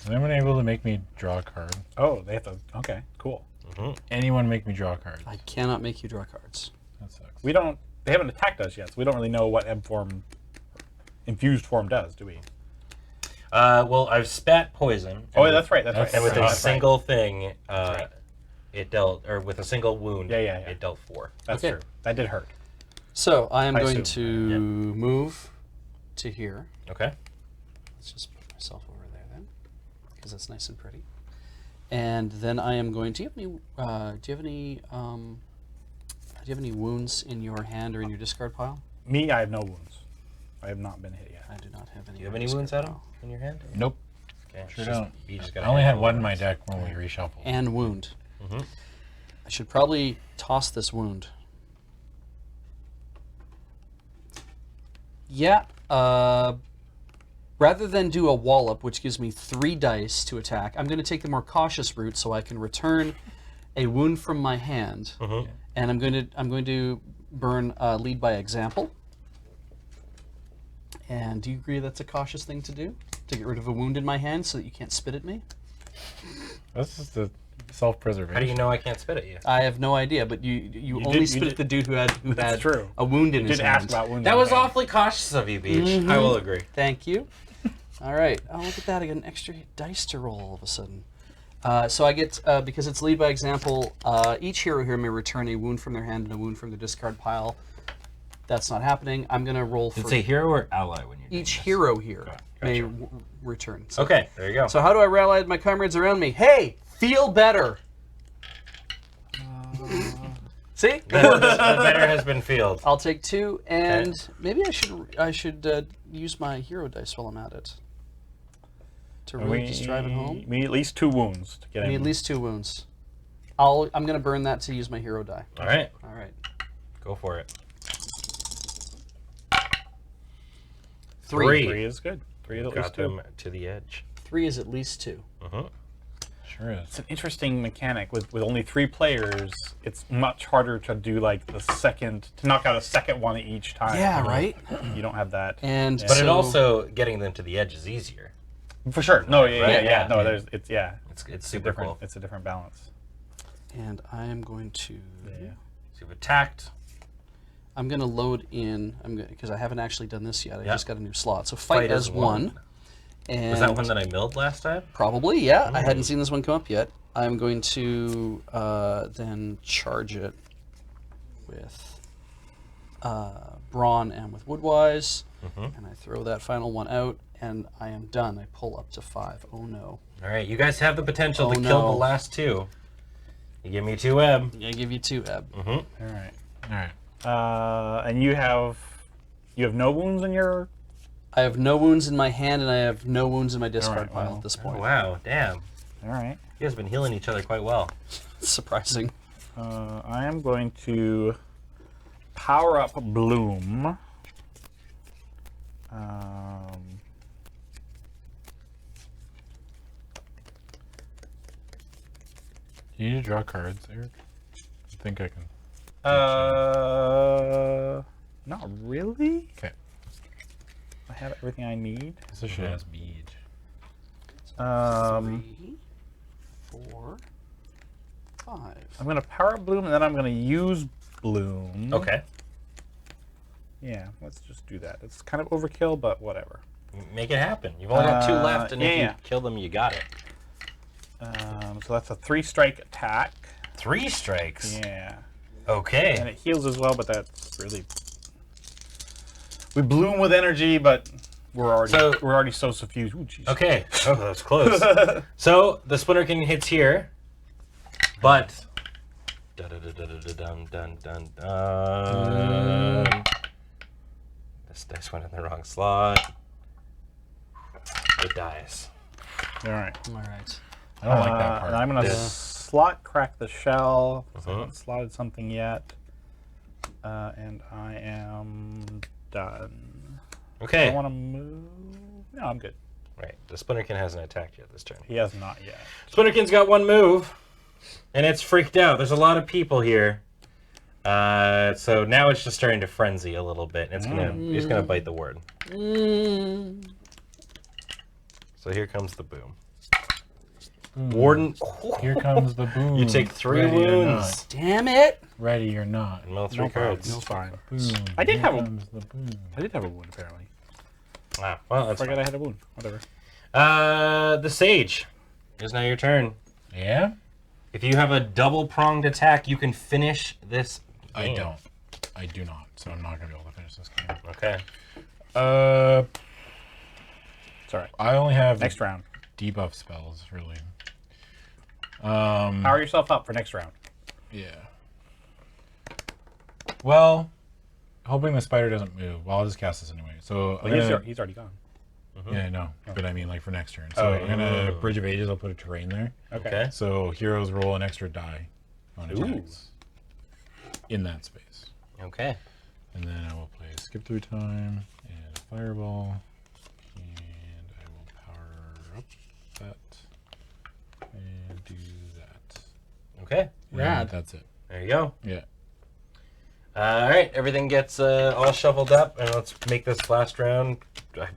Is anyone able to make me draw a card? Oh, they have to. Okay, cool. Anyone make me draw a card? I cannot make you draw cards. That sucks. We don't. They haven't attacked us yet, so we don't really know what ebb form, infused form does, do we? Well, I've spat poison. Oh, and that's right. That's right. And with that's a right. single thing, right. it dealt, or with a single wound, Yeah. it dealt 4. That's Okay. true. That did hurt. So I am I going assume. to move to here. Okay. Let's just put myself over there then, because that's nice and pretty. And then I am going. Do you have any wounds in your hand or in your discard pile? Me, I have no wounds. I have not been hit yet. I do not have any. Do you have in any my wounds, discard Adam, pile. in your hand? Nope. Okay. Sure just- don't. You just got I only had one in my deck when we reshuffled. And wound. Mhm. I should probably toss this wound. Yeah. rather than do a wallop, which gives me 3 dice to attack, I'm going to take the more cautious route so I can return a wound from my hand, and I'm going to burn lead by example. And do you agree that's a cautious thing to do? To get rid of a wound in my hand so that you can't spit at me? That's just a self-preservation. How do you know I can't spit at you? I have no idea, but you only did- spit you at the dude who had true. a wound in You his did hand. ask about wounds. That in was the hand. awfully cautious of you, Beach. I will agree. Thank you. All right. Oh, look at that. I get an extra dice to roll all of a sudden. So I get, because it's lead by example, each hero here may return a wound from their hand and a wound from the discard pile. That's not happening. I'm going to roll for It's a hero or ally when you're each doing this? hero here may Gotcha. return. So, Okay, there you go. So how do I rally my comrades around me? Hey, feel better. See? the better has been fielded. I'll take 2, and maybe I should use my hero dice while I'm at it. To really just drive it home. We need at least 2 wounds to get I need in. at least 2 wounds. I'm gonna burn that to use my hero die. All right, All right. go for it. 3. 3 is good. 3 is at least Got 2. them to the edge. 3 is at least 2. Sure is. It's an interesting mechanic with only 3 players. It's much harder to do like the second to knock out a second one each time. Yeah, right. You don't have that. And But so, it also getting them to the edge is easier. For sure. No, yeah, Right, yeah. yeah. No, it's It's super different. cool. It's a different balance. And I am going to. Yeah. So you've attacked. I'm gonna load in. Because I haven't actually done this yet. I Yeah. just got a new slot. So fight as 1. And Was that one that I milled last time? Probably, yeah. I hadn't seen this one come up yet. I'm going to then charge it with Brawn and with Woodwise. And I throw that final one out, and I am done. I pull up to 5. Oh no. All right, you guys have the potential Oh, to kill no. the last 2. You give me 2 ebb. I give you 2, Eb. All right. All right. And you have no wounds in your. I have no wounds in my hand, and I have no wounds in my discard Alright, pile well, at this Oh, point. wow, damn. All right. You guys have been healing each other quite well. It's surprising. I am going to power up Bloom. Do you need to draw cards, Eric? I think I can. Not really. Okay. I have everything I need. This is shit ass beach. 3, 4, 5. I'm gonna power up Bloom, and then I'm gonna use Bloom. Okay. Yeah, let's just do that. It's kind of overkill, but whatever. Make it happen. You've only got 2 left, and if yeah. you kill them, you got it. So that's a 3-strike attack. 3 strikes. Yeah, and Okay. it heals as well, but that's really. We bloom with energy, but we're already so suffused. Ooh, jeez. Okay. Oh, that was close. So the Splinter King hits here, but. Dun, dun, dun, dun. This dice went in the wrong slot. It dies. All right. All right. I don't like that part. And I'm gonna Yeah. slot crack the shell. 'Cause I haven't slotted something yet. And I am done. I Okay. want to move. No, I'm good. Right. The Splinterkin hasn't attacked yet this turn. He has not yet. Splinterkin's got 1 move, and it's freaked out. There's a lot of people here. So now it's just starting to frenzy a little bit. It's gonna bite the word. So here comes the boom. Warden, Here comes the boom. you take 3 Ready or wounds. Damn it! not. Ready or not. And mill 3 No problem. cards. No, fine. Boom. I did Here have a- comes the boom. I did have a wound apparently. Ah, well, that's Forgot fine. I had a wound. Whatever. The Sage. It's now your turn. Yeah? If you have a double-pronged attack, you can finish this I game. don't. I do not. So I'm not gonna be able to finish this game. Okay. It's all right. I only have Next round. debuff spells, really. Power yourself up for next round. Yeah. Well, hoping the spider doesn't move. Well, I'll just cast this anyway. So I'm Well, gonna, he's already gone. yeah, I know. But I mean, like for next turn. So Oh, I'm gonna Bridge of Ages. I'll put a terrain there. Okay. So heroes roll an extra die on Ooh. attacks in that space, Okay. and then I will play skip through time and a fireball and Okay. Rad. That's it. There you go. Yeah. All right. Everything gets all shoveled up, and let's make this last round.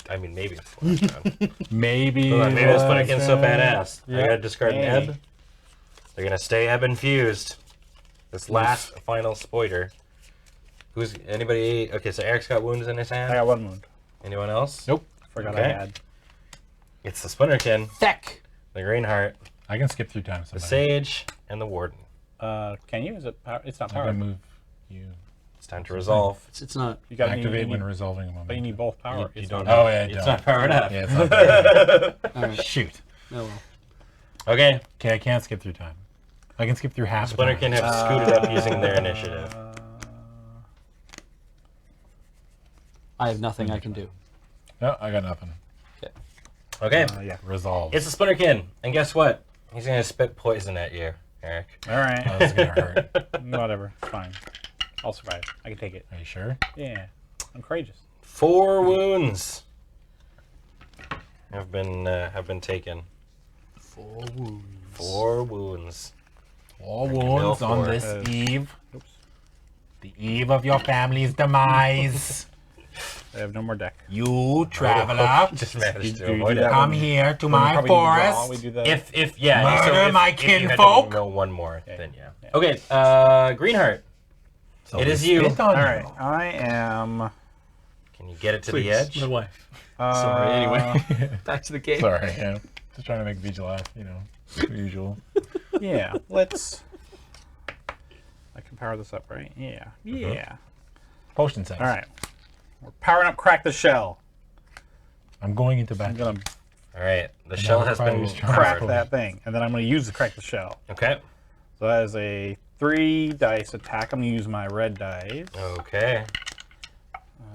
I mean, maybe it's the last round. Maybe. Hold on, maybe this Splinterkin's so round. badass. I gotta discard an Maybe. ebb. They're gonna stay ebb infused. This last final spoiler. Who's anybody? Okay, so Eric's got wounds in his I hand. got 1 wound. Anyone else? Nope. Forgot Okay. I had. It's the Splinterkin, Feck. the Green Heart, I can skip through time. the Sage, and the Warden. Can you? Is it power? It's not I power. can move you. It's time to resolve. It's not. You got Activate when need, resolving a moment. but you need both power. You It's don't not- Oh, yeah, I It's don't. not powered up. Yeah, it's not powered. All right. Shoot. Oh well. Okay, Okay, I can't skip through time. I can skip through half. Splinterkin have scooted up using their initiative. I have nothing I can do. No, I got nothing. Okay, Yeah. Resolve. it's the Splinterkin, and guess what? He's gonna spit poison at you, Eric. All right. Oh, this is gonna hurt. Whatever. It's fine. I'll survive. I can take it. Are you sure? Yeah. I'm courageous. 4 wounds have been taken. 4 wounds. 4 wounds. All Mill wounds on for this it. eve. Oops. The eve of your family's demise. I have no more deck. You, traveler, Just managed Do to you avoid do it. that come when- here to when we my probably need to draw, forest. we do the, If yeah, Murder so if, my if you had to kinfolk? know one more, then yeah. Yeah. Okay, Greenheart. So It we is you. spit on all you. right. I am. Can you get it to Please, the edge? my wife. Sorry. Anyway, back to the game. Sorry, yeah. Just trying to make Beach laugh, usual. Yeah. Let's. I can power this up, right? Yeah. Yeah. Potion sense. All right. We're powering up. Crack the shell. I'm going into I'm battle. gonna All right, the shell has been was trying to crack power. that thing, and then I'm gonna use the crack the shell. Okay. So that is a 3 dice attack. I'm gonna use my red dice. Okay.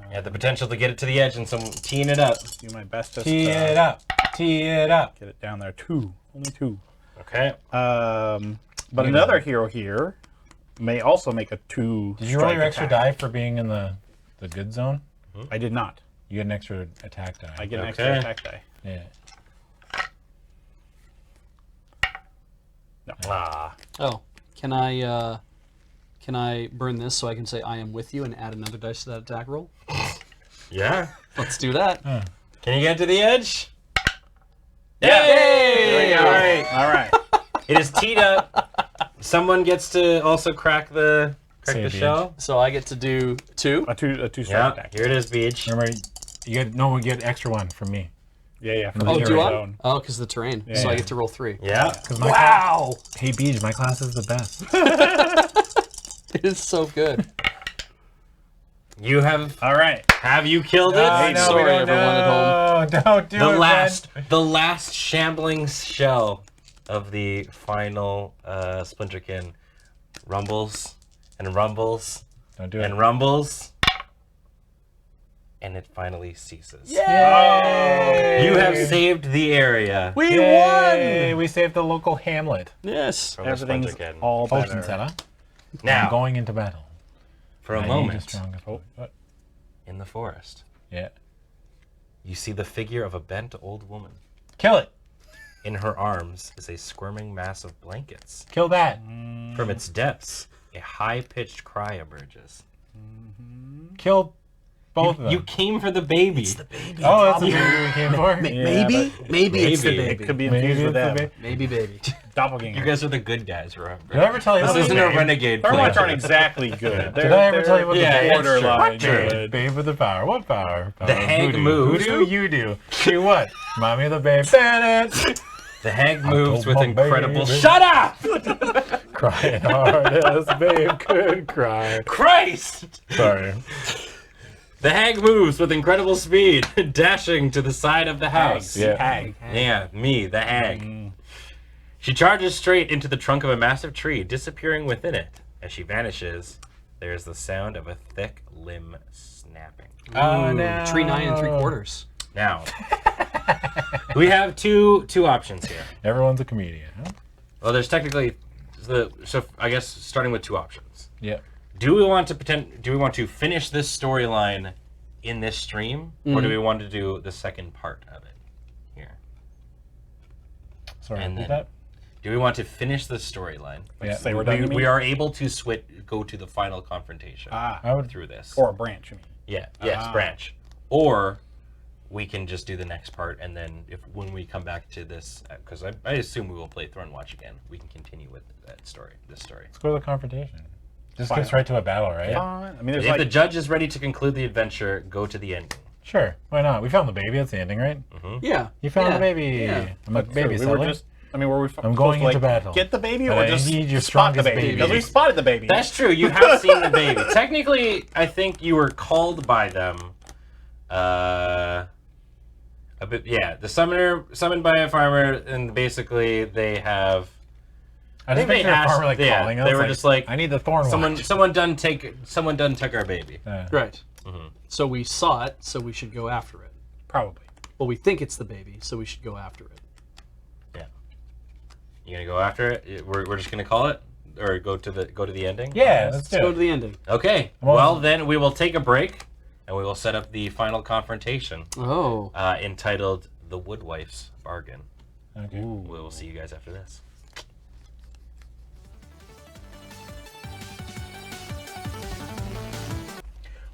You have the potential to get it to the edge and some teeing it up. Do my best to Tee it up. Tee it up. get it down there. 2. Only 2. Okay. But You another know. hero here may also make a 2. Did you roll strike your extra attack. die for being in the good zone? I did not. You get an extra attack die. I get an extra Okay. attack die. Yeah. Ah. Oh, can I burn this so I can say I am with you and add another dice to that attack roll? Yeah. Let's do that. Can you get to the edge? There Yay! we go. All right. All right. It is teed up. Someone gets to also crack the Save the shell. So I get to do 2. A 2 strike Yeah. attack. Here it is, Beach. Remember, you get extra one from me. Yeah. For Oh, the Oh, do zero I? zone. Oh, because the terrain. Yeah, so I yeah. get to roll 3. Yeah. My Wow! Hey, Beej, my class is the best. It is so good. You have All right. you killed it? Hey, no, sorry, everyone at home. Don't do the last shambling shell of the final Splinterkin rumbles and rumbles Don't do it. and rumbles, and it finally ceases. Yay! You have saved the area. We Yay! We saved the local hamlet. Yes. from the Everything's Splinterkin. all Potion better. setter. I'm Now, going into battle. for a I need moment, the strongest Oh. one. in the forest, Yeah. you see the figure of a bent old woman. Kill it. In her arms is a squirming mass of blankets. Kill that. From its depths, a high-pitched cry emerges. Kill both of them. You came for the baby. Oh, that's the baby we came for? Maybe? but Maybe it's the Maybe. It baby. could be Maybe infused with it's the them. baby. Maybe baby. Doppelganger. You guys are the good guys, remember? Did I ever tell you This about isn't the a babe? renegade Thornwatch plan. aren't exactly good. Did I ever tell you about Yeah, the it's babe? true. borderline True. good? Babe with the power. What power? The hag voodoo. moves. Voodoo you do. Do what? Mommy the babe. Bennett. The hag moves with my incredible... baby. Shut up! Crying hard as babe could cry. Christ! Sorry. The hag moves with incredible speed, dashing to the side of the house. Yeah. Hag. Yeah, me, the hag. She charges straight into the trunk of a massive tree, disappearing within it. As she vanishes, there's the sound of a thick limb snapping. Oh, Ooh, no. Tree 9 3/4. Now, we have two options here. Everyone's a comedian, huh? Well, there's technically so I guess starting with 2 options. Yeah. Do we want to finish this storyline in this stream, or do we want to do the second part of it here? Sorry, And repeat then- that? Do we want to finish the storyline? Yeah. Say we're done. you mean? We are able to go to the final confrontation I would. through this. Or a branch. I mean. Yeah. Yes. Branch. Or we can just do the next part, and then when we come back to this, because I assume we will play Thornwatch again, we can continue with that story. This story. Let's go to the confrontation. Just Fine. gets right to a battle, right? Fine. I mean, there's If like the judge is ready to conclude the adventure, go to the ending. Sure. Why not? We found the baby. That's the ending, right? Yeah. You found Yeah. the baby. Yeah. I'm a baby we seller. were just. I mean, were we? I'm going supposed to, into battle. Get the baby, But or I just need your spot the strongest baby? baby. Because we spotted the baby. That's true. You have seen the baby. Technically, I think you were called by them. A bit. Yeah, the summoned by a farmer, and basically they have. I They just may picture a ask- farmer like yeah, calling us. they were just like, I need the Thornwatch. Someone done took our baby. Right. Mm-hmm. So we saw it, so we should go after it. Probably. Well, we think it's the baby, so we should go after it. Yeah. You gonna go after it? We're just gonna call it, or go to the ending. Yeah, let's do Let's go it. to the ending. Okay. Well, then we will take a break, and we will set up the final confrontation, Oh. entitled "The Woodwife's Bargain." Okay. We will see you guys after this.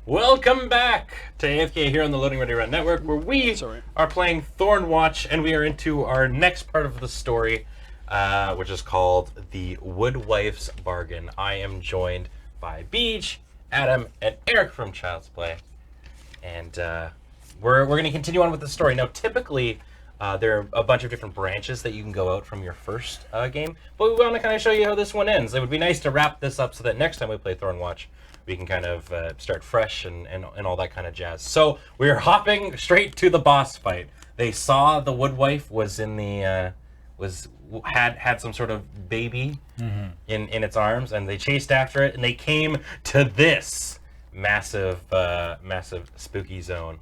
Welcome back to AFK here on the Loading Ready Run Network, where we Sorry. are playing Thornwatch, and we are into our next part of the story, which is called The Woodwife's Bargain. I am joined by Beej, Adam, and Eric from Child's Play, and we're going to continue on with the story. Now, typically, there are a bunch of different branches that you can go out from your first game, but we want to kind of show you how this one ends. It would be nice to wrap this up so that next time we play Thornwatch, we can kind of start fresh and all that kind of jazz. So we're hopping straight to the boss fight. They saw the Woodwife was in the had some sort of baby in its arms, and they chased after it, and they came to this massive spooky zone.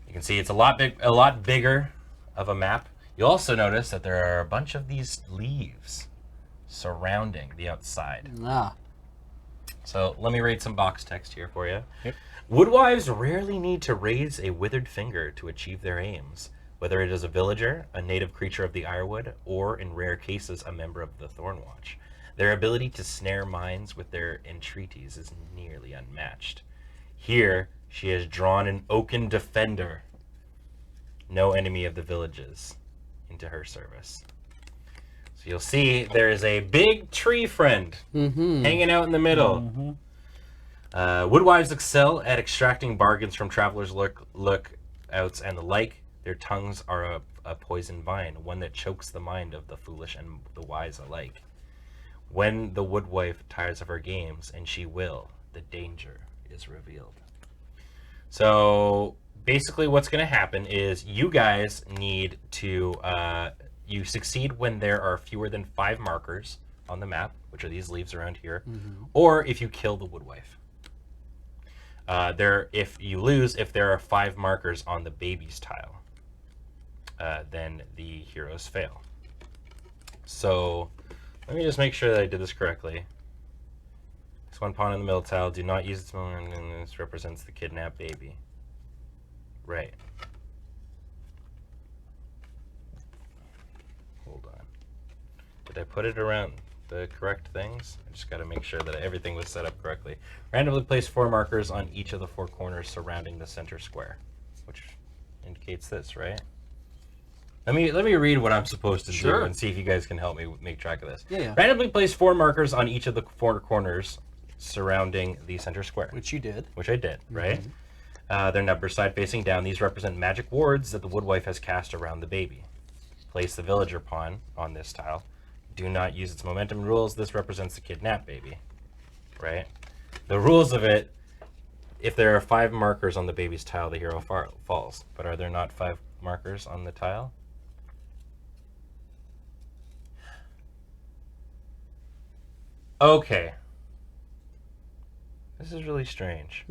You can see it's a lot bigger of a map. You'll also notice that there are a bunch of these leaves surrounding the outside. Ah. So let me read some box text here for you. Yep. Woodwives rarely need to raise a withered finger to achieve their aims, whether it is a villager, a native creature of the Ironwood, or in rare cases a member of the Thornwatch. Their ability to snare minds with their entreaties is nearly unmatched. Here, she has drawn an oaken defender, no enemy of the villages, into her service. So you'll see there is a big tree friend hanging out in the middle. Woodwives excel at extracting bargains from travelers' lookouts and the like. Their tongues are a poison vine, one that chokes the mind of the foolish and the wise alike. When the Woodwife tires of her games, and she will, the danger is revealed. So basically what's going to happen is you guys need to you succeed when there are fewer than 5 markers on the map, which are these leaves around here, or if you kill the Woodwife. If you lose, if there are 5 markers on the baby's tile, then the heroes fail. So let me just make sure that I did this correctly. This one pawn in the middle tile, do not use its moment, and this represents the kidnapped baby. Right. Hold on. Did I put it around the correct things? I just got to make sure that everything was set up correctly. Randomly place 4 markers on each of the 4 corners surrounding the center square, which indicates this, right? Let me read what I'm supposed to do and see if you guys can help me make track of this. Yeah. Randomly place 4 markers on each of the 4 corners surrounding the center square. Which you did. Which I did, right? They're numbered side facing down. These represent magic wards that the Woodwife has cast around the baby. Place the villager pawn on this tile. Do not use its momentum rules. This represents the kidnapped baby, right? The rules of it, if there are 5 markers on the baby's tile, the hero falls. But are there not 5 markers on the tile? Okay. This is really strange.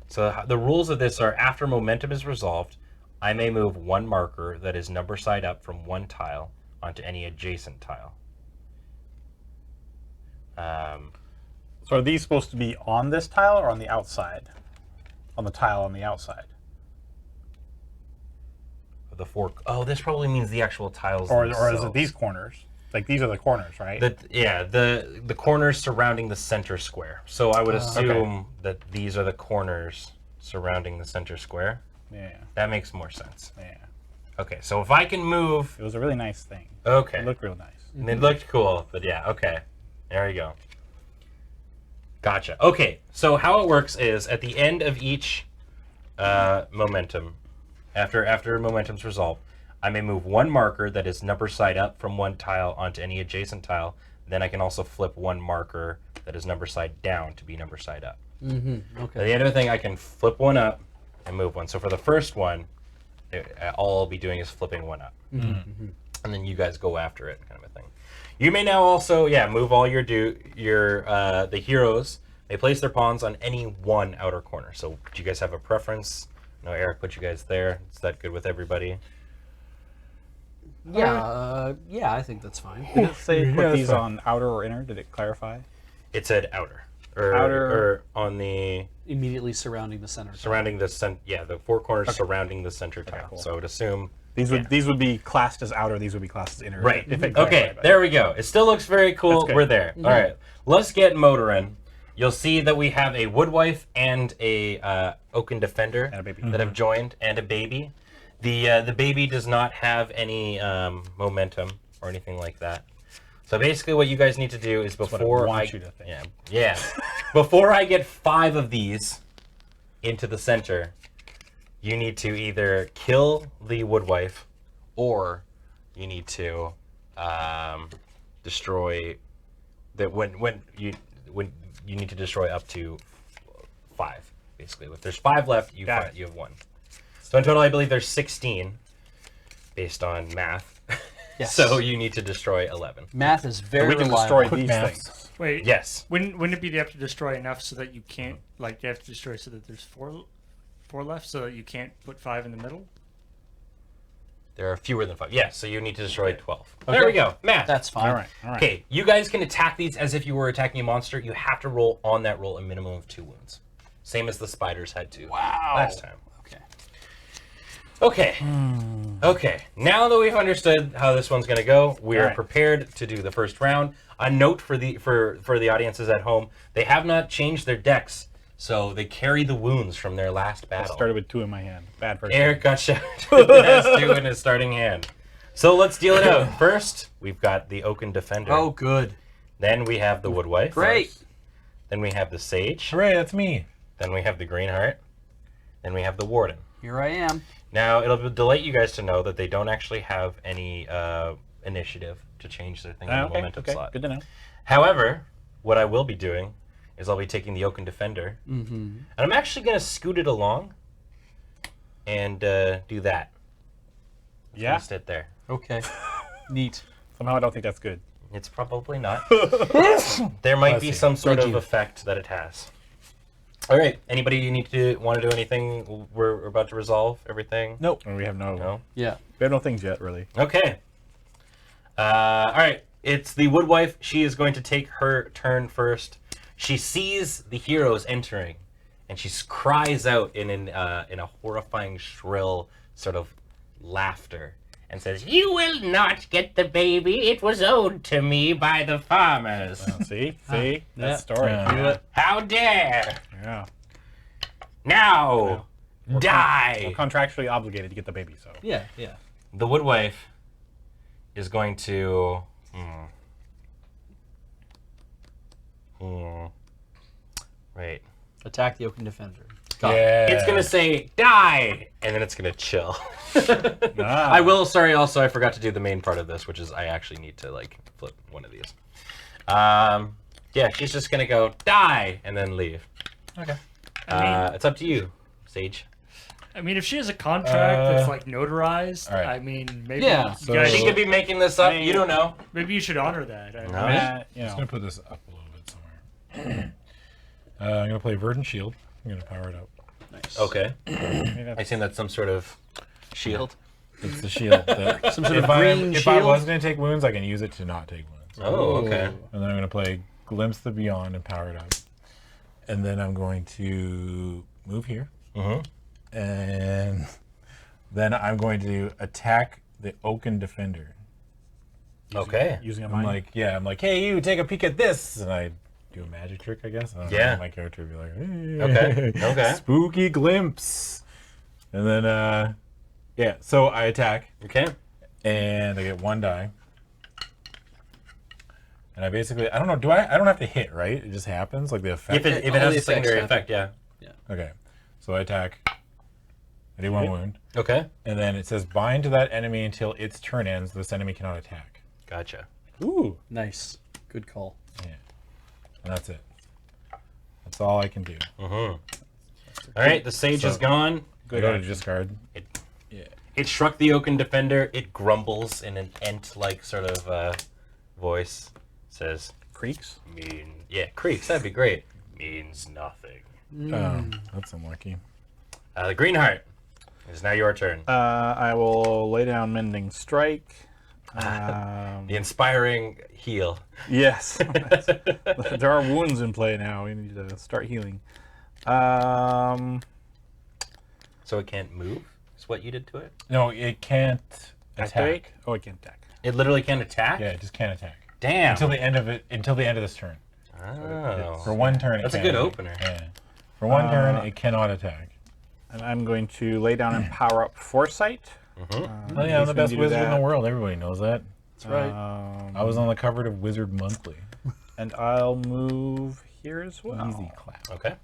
So the rules of this are, after momentum is resolved, I may move 1 marker that is number side up from 1 tile onto any adjacent tile. So are these supposed to be on this tile or on the outside? On the tile on the outside? The 4. Oh, this probably means the actual tiles Or is themselves. it these corners Like these are the corners, right? The corners surrounding the center square. So I would assume that these are the corners surrounding the center square. Yeah. That makes more sense. Yeah. Okay, so if I can move... It was a really nice thing. Okay. It looked real nice. And it looked cool, but yeah, okay. There you go. Gotcha. Okay, so how it works is at the end of each momentum, after momentum's resolved, I may move one marker that is number side up from one tile onto any adjacent tile. Then I can also flip one marker that is number side down to be number side up. Okay. At the end of the thing, I can flip one up and move one. So for the first one, all I'll be doing is flipping one up. And then you guys go after it, kind of a thing. You may now also, move all the heroes. They place their pawns on any one outer corner. So do you guys have a preference? No, Eric put you guys there. Is that good with everybody? Yeah, I think that's fine. Did it say put that's these fine. on outer or inner? Did it clarify? It said outer. Outer. Or on the Immediately surrounding the center. surrounding the the four corners surrounding the center tile. cool. So I would assume. These would be classed as outer. These would be classed as inner. Right. If it Okay, clarified, there we go. It still looks very cool. That's good. We're there. All right. Let's get motoring. You'll see that we have a woodwife and a oaken defender And a baby. that have joined, and a baby. The baby does not have any momentum or anything like that. So basically, what you guys need to do is what I before want you to think. before I get 5 of these into the center, you need to either kill the woodwife, or you need to destroy that when you need to destroy up to 5. Basically, if there's 5 left, you Got it. have 1. So in total, I believe there's 16, based on math. Yes. So you need to destroy 11. Math is very We can reliable. destroy these maths. things. Wait. Yes. Wouldn't it be they have to destroy enough so that you can't like they have to destroy so that there's four left so that you can't put 5 in the middle? There are fewer than 5. Yes, so you need to destroy 12. There we go. Math. That's fine. All right. All right. Okay, you guys can attack these as if you were attacking a monster. You have to roll on that roll a minimum of 2 wounds. Same as the spiders had to last time. Okay. Okay. Okay. Now that we've understood how this one's going to go, we are Alright. prepared to do the first round. A note for the audiences at home: they have not changed their decks, so they carry the wounds from their last I battle. started with 2 in my hand. Bad person. Eric got shot with has 2 in his starting hand. So let's deal it out. First, we've got the oaken defender. Oh, good. Then we have the woodwife. Great. Then we have the sage. Hooray, that's me. Then we have the greenheart. Then we have the warden. Here I am. Now, it'll delight you guys to know that they don't actually have any initiative to change their thing in the Okay. momentum Okay. slot. Good to know. However, what I will be doing is I'll be taking the oaken defender, and I'm actually going to scoot it along and do that. Yeah. Just sit there. Okay. Neat. Somehow I don't think that's good. It's probably not. There might be some sort of effect that it has. All right. Anybody you want to do anything? We're about to resolve everything. Nope. And we have no. No. Yeah. We have no things yet, really. Okay. All right. It's the woodwife. She is going to take her turn first. She sees the heroes entering, and she cries out in a horrifying, shrill sort of laughter, and says, "You will not get the baby. It was owed to me by the farmers. See? Yeah. That story. Yeah. How dare! Yeah. Now, die!" We're contractually obligated to get the baby, so. Yeah. Yeah. The woodwife is going to. Right. Attack the oaken defender. Yeah. It's gonna say die, and then it's gonna chill. Ah. Also, I forgot to do the main part of this, which is I actually need to flip one of these. Yeah, she's just gonna go die and then leave. Okay. It's up to you, Sage. I mean, if she has a contract that's notarized, all right. I mean, maybe Yeah. you guys, She could be making this up. You don't know. maybe you should honor that. I don't know. No. You I'm just know. gonna put this up a little bit somewhere. I'm gonna play Verdant Shield. I'm gonna power it up. Nice. Okay. Maybe I that's- assume that's some sort of shield. It's the shield. That Some sort of if I green shield. was gonna take wounds, I can use it to not take wounds. Oh, okay. And then I'm gonna play Glimpse the Beyond and power it up. And then I'm going to move here. Mm-hmm. And then I'm going to attack the Oaken Defender. Okay. Using a I'm mind. like, I'm like, hey, you take a peek at this, and I do a magic trick, I guess. I don't Yeah. know, my character would be like, hey, Okay. spooky glimpse, and then so I attack, Okay. and I get 1 die, and I basically, I don't know, I don't have to hit, right? It just happens, like the effect. If it all has the a secondary effects effect, yeah. Okay, so I attack. I do 1 wound, Okay. and then it says bind to that enemy until its turn ends. This enemy cannot attack. Gotcha. Ooh. Nice. Good call. Yeah, and that's it. That's all I can do. All right, the sage is gone. I go to discard. It struck the oaken defender. It grumbles in an ent-like sort of voice. Says, Creaks. creaks. That'd be great. Means nothing. Oh, that's unlucky. The green heart. It is now your turn. I will lay down Mending Strike. The inspiring heal. Yes. There are wounds in play now. We need to start healing. So it can't move? Is what you did to it? No, it can't Activate? attack. Oh, it can't attack. It literally can't attack? Yeah, it just can't attack Damn. until the end of this turn. Oh. For 1 turn, That's a can't good attack. opener. Yeah. For 1 turn, it cannot attack. And I'm going to lay down and power up Foresight. Oh yeah, I'm the best wizard in the world. Everybody knows that. That's right. I was on the cover of Wizard Monthly. And I'll move here as well. Easy clap. Okay.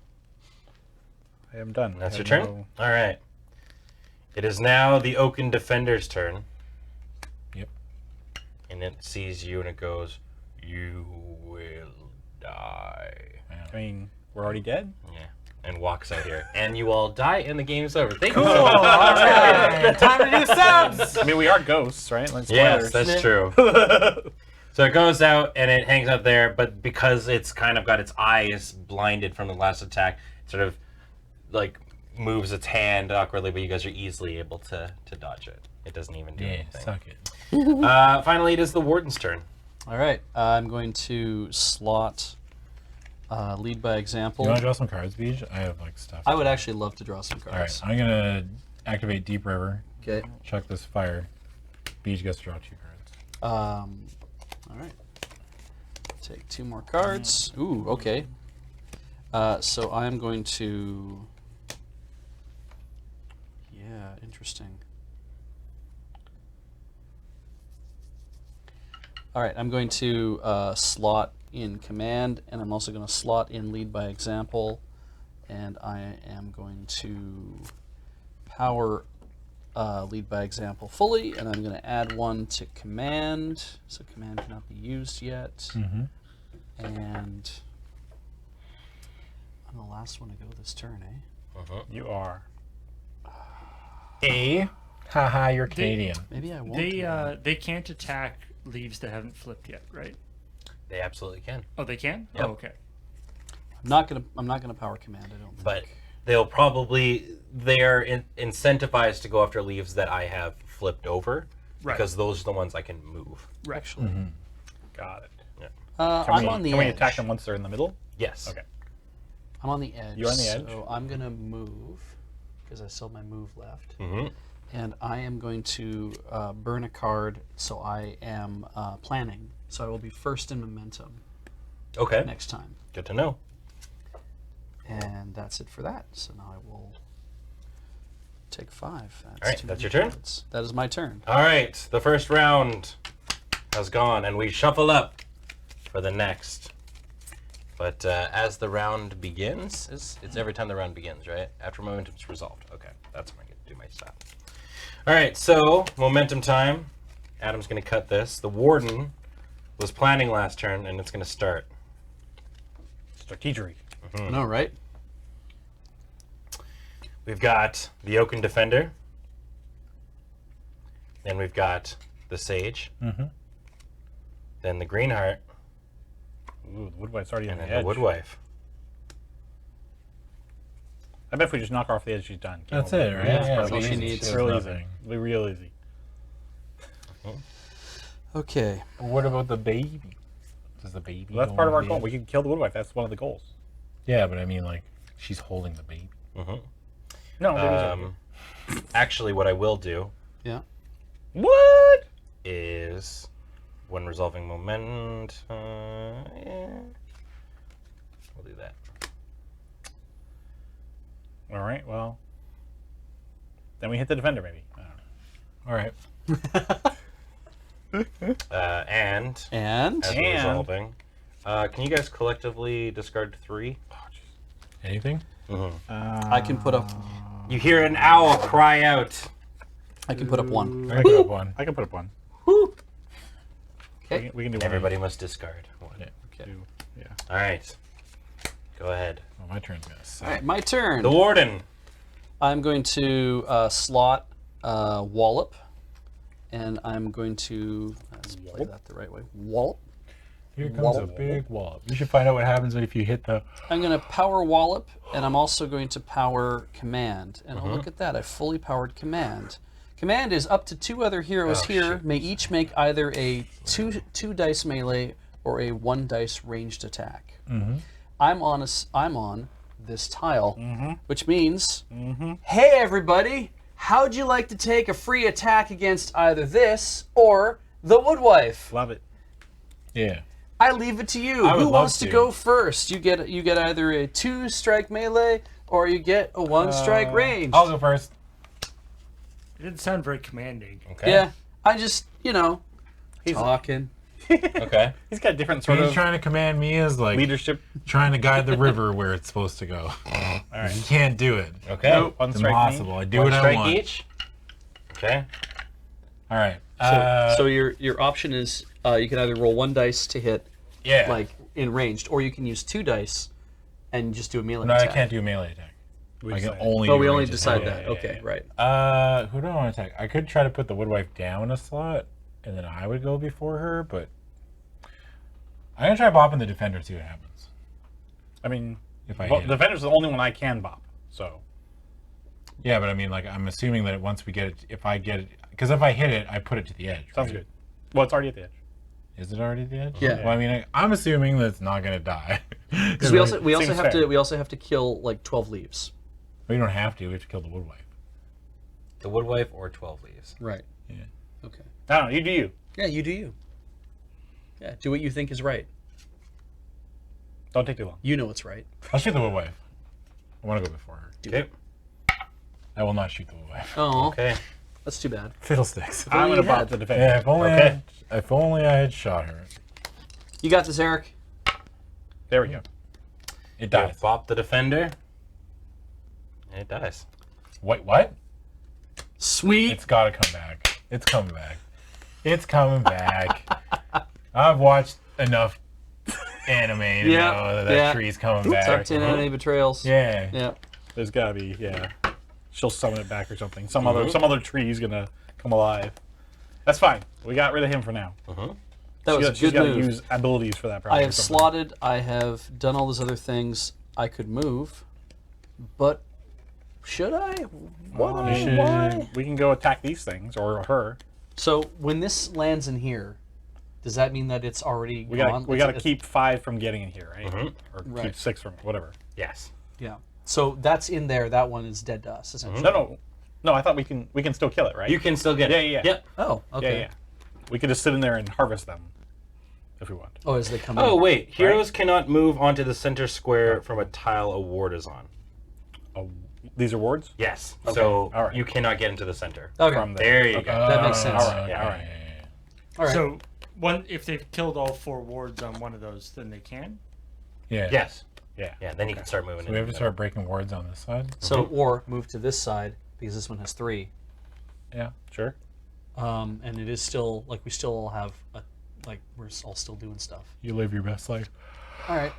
I am done. That's I your have turn? no- All right. It is now the oaken defender's turn. Yep. And it sees you and it goes, you will die. I mean, we're already dead? Yeah. And walks out here. And you all die and the game's over. Thank Cool. you so much. All right. Time to do subs! I mean, we are ghosts, right? Like Yes, spoilers. that's true. So it goes out and it hangs out there, but because it's kind of got its eyes blinded from the last attack, it sort of like moves its hand awkwardly, but you guys are easily able to dodge it. It doesn't even do Yeah, anything. suck it. Finally, it is the warden's turn. All right. I'm going to slot lead by example. You want to draw some cards, Beej? I have like stuff. I would actually love to draw some All right, cards. I'm gonna activate Deep River. Okay. Chuck this fire. Beej gets to draw 2 cards. All right. Take 2 more cards. Ooh, okay. So I'm going to. Yeah, interesting. All right, I'm going to slot in command, and I'm also going to slot in lead by example, and I am going to power lead by example fully, and I'm going to add 1 to command, so command cannot be used yet. And I'm the last one to go this turn, eh? You are. Haha, you're Canadian. Maybe I won't. They can't attack leaves that haven't flipped yet, right? They absolutely can. Oh, they can? Yep. Oh, okay. I'm not gonna power command. I don't think. But they'll probably, they're incentivized to go after leaves that I have flipped over, Right. because those are the ones I can move. Actually, Got it. I'm on the Can edge. we attack them once they're in the middle? Yes. Okay. I'm on the edge. You're on the edge? So I'm gonna move because I still have my move left, Mm-hmm. and I am going to burn a card. So I am planning. So I will be first in momentum Okay. next time, Good to know. and that's it for that. So now I will take 5. All right, too that's many your turn? cards. That is my turn. All right, the first round has gone, and we shuffle up for the next. But as the round begins, it's every time the round begins, right? After momentum's resolved. Okay, that's when I get to do my stuff. All right, so momentum time. Adam's going to cut this. The warden was planning last turn, and it's going to start. Strategery. I know, right? We've got the Oaken Defender. Then we've got the Sage. Then the Greenheart. Ooh, the Woodwife's already on And the then edge. the Woodwife. I bet if we just knock her off the edge, she's done. Game That's over. it, right? Yeah, that's it'll all be she easy. needs. She does Real nothing. easy. It'll be real easy. Okay. What about the baby? Does the baby? Well, that's go part of on our the goal. edge? We can kill the Woodwife. That's one of the goals. Yeah, but I mean, like, she's holding the baby. No, Actually, what I will do Yeah. what? is when resolving moment. Yeah. We'll do that. All right. Well, then we hit the defender, maybe. I don't know. All right. And And as we're resolving, can you guys collectively discard 3? Anything? I can put up. You hear an owl cry out. I can put up 1. I can put up 1. I can put up 1. Okay. We can do one. Everybody must discard 1. Yeah. Okay. Yeah. All right. Go ahead. Well, my turn's gonna suck. All right, my turn. The warden. I'm going to slot Wallop, and I'm going to let's play that the right way. Wallop. Here comes a big wallop. You should find out what happens if you hit the. I'm going to power Wallop, and I'm also going to power Command. And oh, look at that! I fully powered Command. Command is up to 2 other heroes here. shit. May each make either a two dice melee or a 1 dice ranged attack. I'm on this tile, which means, hey everybody, how'd you like to take a free attack against either this or the Woodwife? Love it. Yeah. I leave it to you. I would Who love wants to to. go first? You get either a 2-strike melee or you get a 1-strike range. I'll go first. It didn't sound very commanding. Okay. Yeah, I just talking. Okay. He's got different So sort he's of trying to command me as like leadership. trying to guide the river where it's supposed to go. All right. You can't do it. Okay. Nope, one It's strike impossible. I do 1 what I strike want. each. Okay. All right. So your option is you can either roll 1 dice to hit yeah. like in ranged, or you can use 2 dice and just do a melee no, I attack. can't do a melee attack. We I can decided. only. Oh, do we only ranged decide attack. that. Yeah, Okay, yeah, right. yeah. Who do I want to attack? I could try to put the Woodwife down a slot, and then I would go before her, but I'm gonna try bopping the defender. See what happens. I mean, If I well, hit the it. defender's the only one I can bop. So Yeah, but I mean, like, I'm assuming that once we get it, if I get it, because if I hit it, I put it to the edge. sounds right? good. Well, it's already at the edge. Is it already at the edge? Yeah. Well, I mean, I'm assuming that it's not gonna die. Because we also Seems have fair. to kill like 12 leaves. We don't have to. We have to kill the Woodwife. The Woodwife or 12 leaves. Right. Yeah. Okay. I don't know. You do you. Yeah, you do you. Yeah, do what you think is right. Don't take too long. You know what's right. I'll shoot the Woodwife. I want to go before her. Okay. I will not shoot the Woodwife. Oh, Okay. that's too bad. Fiddlesticks. I'm you gonna bop had- the defender. Yeah, Okay. if only I had shot her. You got this, Eric. There we go. It Yeah, dies. bop the defender. And it dies. Wait, what? Sweet. It's got to come back. It's coming back. It's coming back. I've watched enough anime to Yeah, know that yeah. tree's coming Top back. 10 enemy betrayals. Yeah. Yeah. There's gotta be, yeah. She'll summon it back or something. Some other tree's gonna come alive. That's fine. We got rid of him for now. That was a She's good gotta move. use abilities for that. Probably I or have something. slotted. I have done all those other things. I could move, but should I? Why? you should- Why? We can go attack these things or her. So when this lands in here, does that mean that it's already We gone? gotta keep 5 from getting in here, right? Or Right. keep 6 from whatever. Yes. Yeah. So that's in there. That one is dead to us, essentially. No. I thought we can still kill it, right? You can still get it. Yeah. Yep. Oh, okay. Yeah. We could just sit in there and harvest them if we want. Oh, as they come Oh, in. wait. Heroes cannot move onto the center square from a tile a ward is on. Oh, these are wards. Yes. So All right. you cannot get into the center. Okay. From There you go. That makes sense. All right. Yeah. All right. All right. So if they've killed all 4 wards on one of those, then they can. Yeah. Yes. Yeah. Yeah. Then you can start moving. So we have to start breaking wards on this side. So or move to this side because this one has 3, Yeah. Sure. and it is still like we still all have we're all still doing stuff. You live your best life. All right.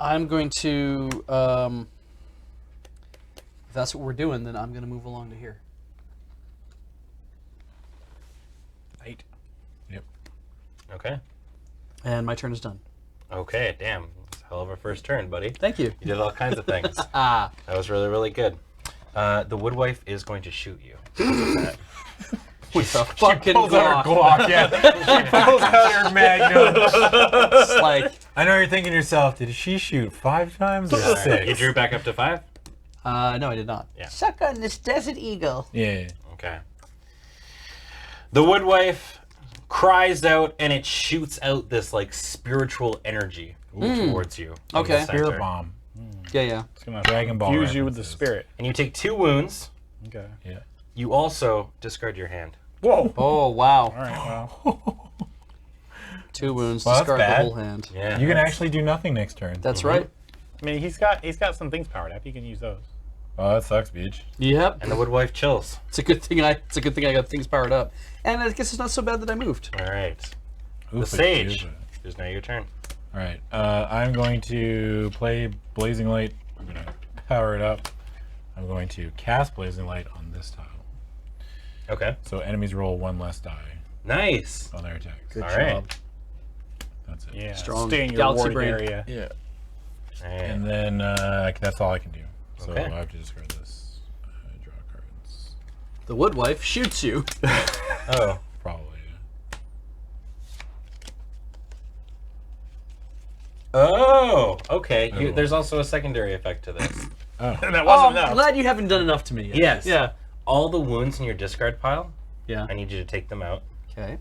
I'm going to. If that's what we're doing, then I'm going to move along to here. 8. Yep. Okay. And my turn is done. Okay. Damn. It's a hell of a first turn, buddy. Thank you. You did all kinds of things. Ah. That was really, really good. The Woodwife is going to shoot you. With a fucking Pulls out her Glock. Glock, yeah. She pulls out her Magnum. It's like, I know you're thinking to yourself, did she shoot 5 times or 6? You drew back up to 5? no, I did not. Yeah. Suck on this desert eagle. Yeah. Okay. The Woodwife cries out, and it shoots out this like spiritual energy towards you. in the Okay. center. Spirit bomb. Yeah, yeah. It's gonna Dragon Ball fuse you with the references. spirit. And you take 2 wounds. Okay. Yeah. You also discard your hand. Whoa. Oh, wow. All right. Well, 2 wounds, Well, that's discard the bad. whole hand. Yeah. You can actually do nothing next turn. That's right. I mean, he's got some things powered up. You can use those. Oh, that sucks, Beach. Yep. And the woodwife chills. It's a good thing I got things powered up. And I guess it's not so bad that I moved. All right. Oof, The sage. excuse me. It is now your turn. All right. I'm going to play Blazing Light. I'm going to power it up. I'm going to cast Blazing Light on this tile. Okay. So enemies roll 1 less die Nice. on their attacks. Good All job. right. That's it. Yeah. Strong Stay in your galaxy warded brain. area. Yeah. And And then that's all I can do. So Okay. I have to discard this. Draw cards. The woodwife shoots you. oh, Probably. oh, okay. Oh. There's also a secondary effect to this. Oh. And that Oh, wasn't I'm enough. glad you haven't done enough to me yet. Yes. Yeah. All the wounds in your discard pile, Yeah. I need you to take them out. Okay.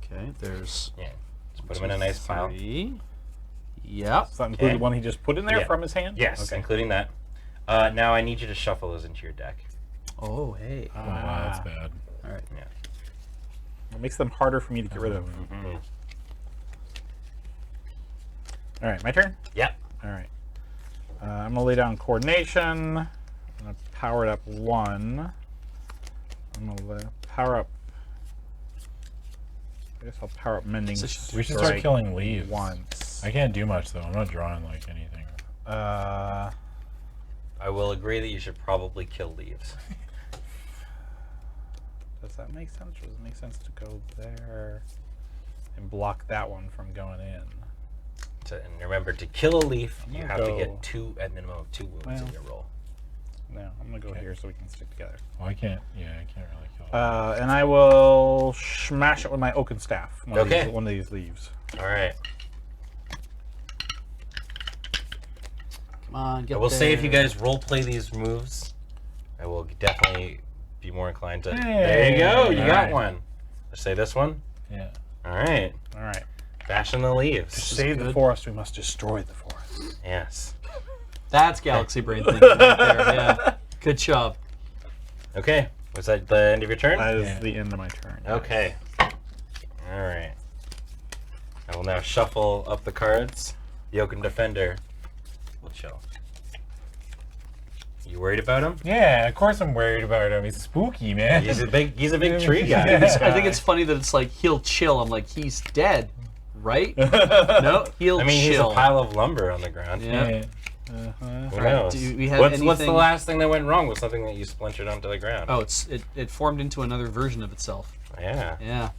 Okay, there's Yeah. Just put them in a nice pile. 3. Yep. Does that include Okay. the one he just put in there Yeah. from his hand? Yes, Okay. including that. Now I need you to shuffle those into your deck. Oh, hey. Oh, wow, that's bad. All right. Yeah. It makes them harder for me to get rid of. Mhm. All right, my turn? Yep. All right. I'm going to lay down coordination. I'm going to power it up 1. I'm going to power up. I guess I'll power up mending. So We should start Strike killing leaves. once. I can't do much though. I'm not drawing like anything. Uh, I will agree that you should probably kill leaves. does that make sense? Or does it make sense to go there and block that one from going in? And remember, to kill a leaf, I'm you gonna have to go- get 2, at minimum of 2 wounds in Well. your roll. No, I'm going to go here so we can stick together. Well, I can't. Yeah, I can't really kill. And I will smash it with my oaken staff. Okay. One of these leaves. All right. Come on, get I will there. say if you guys role play these moves, I will definitely be more inclined to. Hey. There you go. You got Alright. one. Let's say this one. Yeah. All right. All right. Fashion the To leaves. save the good. forest, we must destroy the forest. Yes. That's galaxy brain thinking right there. Yeah. Good job. Okay. Was that the end of your turn? That is Yeah. the end of my turn. Okay. All right. I will now shuffle up the cards. The Oaken Defender will chill. You worried about him? Yeah, of course I'm worried about him. He's spooky, man. He's a big tree guy. Yeah. I think it's funny that it's like he'll chill. I'm like, he's dead, right? No, he'll I mean, he's chill. a pile of lumber on the ground. Yeah. Yeah. Who Alright, knows? do we have What's the anything- last thing that went wrong with something that you splintered onto the ground? Oh, it formed into another version of itself. Yeah. Yeah.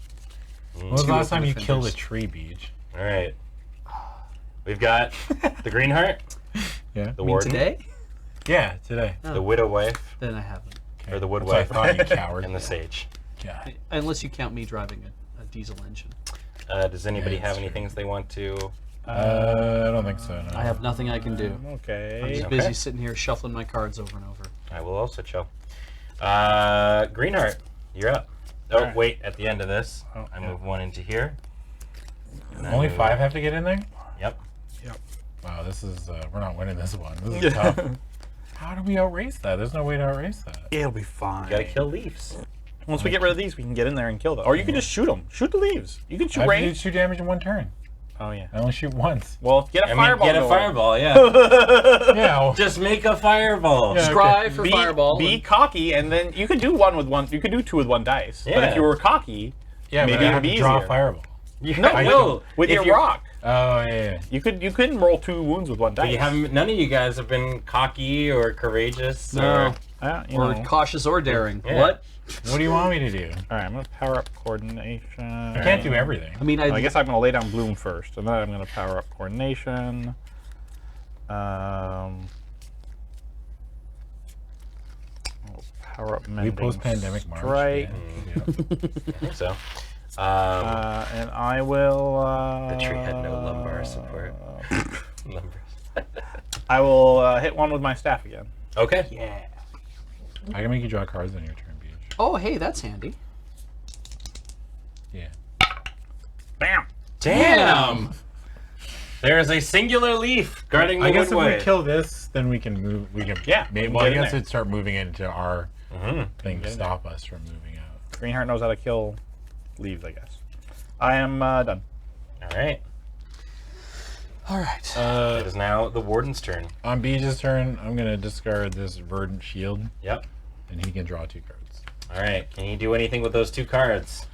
When was the Two last time open you killed a defenders. tree, Beach? All right. We've got the Green Heart, Yeah. the I mean, Warden, today? Yeah, today. the Widow Wife, Then I haven't. or the That's what I Woodwife, thought, you coward. and the Sage. Yeah. Unless you count me driving a diesel engine. Does anybody Yeah, have that's any true. things they want to? I don't think so. No. I have nothing I can do. I'm Okay. just busy sitting here shuffling my cards over and over. I will also chill. Greenheart, you're up. Oh, Alright. wait, at the end of this, Oh, I yeah. move 1 into here. And I Only move- 5 have to get in there? Yep. Wow, this is we're not winning this one. This is tough. How do we outrace that? There's no way to outrace that. It'll be fine. You gotta kill leaves. Once we get rid of these, we can get in there and kill them. Or you can just shoot them. Shoot the leaves. You can I shoot have to do range. 2 damage in 1 turn. Oh, yeah. I only shoot once. Well, get a I mean, fireball. get a going. fireball, yeah. Yeah. well, Just make a fireball. Yeah. Scry for Be, fireball. be and- cocky, and then you could do one with one. You could do 2 with 1 dice. But Yeah. if you were cocky, yeah, maybe but I it'd have be to draw easier. a fireball. No, I no. with If your you're- rock, Oh, yeah. you couldn't roll 2 wounds with 1 But dice. you haven't. None of you guys have been cocky or courageous. No. Or, You Or know. cautious or daring. Yeah. What? What do you want me to do? All right, I'm gonna power up coordination. I can't do everything. I mean, I guess I'm gonna lay down Bloom first, and then I'm gonna power up coordination. I'll power up We mending post-pandemic March. strike, Yeah. I think so. and I will. The tree had no lumbar support. Numbers. I will hit one with my staff again. Okay. Yeah. I can make you draw cards on your turn, Beach. oh, hey, that's handy. Bam! Damn! There is a singular leaf guarding the I guess if woodway. we kill this, then we can move. We can. Yeah, Maybe, we well, I can get in guess there. it'd start moving into our thing to in stop us from moving out. Greenheart knows how to kill leaves, I guess. I am done. All right. All right. It is now the warden's turn. On Beej's turn, I'm gonna discard this verdant shield, Yep. and he can draw 2 cards. All right. Can you do anything with those 2 cards?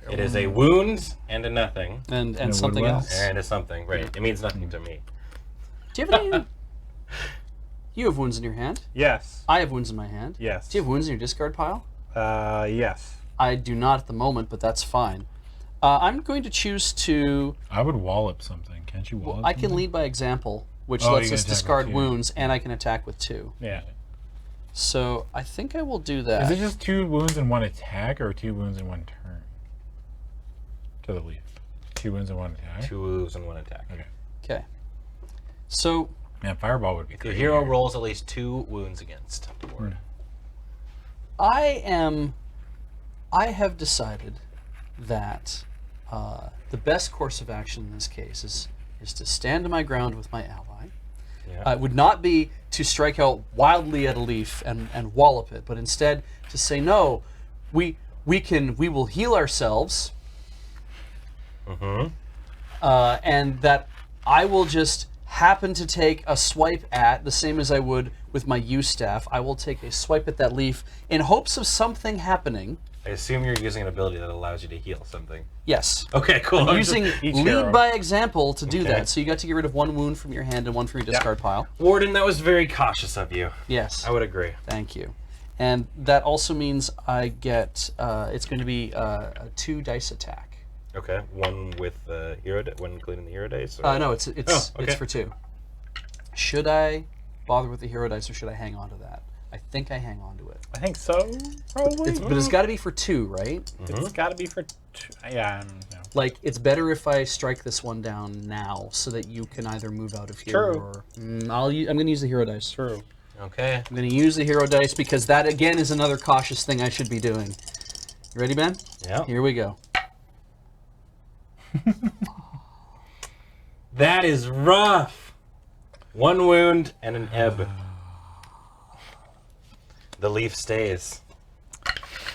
It is a wound and a nothing. and a something woodwind. else. And a something. Right. It means nothing to me. Do you have any? You have wounds in your hand. Yes. I have wounds in my hand. Yes. Do you have wounds in your discard pile? Yes. I do not at the moment, but that's fine. I'm going to choose to. I would wallop something. Can't you wallop? I can something? lead by example, which Oh, lets you us can attack with discard 2. wounds, and I can attack with 2. Yeah. So I think I will do Is that. it just 2 wounds in 1 attack, or 2 wounds in 1 turn? To the leaf. 2 wounds in 1 attack. 2 wounds and 1 attack. Okay. Okay. So Man, fireball would be The great. hero here. rolls at least 2 wounds against the board. I have decided that the best course of action in this case is to stand my ground with my ally. Yeah. It would not be to strike out wildly at a leaf and wallop it, but instead to say no. We will heal ourselves, and that I will just happen to take a swipe at the same as I would with my U staff. I will take a swipe at that leaf in hopes of something happening. I assume you're using an ability that allows you to heal something. Yes. Okay, cool. I'm using each lead hero. by example to do Okay. that. So you got to get rid of 1 wound from your hand and 1 from your discard pile. Warden, that was very cautious of you. Yes. I would agree. Thank you. And that also means I get, it's going to be a 2 dice attack. Okay, 1 with the hero, 1 including the hero dice. Or... No, it's okay. for 2. Should I bother with the hero dice or should I hang on to that? I think I hang on to it. I think so. Probably. But it's got to be for 2, right? It's got to be for. Yeah. No. Like, it's better if I strike this one down now so that you can either move out of here True. or... I'm going to use the hero dice. True. Okay. I'm going to use the hero dice because that, again, is another cautious thing I should be doing. You ready, Ben? Yeah. Here we go. That is rough. 1 wound and an ebb. The leaf stays.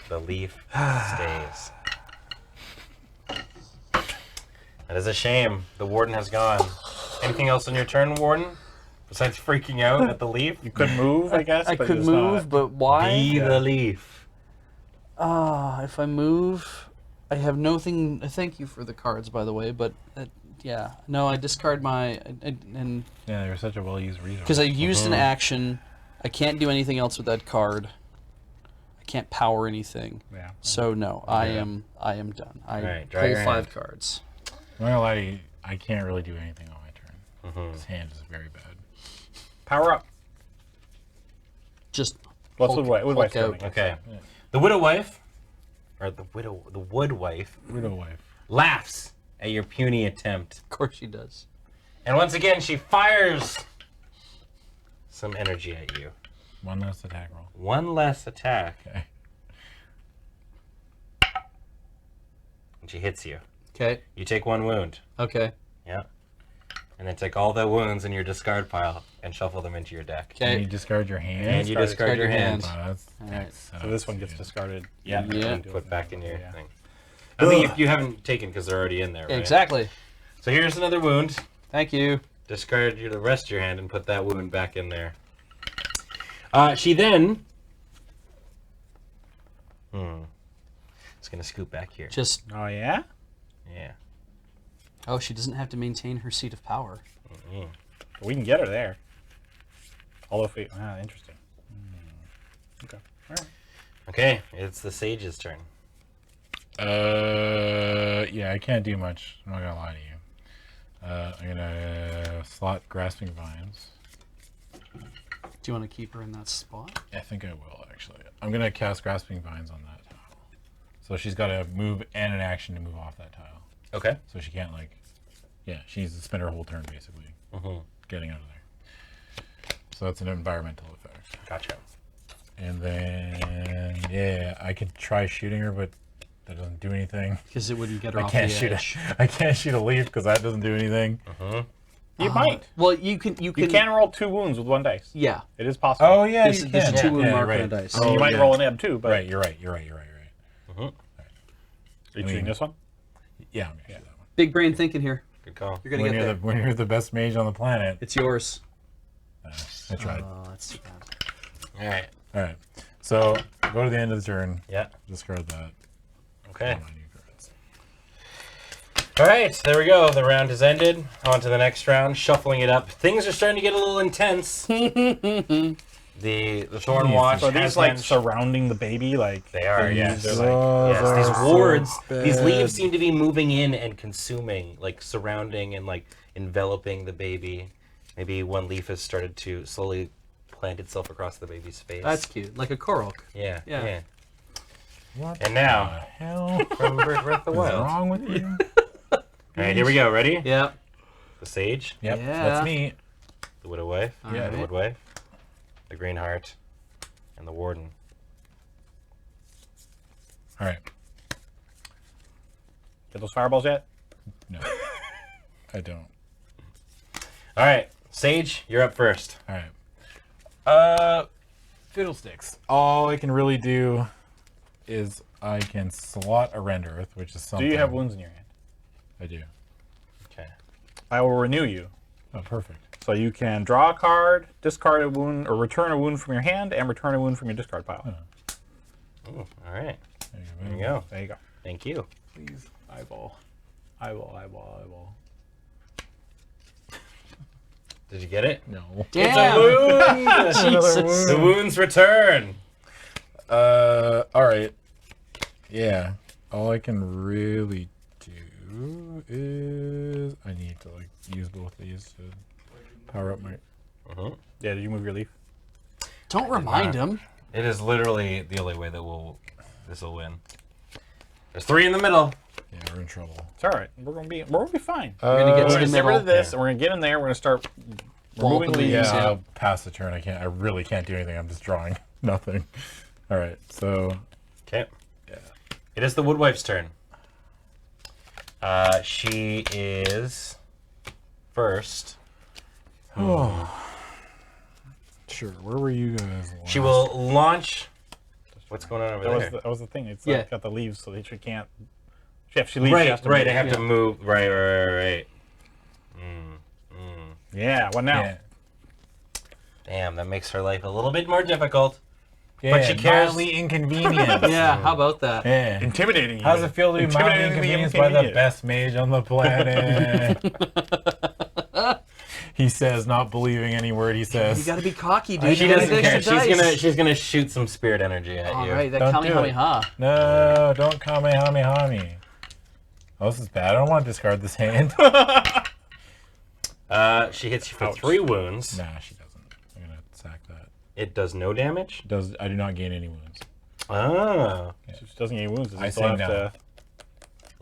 The leaf stays. That is a shame. The warden has gone. Anything else on your turn, warden? Besides freaking out at the leaf? You could move, I guess. I but could it's move, not. but why? Be the leaf. If I move, I have nothing. Thank you for the cards, by the way, but yeah, no, I discard my and Yeah, they're such a well-used resource. because I used an action, I can't do anything else with that card. I can't power anything. Yeah. So no, I am done. I Alright, draw pull your 5 hand. cards. I'm not gonna lie to you, I can't really do anything on my turn. His hand is very bad. Power up. Just What's Hulk- Woodwife Hulk doing? out. Okay. The widow wife, or the wood wife, Widow wife. laughs at your puny attempt. Of course she does. And once again, she fires some energy at you. 1 less attack roll. 1 less attack, Okay. and she hits you. Okay. You take 1 wound. Okay. Yeah. And then take all the wounds in your discard pile and shuffle them into your deck. And you Okay. discard your hand. And you discard your hand. Wow, that's, Alright. So this one gets discarded. Yeah. Yeah. And put back in your thing. I think you haven't taken because they're already in there, right? Exactly. So here's another wound. Thank you. Discard the rest of your hand and put that wound back in there. She then... It's going to scoot back here. Just Oh yeah. Yeah. she doesn't have to maintain her seat of power. We can get her there. Although if we interesting. Okay. All right. Okay, it's the sage's turn. Yeah, I can't do much. I'm not gonna lie to you. I'm gonna slot Grasping Vines. Do you want to keep her in that spot? I think I will, actually. I'm gonna cast Grasping Vines on that tile. So she's got to move and an action to move off that tile. Okay. So she can't, like... Yeah, she needs to spend her whole turn, basically, getting out of there. So that's an environmental effect. Gotcha. And then, yeah, I could try shooting her, but That doesn't do anything. Because it wouldn't get her I off can't the shoot edge. I can't shoot a leaf because that doesn't do anything. You might. Well, you can. You can roll 2 wounds with 1 dice. Yeah. It is possible. Oh yeah, This you is can. a 2 wound yeah, mark right. on a dice. I mean, you might roll an ebb too, but Right, you're right. are you choosing this one? Yeah, I'm gonna shoot that one. Big brain thinking here. Good call. You're gonna When get you're, there. when you're the best mage on the planet. It's yours. I tried. Oh, that's too bad. All right. All right. So go to the end of the turn. Yeah. Discard that. Okay. Hold on, you cards. All right. There we go. The round has ended. On to the next round. Shuffling it up. Things are starting to get a little intense. the Thornwatch So are these has like been- surrounding the baby? Like They are, the yes. leaves are like- Yes, these so wards, these bad. leaves seem to be moving in and consuming, like surrounding and like enveloping the baby. Maybe one leaf has started to slowly plant itself across the baby's face. That's cute. Like a Korok. yeah, yeah. yeah. What And the now hell from Breath of the is Wild. All wrong with you? right, here we go. Ready? Yeah. The sage, Yep, Yeah. that's me. the widow wife, All the right. wood wife, the green heart, and the warden. All right. Get those fireballs yet? No, I don't. All right, sage, you're up first. All right. Fiddlesticks. All I can really do is I can slot a Rend Earth, which is something. Do you have wounds in your hand? I do. Okay. I will renew you. Oh, perfect. So you can draw a card, discard a wound, or return a wound from your hand, and return a wound from your discard pile. Ooh, all right. There There you go. There you go. Thank you. Please, eyeball. Eyeball. Did you get it? No. Damn. It's a wound. Jesus. The wounds return. All right. Yeah. All I can really do is I need to like use both these to power up my. Yeah, did you move your leaf? Don't remind him. It is literally the only way that this will win. There's 3 in the middle. Yeah, we're in trouble. It's all right. We're gonna be fine. We're gonna get We're to the gonna get rid middle. of this, and we're gonna get in there. We're gonna start removing the leaves. leaves. Yeah, Yeah. I'll pass the turn. I really can't do anything. I'm just drawing nothing. All right. So Okay. yeah. It is the woodwife's turn. She is first. Sure. Where were you guys? She will launch. What's going on over there? That was the thing. It's Yeah. got the leaves, so she can't. If she leaves, she has Right, to right. I move. have to move. Right. Yeah. What now? Yeah. Damn, that makes her life a little bit more difficult. Yeah, But she cares. mildly inconvenient. Yeah, how about that? Yeah. Intimidating. How does it feel to be mildly Intimidatingly inconvenienced by the inconvenient. best mage on the planet? He says, not believing any word he says. You gotta be cocky, dude. She You gotta doesn't get care. extra dice. She's gonna shoot some spirit energy at All you. right, that Don't do it. Kamehameha. No, don't Kamehameha me. Oh, this is bad. I don't want to discard this hand. She hits you for Ouch. 3 wounds. Nah, she doesn't. I'm gonna sack that. It does no damage. I do not gain any wounds. Oh. She doesn't get wounds. Does I it still say have no. to-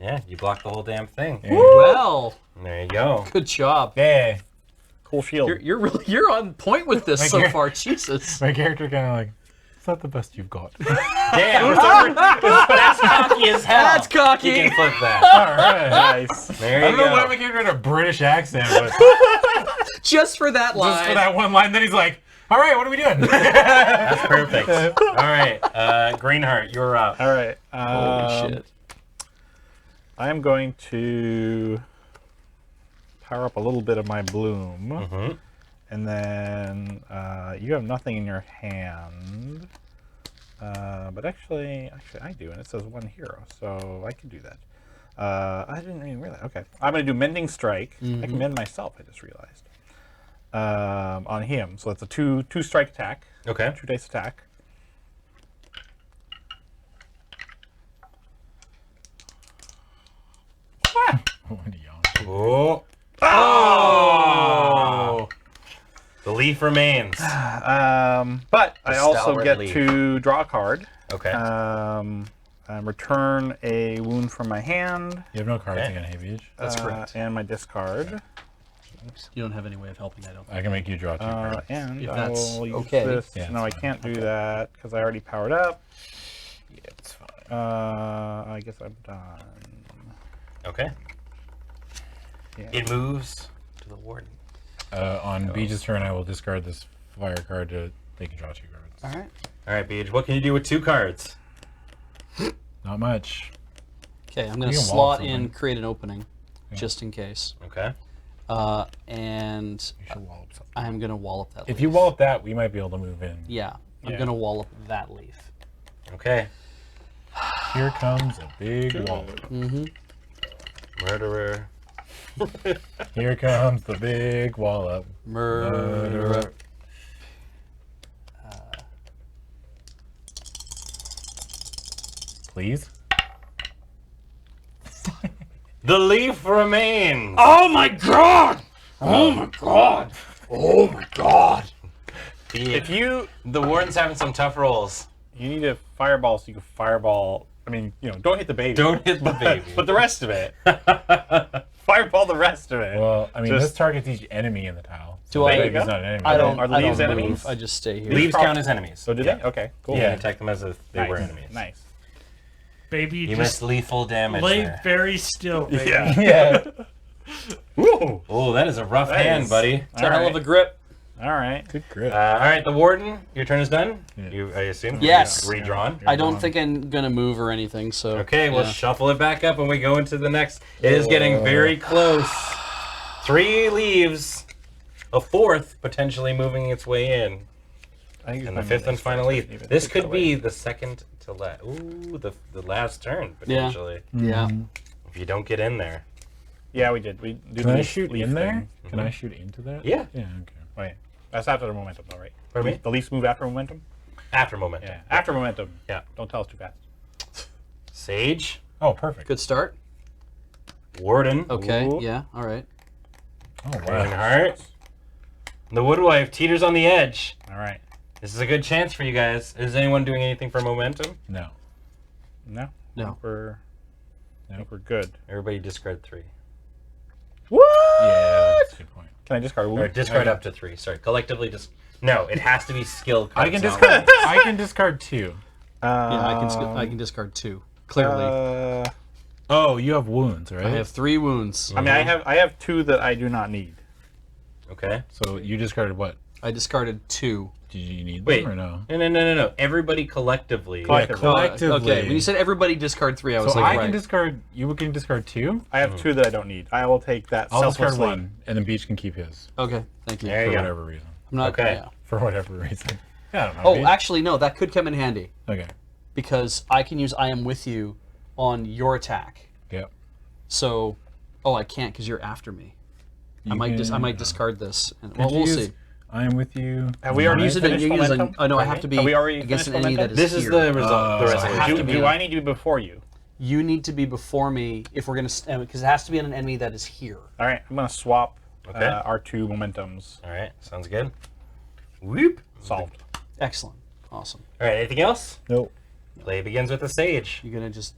Yeah, you blocked the whole damn thing. Yeah. Well, There you go. good job. Yeah. Cool shield. You're on point with this so Like, far. Jesus. My character kind of like, it's not the best you've got. Damn, that's cocky as hell. That's You cocky. can flip that. All right. Nice. There I you don't know why go. my character had a British accent, but Just for that line. just for that one line, then he's like, all right, what are we doing? That's perfect. All right, Greenheart, you're up. All right. Holy shit. I am going to power up a little bit of my bloom, and then you have nothing in your hand, but actually I do, and it says 1 hero, so I can do that. I didn't even realize. Okay, I'm going to do Mending Strike. I can mend myself. I just realized on him, so it's a two strike attack. Okay. 2 dice attack. Oh. Oh. The leaf remains. But I also stalwart get leaf. to draw a card. Okay. Return a wound from my hand. You have no cards Okay. against Haviage. That's correct. And my discard. You don't have any way of helping, I don't think. I can make you draw 2 cards. And If I that's will use okay. this. Yeah, No, I it's fine. can't do that because I already powered up. Yeah, it's fine. I guess I'm done. Okay. Yeah. It moves to the warden. On Beach's turn, I will discard this fire card to they can draw 2 cards. All right. All right, Beej. What can you do with 2 cards? Not much. Okay, I'm going to You can wall slot in, something. create an opening, just in case. Okay. And You should wallop something. I'm going to wallop that If leaf. you wallop that, we might be able to move in. Yeah, I'm Yeah. going to wallop that leaf. Okay. Here comes a big wallop. Mm-hmm. Murderer. Here comes the big wallop. Murderer. Please? The leaf remains. Oh my god! Oh my god! Oh my god! If you The warden's having some tough rolls. need a fireball, so you can fireball. I mean, don't hit the baby. Don't hit the baby. But the rest of it, fireball the rest of it. Well, I mean, Just- this targets each enemy in the tile. Do I- the There you baby's go. not an enemy. I don't. Are the I don't leaves move. enemies? I just stay here. Leaves prob- count as enemies. So did Yeah. they? Okay, cool. You Yeah. can attack them as if they were enemies. Nice. Baby, You just missed lethal damage lay there. very still, baby. Yeah. Yeah. Woo! Oh, that is a rough That hand, is- buddy. It's a hell of a grip. All right. Good grip. All right, the warden, your turn is done. Yeah. I assume. Yes. Redrawn. I don't think I'm gonna move or anything. So Okay, we'll yeah. shuffle it back up and we go into the next. It is getting very close. 3 leaves. A 4th potentially moving its way in. I think And the 5th and final leaf. This could be the second to last. Ooh, the last turn, potentially. Yeah. If you don't get in there. Yeah, we did. We do Can the I shoot leaf in there? thing. Can I shoot into that? Yeah. Yeah, okay. Wait, that's after the momentum, though, right? Pardon me? The leaves move after momentum. After momentum. Yeah, after momentum. Yeah. Don't tell us too fast. Sage. Oh, perfect. Good start. Warden. Okay. Ooh. Yeah. All right. Oh, wow. Greenheart. The Woodwife teeters on the edge. All right. This is a good chance for you guys. Is anyone doing anything for momentum? No. No. No. I think we're good. Everybody discard 3. What? Yeah, that's a good point. Can I discard Or wound? discard up to 3. Sorry, collectively just. No, it has to be skill cards. I can not discard. wounds. I can discard 2. Yeah. I can discard 2. Clearly, Oh, you have wounds, right? I have 3 wounds. I mean, I have 2 that I do not need. Okay. So you discarded what? I discarded 2. Did you need Wait. them or no? No. Everybody collectively. Collectively. Collectively. Okay. When you said everybody discard 3, I was So like, I right. can discard. You can discard 2. I have 2 that I don't need. I will take that I'll discard selflessly. 1, and then Beach can keep his Okay. Thank you. There for you go. whatever reason. I'm not. Okay. Yeah. For whatever reason. Yeah, I don't know. Oh, Beach. actually, no. That could come in handy Okay. because I can use I am with you on your attack. Yep. So, I can't because you're after me. I You might can- discard this. And, Could well, you we'll use see. I am with you. Have we already Use it. finished You use momentum? no, I have to be Have we already against an finished enemy that momentum? is This is here. the result. The I resolution. have to be Do in- I need to be before you? You need to be before me if we're gonna because it has to be on an enemy that is here. All right, I'm gonna swap Okay. our 2 momentums. All right. Sounds good. Whoop. Solved. Excellent. Awesome. All right. Anything else? Nope. Play begins with the sage. You're gonna just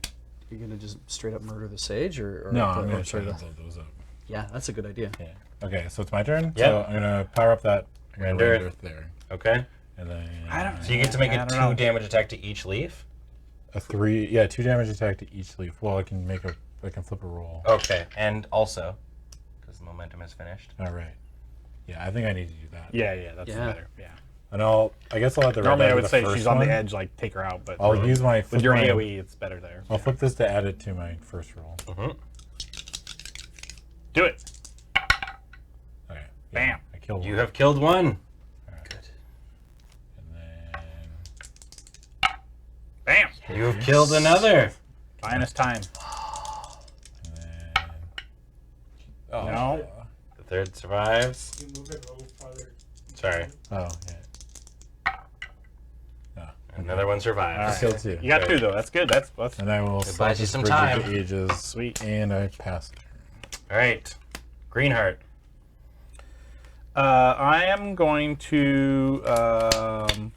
straight up murder the sage or No, or I'm gonna sort try of- to build those up. Yeah, that's a good idea. Yeah. Okay, so it's my turn. Yep. So I'm gonna power up that Render. Render there, Okay. and then I don't- So you get to make I a don't 2 know. damage attack to each leaf. a 3. Yeah, 2 damage attack to each leaf. Well, I can flip a roll. Okay. And also, because the momentum is finished. All right. Yeah, I think I need to do that. Yeah, that's Yeah. better. Yeah. And I guess I'll have the Normally I red would die say with the she's first on the one. edge, like take her out, but I'll use my with flip your my- AOE, it's better there. I'll flip this to add it to my first roll. Do it. Okay. Bam. I killed You one. have killed one. Good. And then Bam. You have killed another. Finest time. and then oh, No. The 3rd survives. You move it a little farther. Sorry. Oh, yeah. Another one All survives. right. Killed 2. You got 2 though. That's good. That's And I will buys stop you this some Bridge time. of the Ages. Sweet. And I pass. All right. Greenheart. I am going to I'm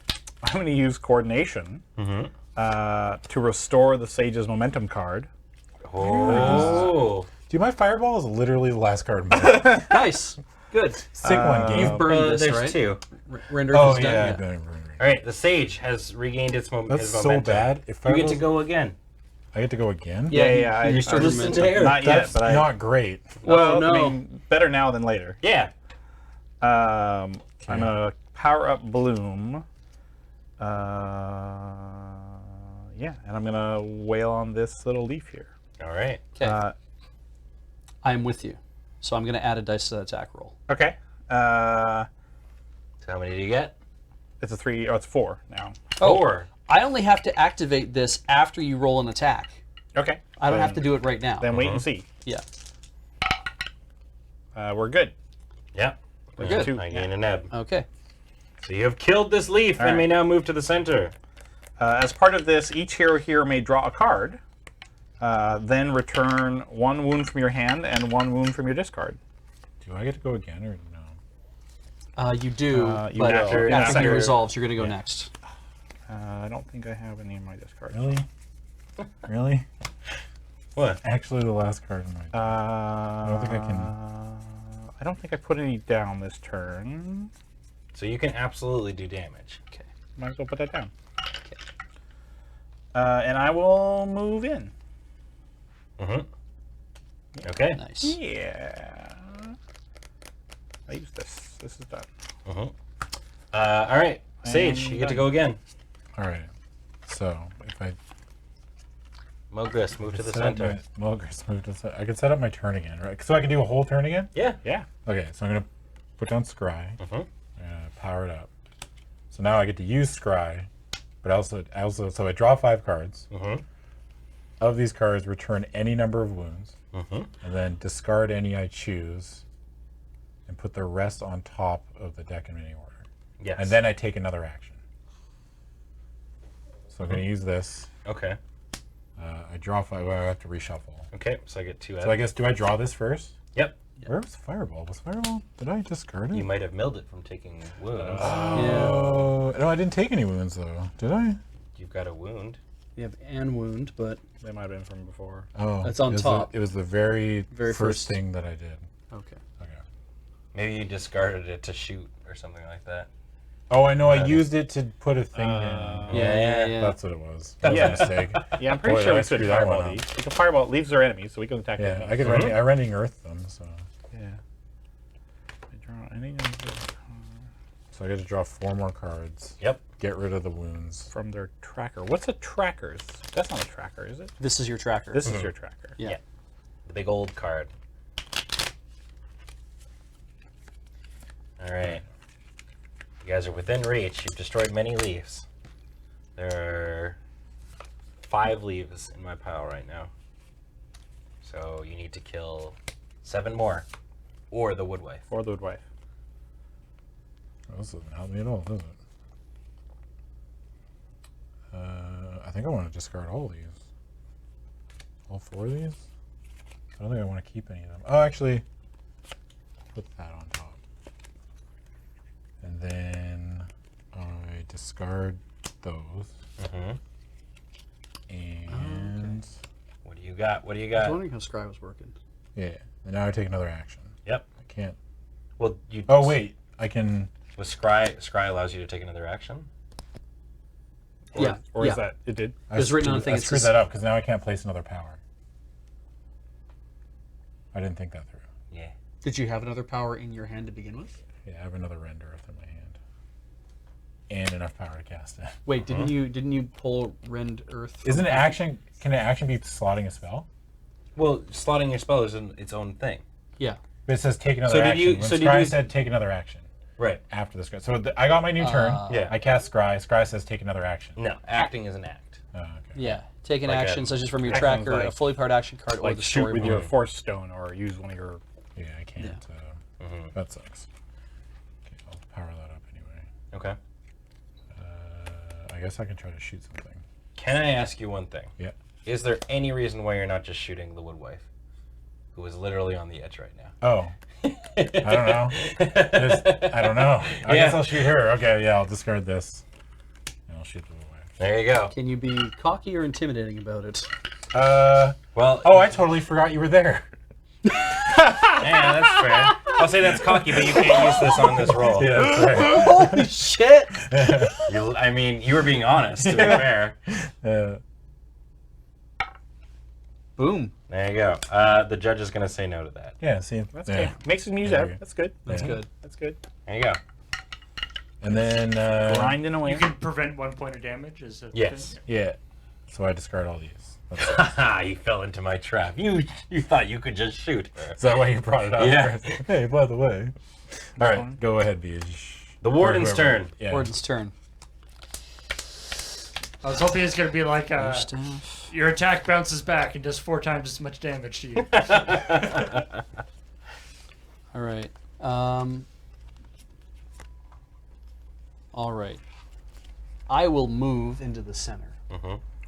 going to use coordination to restore the Sage's momentum card. Oh. Dude, my fireball is literally the last card. in my- Nice. Good. Sick one game. You've burned this, there's right? 2. Render Oh is done. yeah. Yeah. Right. All right. The sage has regained its That's his so momentum. bad. If You get to fireballs- go again. I get to go again. Yeah. You restore Listen momentum. there. Not yet, That's but I. not great. Well, no. I mean, better now than later. Yeah. I'm gonna power up Bloom. Yeah, and I'm gonna wail on this little leaf here. All right. Okay. I'm with you. So I'm going to add a dice to that attack roll. Okay. So how many do you get? It's a 3. Oh, it's 4 now. Four. I only have to activate this after you roll an attack. Okay. I don't have to do it right now. Then wait and see. Yeah. We're good. Yep. We're good. 2. I gain a neb. Okay. So you have killed this leaf and right. may now move to the center. As part of this, each hero here may draw a card. Then return 1 wound from your hand and 1 wound from your discard. Do I get to go again or no? You do, You but after- after he after- resolves, you're going to go next. I don't think I have any in my discard. Really? Really? What? Actually, the last card in my. I don't think I can- I don't think I put any down this turn. So you can absolutely do damage. Okay. Might as well put that down. And I will move in. Mm-hmm. Okay. Nice. Yeah. I use this. This is done. Mm-hmm. All right. Sage, you get to go again. All right. So if I Mogris, move to the set up center. my, Mogris, move to the center. I can set up my turn again, right? So I can do a whole turn again. Yeah. Yeah. Okay. So I'm gonna put down Scry. Mm-hmm. I'm gonna power it up. So now I get to use Scry, but also so I draw 5 cards. Mm-hmm. Of these cards, return any number of wounds, Mm-hmm. and then discard any I choose, and put the rest on top of the deck in any order. Yes. And then I take another action. So I'm going to use this. Okay. I draw 5. Well, I have to reshuffle. Okay. So I get 2 out. So I guess, do I draw this first? Yep. Where was Fireball? Was Fireball? Did I discard it? You might have milled it from taking wounds. Oh, no, I didn't take any wounds though. Did I? You've got a wound. You have and wound, but They might have been from before. Oh, That's on it was top. it was the very, Very first first. thing that I did. okay. Okay. Maybe you discarded it to shoot or something like that. Oh, I know. I used it to put a thing in. Yeah. That's what it was. That was Yeah. a mistake. Yeah, I'm pretty Boy, sure I we could screwed that one fireball up. these. We can fireball. Leaves are enemies, so we can attack them. Yeah, I could I rending earth them, so Yeah. I draw any I get to draw 4 more cards. Yep. Get rid of the wounds. from their tracker. What's a tracker's? That's not a tracker, is it? This is your tracker. This is your tracker. yeah. Yeah. The big old card. All right. You guys are within reach. You've destroyed many leaves. There are 5 leaves in my pile right now. So you need to kill 7 more, or the woodwife. Or the woodwife. Oh, this doesn't help me at all, does it? I think I want to discard all these. All 4 of these? I don't think I want to keep any of them. Oh, actually, put that on top. And then I discard those. Mm-hmm. And What do you got? What do you I was got? wondering how Scry was working. yeah, and now I take another action. Yep. I can't. Well, you. Oh wait, I can. With Scry allows you to take another action. Or, Yeah, Or yeah. is that it did? There's written on the thing, I it screwed says- that up because now I can't place another power. I didn't think that through. Yeah. Did you have another power in your hand to begin with? Yeah, I have another render earth in my hand, and enough power to cast it. Wait, didn't you pull Rend Earth? from- Isn't it action? Can an action be slotting a spell? Well, slotting your spell is its own thing. Yeah. But it says take another So did action. you- When so did Scry you- said take another action Right. after the Scry. So I got my new turn. Yeah. I cast Scry. Scry says take another action. No, acting is an act. Oh, okay. Yeah. Take an Like action a- such as from your actions tracker, like- a fully powered action card, or Like the shoot story with mode. your force stone or use one of your. Yeah, I can't. That sucks. Okay, I'll power that up anyway. Okay. I guess I can try to shoot something. Can I ask you one thing? Yeah. Is there any reason why you're not just shooting the woodwife, who is literally on the edge right now? Oh. I don't know. I don't know. I guess I'll shoot her. Okay, yeah, I'll discard this. And I'll shoot the away. There you go. Can you be cocky or intimidating about it? Well, Oh, I totally forgot you were there. yeah, that's fair. I'll say that's cocky, but you can't use this on this roll. Yeah, that's right. Holy shit! I mean, you were being honest, to be fair. Boom. There you go. The judge is going to say no to that. Yeah, see? That's yeah. good. Makes some use Yeah. out. That's good. That's Yeah. good. That's good. There you go. And then, Grinding away. You can prevent 1 point of damage. Is that Yes. yeah. So I discard all these. That's it. Haha, you fell into my trap. You thought you could just shoot her. Is that why you brought it up? Yeah. Hey, by the way. All right, go ahead, Beej. The warden's Or whoever. turn. Yeah. Warden's turn. I was hoping it's going to be like Staff. your attack bounces back and does 4 times as much damage to you. All right. All right. I will move into the center.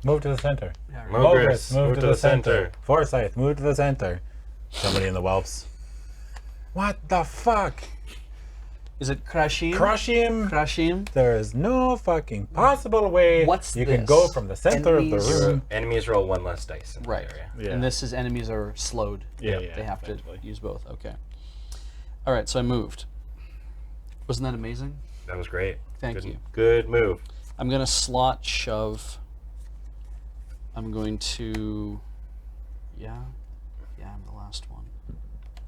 Move to the center. Mogris, move to the center. Forsyth, move to the center. Somebody in the whelps. What the fuck? Is it Krashim? Crush him. Krashim. There is no fucking possible way What's you can this? go from the center of the Enemies? room. Enemies roll 1 less dice in Right. that area. Yeah. And this is enemies are slowed. Yeah, yeah. They have to eventually. use both. Okay. All right. So I moved. Wasn't that amazing? That was great. Thank Good- you. Good move. I'm gonna slot shove. I'm going to. Yeah. Yeah. I'm the last one.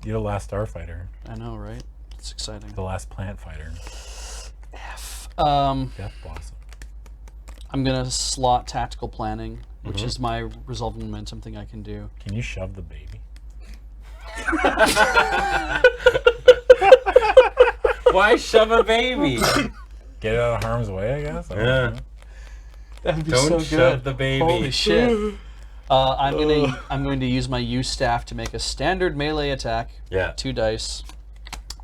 You're the last starfighter. I know, right? It's exciting. The last plant fighter. Death Blossom. I'm gonna slot tactical planning, which is my resolve momentum thing I can do. Can you shove the baby? Why shove a baby? Get it out of harm's way, I guess. I don't Yeah. know. That'd be Don't so shove good. the baby. Holy shit. I'm going to use my U staff to make a standard melee attack. Yeah. 2 dice.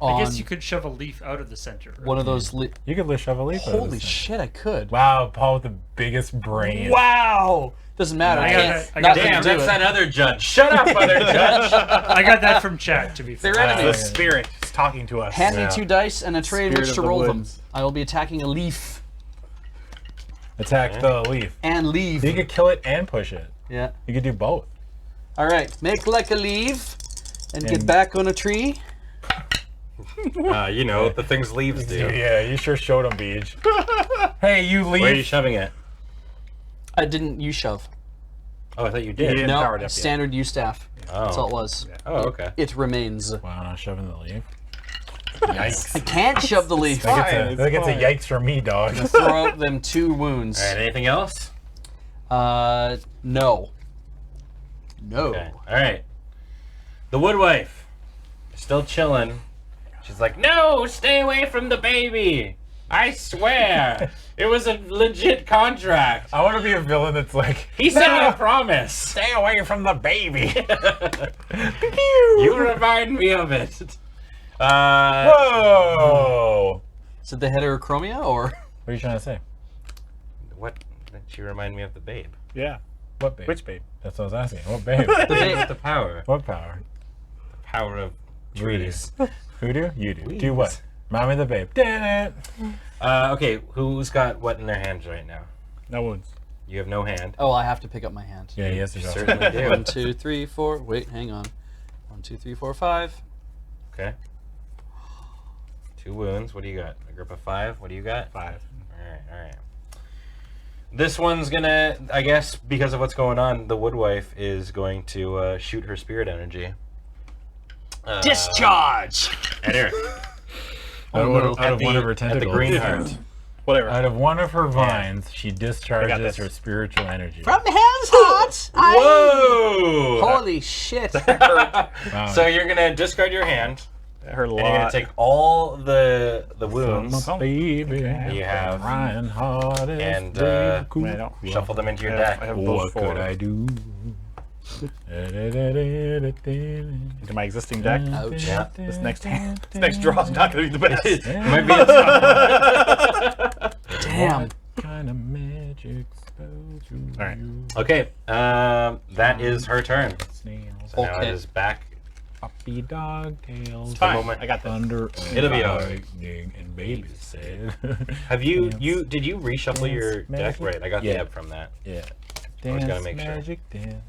I guess on you could shove a leaf out of the center. Right? one of those. You could shove a leaf out of Holy this thing. shit! I could. Wow, Paul with the biggest brain. Wow. Doesn't matter. I I got can't. that- I not got gonna Damn, do that's it. that other judge. Shut up, other judge. I got that from chat, to be fair. They're The enemies. spirit is talking to us. Hand me Yeah. 2 dice and a tray in Spirit which of to the roll woods. them. I will be attacking a leaf Attack the leaf. and leave. You could kill it and push it. Yeah. You could do both. All right. Make like a leaf and get And- back on a tree. You know, the things leaves do. Yeah, you sure showed him, Beej. Hey, you leaf. Where are you shoving it? I didn't use shove. Oh, I thought you did. didn't No, power it up yet. standard U staff. That's all it was. Oh, okay. It remains. Wow, not shoving the leaf. Yikes. I can't shove the leaf. That gets a fine. yikes from me, dog. Throw out them 2 wounds. All right, anything else? No. No. Okay. All right. The woodwife. Still chilling. She's like, no, stay away from the baby. I swear. It was a legit contract. I want to be a villain that's like, He said I promise. stay away from the baby. You remind me of it. Whoa. Is it the heterochromia or? What are you trying to say? What? Did she remind me of the babe? Yeah. What babe? Which babe? That's what I was asking. What babe? The babe. With the power. What power? Power of trees. Who do? You do. Weeds. Do what? Mommy the babe. Damn it. Okay, who's got what in their hands right now? No wounds. You have no hand. Oh, I have to pick up my hand. Yeah, he has to You show. certainly do. 1, 2, 3, 4. Wait, hang on. 1, 2, 3, 4, 5. Okay. 2 wounds. What do you got? A group of 5? What do you got? 5. All right. This one's gonna, I guess, because of what's going on, the woodwife is going to shoot her spirit energy. Discharge! At her. Out of, no. out of one of her At the tentacles. green heart. Whatever. Out of one of her vines, she I got discharges this. her spiritual energy. From the hands hearts! Whoa! Holy shit! Wow. So you're gonna discard your hand, That hurt a and you're gonna lot. take all the wounds, My baby, you have, crying hardest and baby cool. I don't- shuffle them into your I deck. have those What 4 could I do? into my existing deck. Ouch. Yeah. This next draw is not going to be the best. It might be a tough Damn. Kind of magic spell to All right. you. Okay, that is her turn. Snails, So now it Okay. is back. puppy dog tails, Fine. moment. I got this. thunder, It'll be and alright. lightning, and baby said. Have you Dance, did you reshuffle your dance, deck? magic. Right, I got the Yeah. ebb from that. Yeah. I was Dance, gonna make sure. magic dance.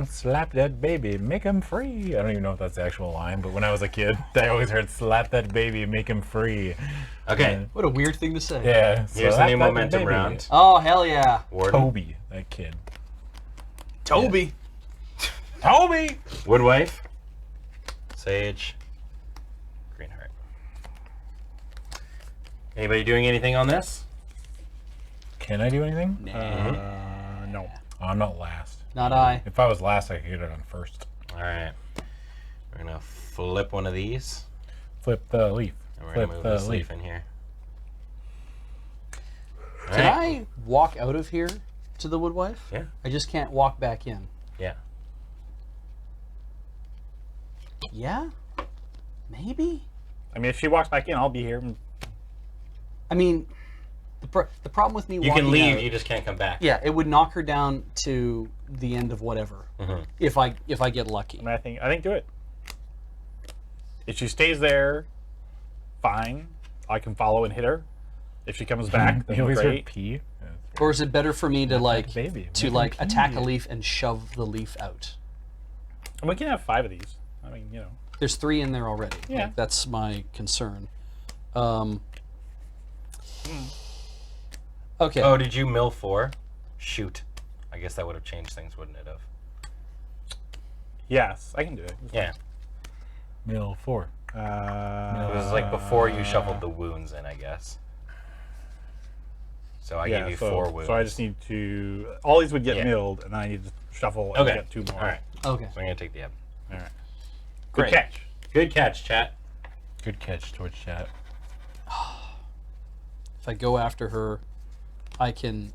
Slap that baby, make him free. I don't even know if that's the actual line, but when I was a kid, I always heard slap that baby, make him free. Okay, What a weird thing to say. Yeah. here's the slap new that momentum baby. round. Oh, hell yeah. Warden. Toby. That kid. Toby. Toby! Woodwife. Sage. Greenheart. Anybody doing anything on this? Can I do anything? No. Oh, I'm not last. Not I. If I was last, I could get it on first. All right. We're gonna flip one of these, Flip the leaf. and we're Flip gonna move the this leaf. leaf in here. All Can right. I walk out of here to the woodwife? Yeah. I just can't walk back in. Yeah. Yeah? Maybe? I mean, if she walks back in, I'll be here. I mean, the problem with me You walking can leave. out, You just can't come back. yeah, it would knock her down to the end of whatever. Mhm. If I get lucky. I mean, I think do it. If she stays there, fine. I can follow and hit her. If she comes back, then You always heard great. pee. Or is it better for me to like baby. to Make like him pee. attack a leaf and shove the leaf out? And we can have 5 of these. I mean, you know. There's 3 in there already. Yeah. Like, that's my concern. Okay. Oh, did you mill 4? Shoot. I guess that would have changed things, wouldn't it have? Yes, I can do it. Yeah. Mill 4. It was like before you shuffled the wounds in, I guess. So I gave you 4 wounds. So I just need to. All these would get Yeah. milled, and then I need to shuffle and Okay. get 2 more. All right. Okay. So I'm gonna take the ebb. All right. Great. Good catch. Good catch, chat. Good catch, Twitch chat. If I go after her, I can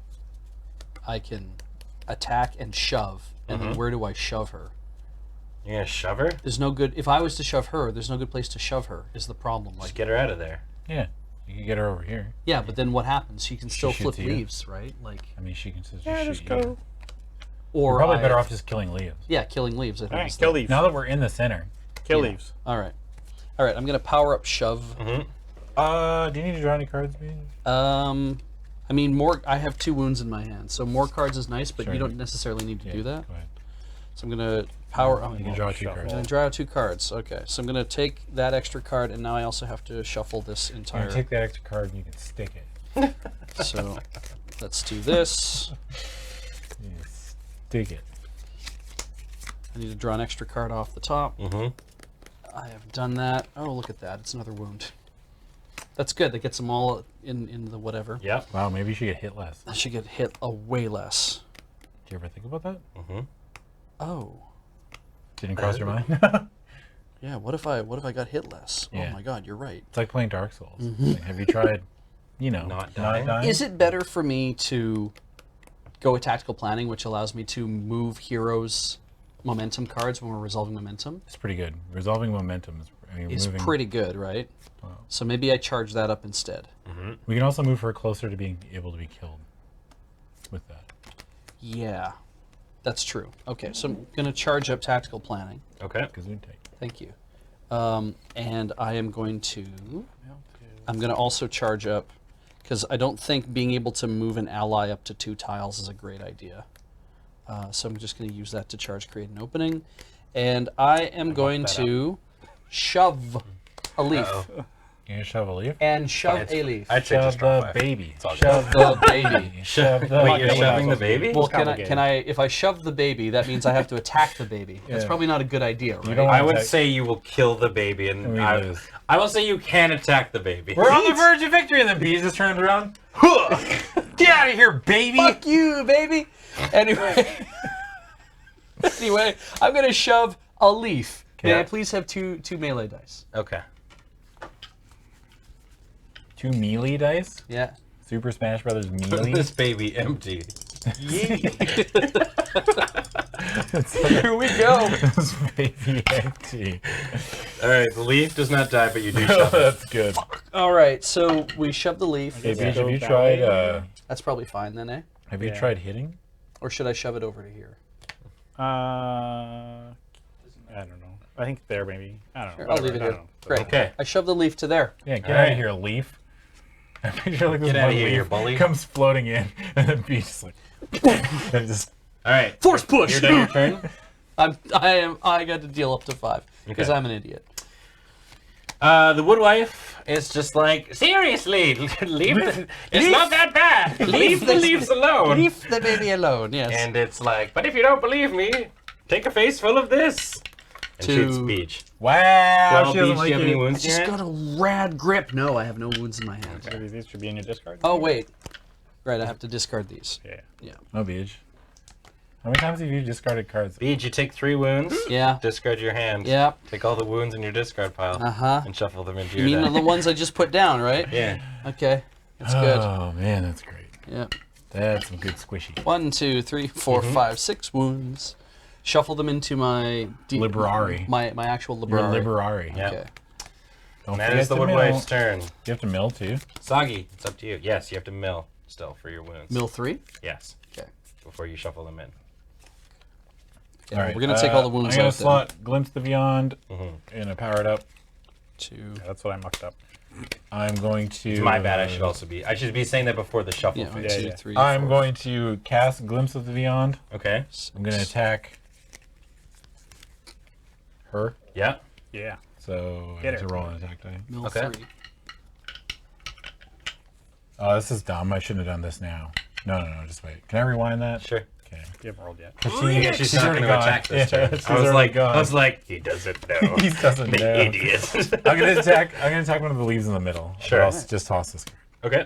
attack and shove. And then where do I shove her? You're gonna shove her? There's no good. If I was to shove her, there's no good place to shove her. Is the problem? Just Like, get her out of there. Yeah. You can get her over here. yeah, but then what happens? She can still flip shoots you. leaves, right? Like, I mean, she can just Yeah, shoot just you. go. or We're probably I- better off just killing leaves. Yeah, killing leaves. I think. All right, is kill the- leaves. Now that we're in the center. Kill Yeah. leaves. All right. All right. I'm gonna power up shove. Do you need to draw any cards, man? I mean, more. I have 2 wounds in my hand, so more cards is nice, but Sure. you don't necessarily need to do that. Go ahead. So I'm gonna power. Oh, You can draw 2 shuffle. cards. I'm gonna draw 2 cards. Okay, so I'm gonna take that extra card, and now I also have to shuffle this You entire. can take that extra card and you can stick it. So let's do this. You can stick it. I need to draw an extra card off the top. Mm-hmm. I have done that. Oh, look at that! It's another wound. That's good. That gets them all in the whatever. Yep. Wow, maybe you should get hit less. I should get hit a way less. Do you ever think about that? Mm-hmm. Oh, Didn't cross your mind? yeah. What if I got hit less? Yeah. Oh my God, you're right. It's like playing Dark Souls. Like, have you tried, Not dying? Is it better for me to go with tactical planning, which allows me to move heroes' momentum cards when we're resolving momentum? It's pretty good. Resolving momentum is. I mean, Is moving. pretty good, right? So maybe I charge that up instead. We can also move her closer to being able to be killed. With that. Yeah, that's true. Okay, so I'm gonna charge up tactical planning. Okay. Because we take. Thank you. And I am going to. I'm going to also charge up because I don't think being able to move an ally up to 2 tiles is a great idea. So I'm just going to use that to charge, create an opening, and I am going to shove a leaf Uh-oh. You gonna shove a leaf? and shove a leaf. I'd say Shove just drop the 5. baby. all good. Shove The baby. Shove the Wait, you're baby. shoving the baby? Well, complicated. can I? If I shove the baby, that means I have to attack the baby. That's Yeah. probably not a good idea, right? don't- I would say you will kill the baby, and We I, lose. I will say you can attack the baby. We're on the verge of victory, and then Bees just turns around. Get out of here, baby! Fuck you, baby. Anyway, I'm gonna shove a leaf. May Yeah. I please have two melee dice? Okay. 2 melee dice. Yeah. Super Smash Brothers melee. This baby empty. Here we go. This baby empty. All right, the leaf does not die, but you do Oh, shove it. that's good. All right, so we shove the leaf. Hey, Yeah. Bees, have Go you that tried? way. That's probably fine then, eh? Have you Yeah. tried hitting? Or should I shove it over to here? I don't know. I think there maybe. I don't know. Sure, I'll leave it Whatever, I here. don't know. Great. Okay. I shove the leaf to there. Yeah, get All out right. of here, leaf. I picture like this Get outta one here, leaf you bully. comes floating in, and then Bees just like, and just All right. Force push. You're done your turn? I got to deal up to 5 because Okay. I'm an idiot. The woodwife is just like, seriously, leave the, it's not that bad. Leave the leaves alone. Leave the baby alone. Yes. And it's like, but if you don't believe me, take a face full of this. And shoots Beach. Wow. Well, she doesn't Beach, do like you have any it. wounds I just yet? got a rad grip. No, I have no wounds in my hand. So these should be in your discard. Oh wait, right. I have to discard these. Yeah. Yeah. No, Beach. How many times have you discarded cards? Beach, you take 3 wounds. Yeah. Discard your hand. Yeah. Take all the wounds in your discard pile. Uh-huh. And shuffle them into You your mean deck. the ones I just put down, right? Yeah. Okay. That's good. Oh man, that's great. Yeah. That's some good squishy. 1, 2, 3, 4, 5, 6 wounds. Shuffle them into my Librari. My actual Your library. Librari. Yeah. Okay. Don't And that forget is the to mill. woodwife's turn. You have to mill too. Soggy, it's up to you. Yes, you have to mill still for your wounds. Mill 3. Yes. Okay. Before you shuffle them in. Yeah, All right, we're gonna take all the wounds I'm gonna out. slot Glimpse the Beyond in a powered up. 2. That's what I mucked up. I'm going to. It's my bad. I should be saying that before the shuffle Yeah. 1, phase. 2, yeah. 3. I'm 4, going to cast Glimpse of the Beyond. Okay. I'm going to attack her. Yeah. Yeah. So I Get get to her. roll an attack die. Mill Okay. 3. Oh, this is dumb. I shouldn't have done this now. No, just wait. Can I rewind that? Sure. Okay. You haven't rolled yet. Yeah, she's not going already to gone. attack this Yeah, turn. she's I was already like, gone. he doesn't know. He doesn't The know. idiot. I'm gonna attack one of the leaves in the middle. Sure. Or else just toss this card. Okay.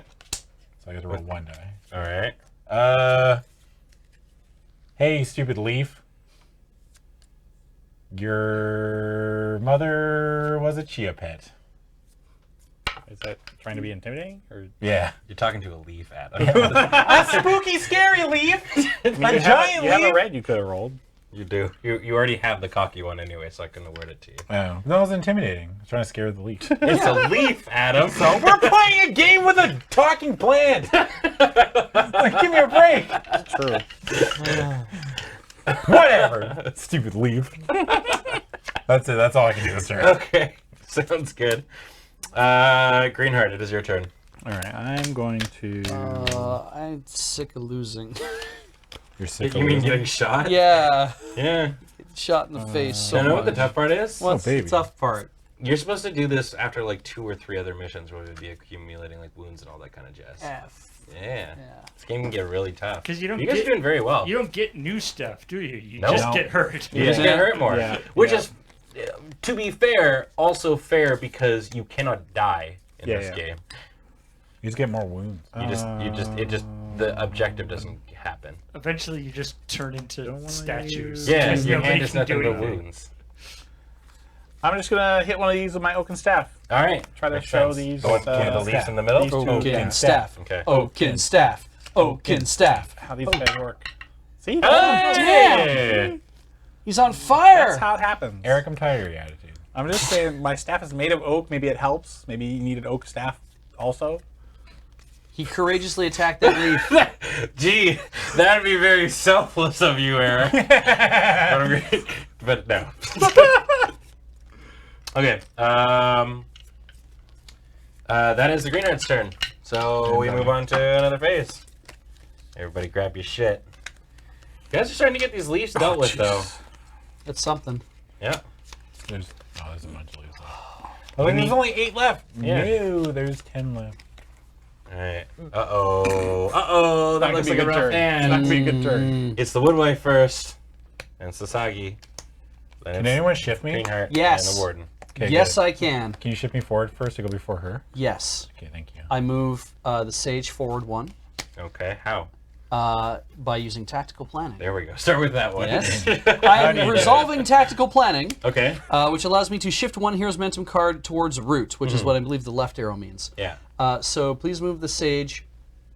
So I get to roll 1 die. All right. Hey, stupid leaf. Your mother was a chia pet. Is that trying to be intimidating? Or Yeah. You're talking to a leaf, Adam. A spooky, scary leaf. A giant you have a leaf. red you could have rolled. You do. You already have the cocky one anyway, so I couldn't award it to you. Oh, that was intimidating. I was trying to scare the leaf. It's a leaf, Adam. So we're playing a game with a talking plant. Like, give me a break. True. Whatever. Stupid leaf. That's it. That's all I can do this turn. Okay. Sounds good. Greenheart, it is your turn. All right. I'm going to. I'm sick of losing. You're sick. You mean getting shot? Yeah. Yeah. Shot in the face so You know what the much. tough part is? What's the baby. tough part? You're supposed to do this after like 2 or 3 other missions where we'd be accumulating like wounds and all that kind of jazz. F. Yeah. Yeah. This game can get really tough. 'Cause you don't You guys get- are doing very well. You don't get new stuff, do you? You No. just No. get hurt. You just get hurt more. Yeah. Which Yeah. is, to be fair, also fair because you cannot die in Yeah, this yeah. game. You just get more wounds. The objective doesn't happen. Eventually, you just turn into Don't wanna statues. Yeah, because your nobody hand is can nothing do but anything. wounds. I'm just gonna hit one of these with my oaken staff. All right. Try to makes show sense. these, The one with the leaves staff. in the middle? These two. Oaken staff. Okay. Oaken staff. Oaken staff. How these guys work. See? Hey! He's on fire. That's how it happens. Eric, I'm tired of your attitude. I'm just saying my staff is made of oak. Maybe it helps. Maybe you need an oak staff also. He courageously attacked that leaf. Gee, that'd be very selfless of you, Eric. But no. Okay. That is the Greenheart's turn. So we move on to another phase. Everybody grab your shit. You guys are starting to get these leaves dealt with, though. That's something. Yeah. There's a bunch of leaves left. Oh, and there's only 8 left. Yeah. No, there's 10 left. All right. Uh-oh. That Not looks gonna like be a a good rough turn. It's not hand. gonna be a good turn. It's the Woodwife first, and Sasagi. Then Can it's anyone shift me? Greenheart Yes. and the Warden. Okay, Yes, good. I can. Can you shift me forward first to go before her? Yes. Okay, thank you. I move the sage forward 1 Okay, how? by using tactical planning. There we go. Start with that one. Yes. do I'm you do resolving tactical planning, Okay. which allows me to shift 1 Hero's Momentum card towards root, which is what I believe the left arrow means. Yeah. So please move the sage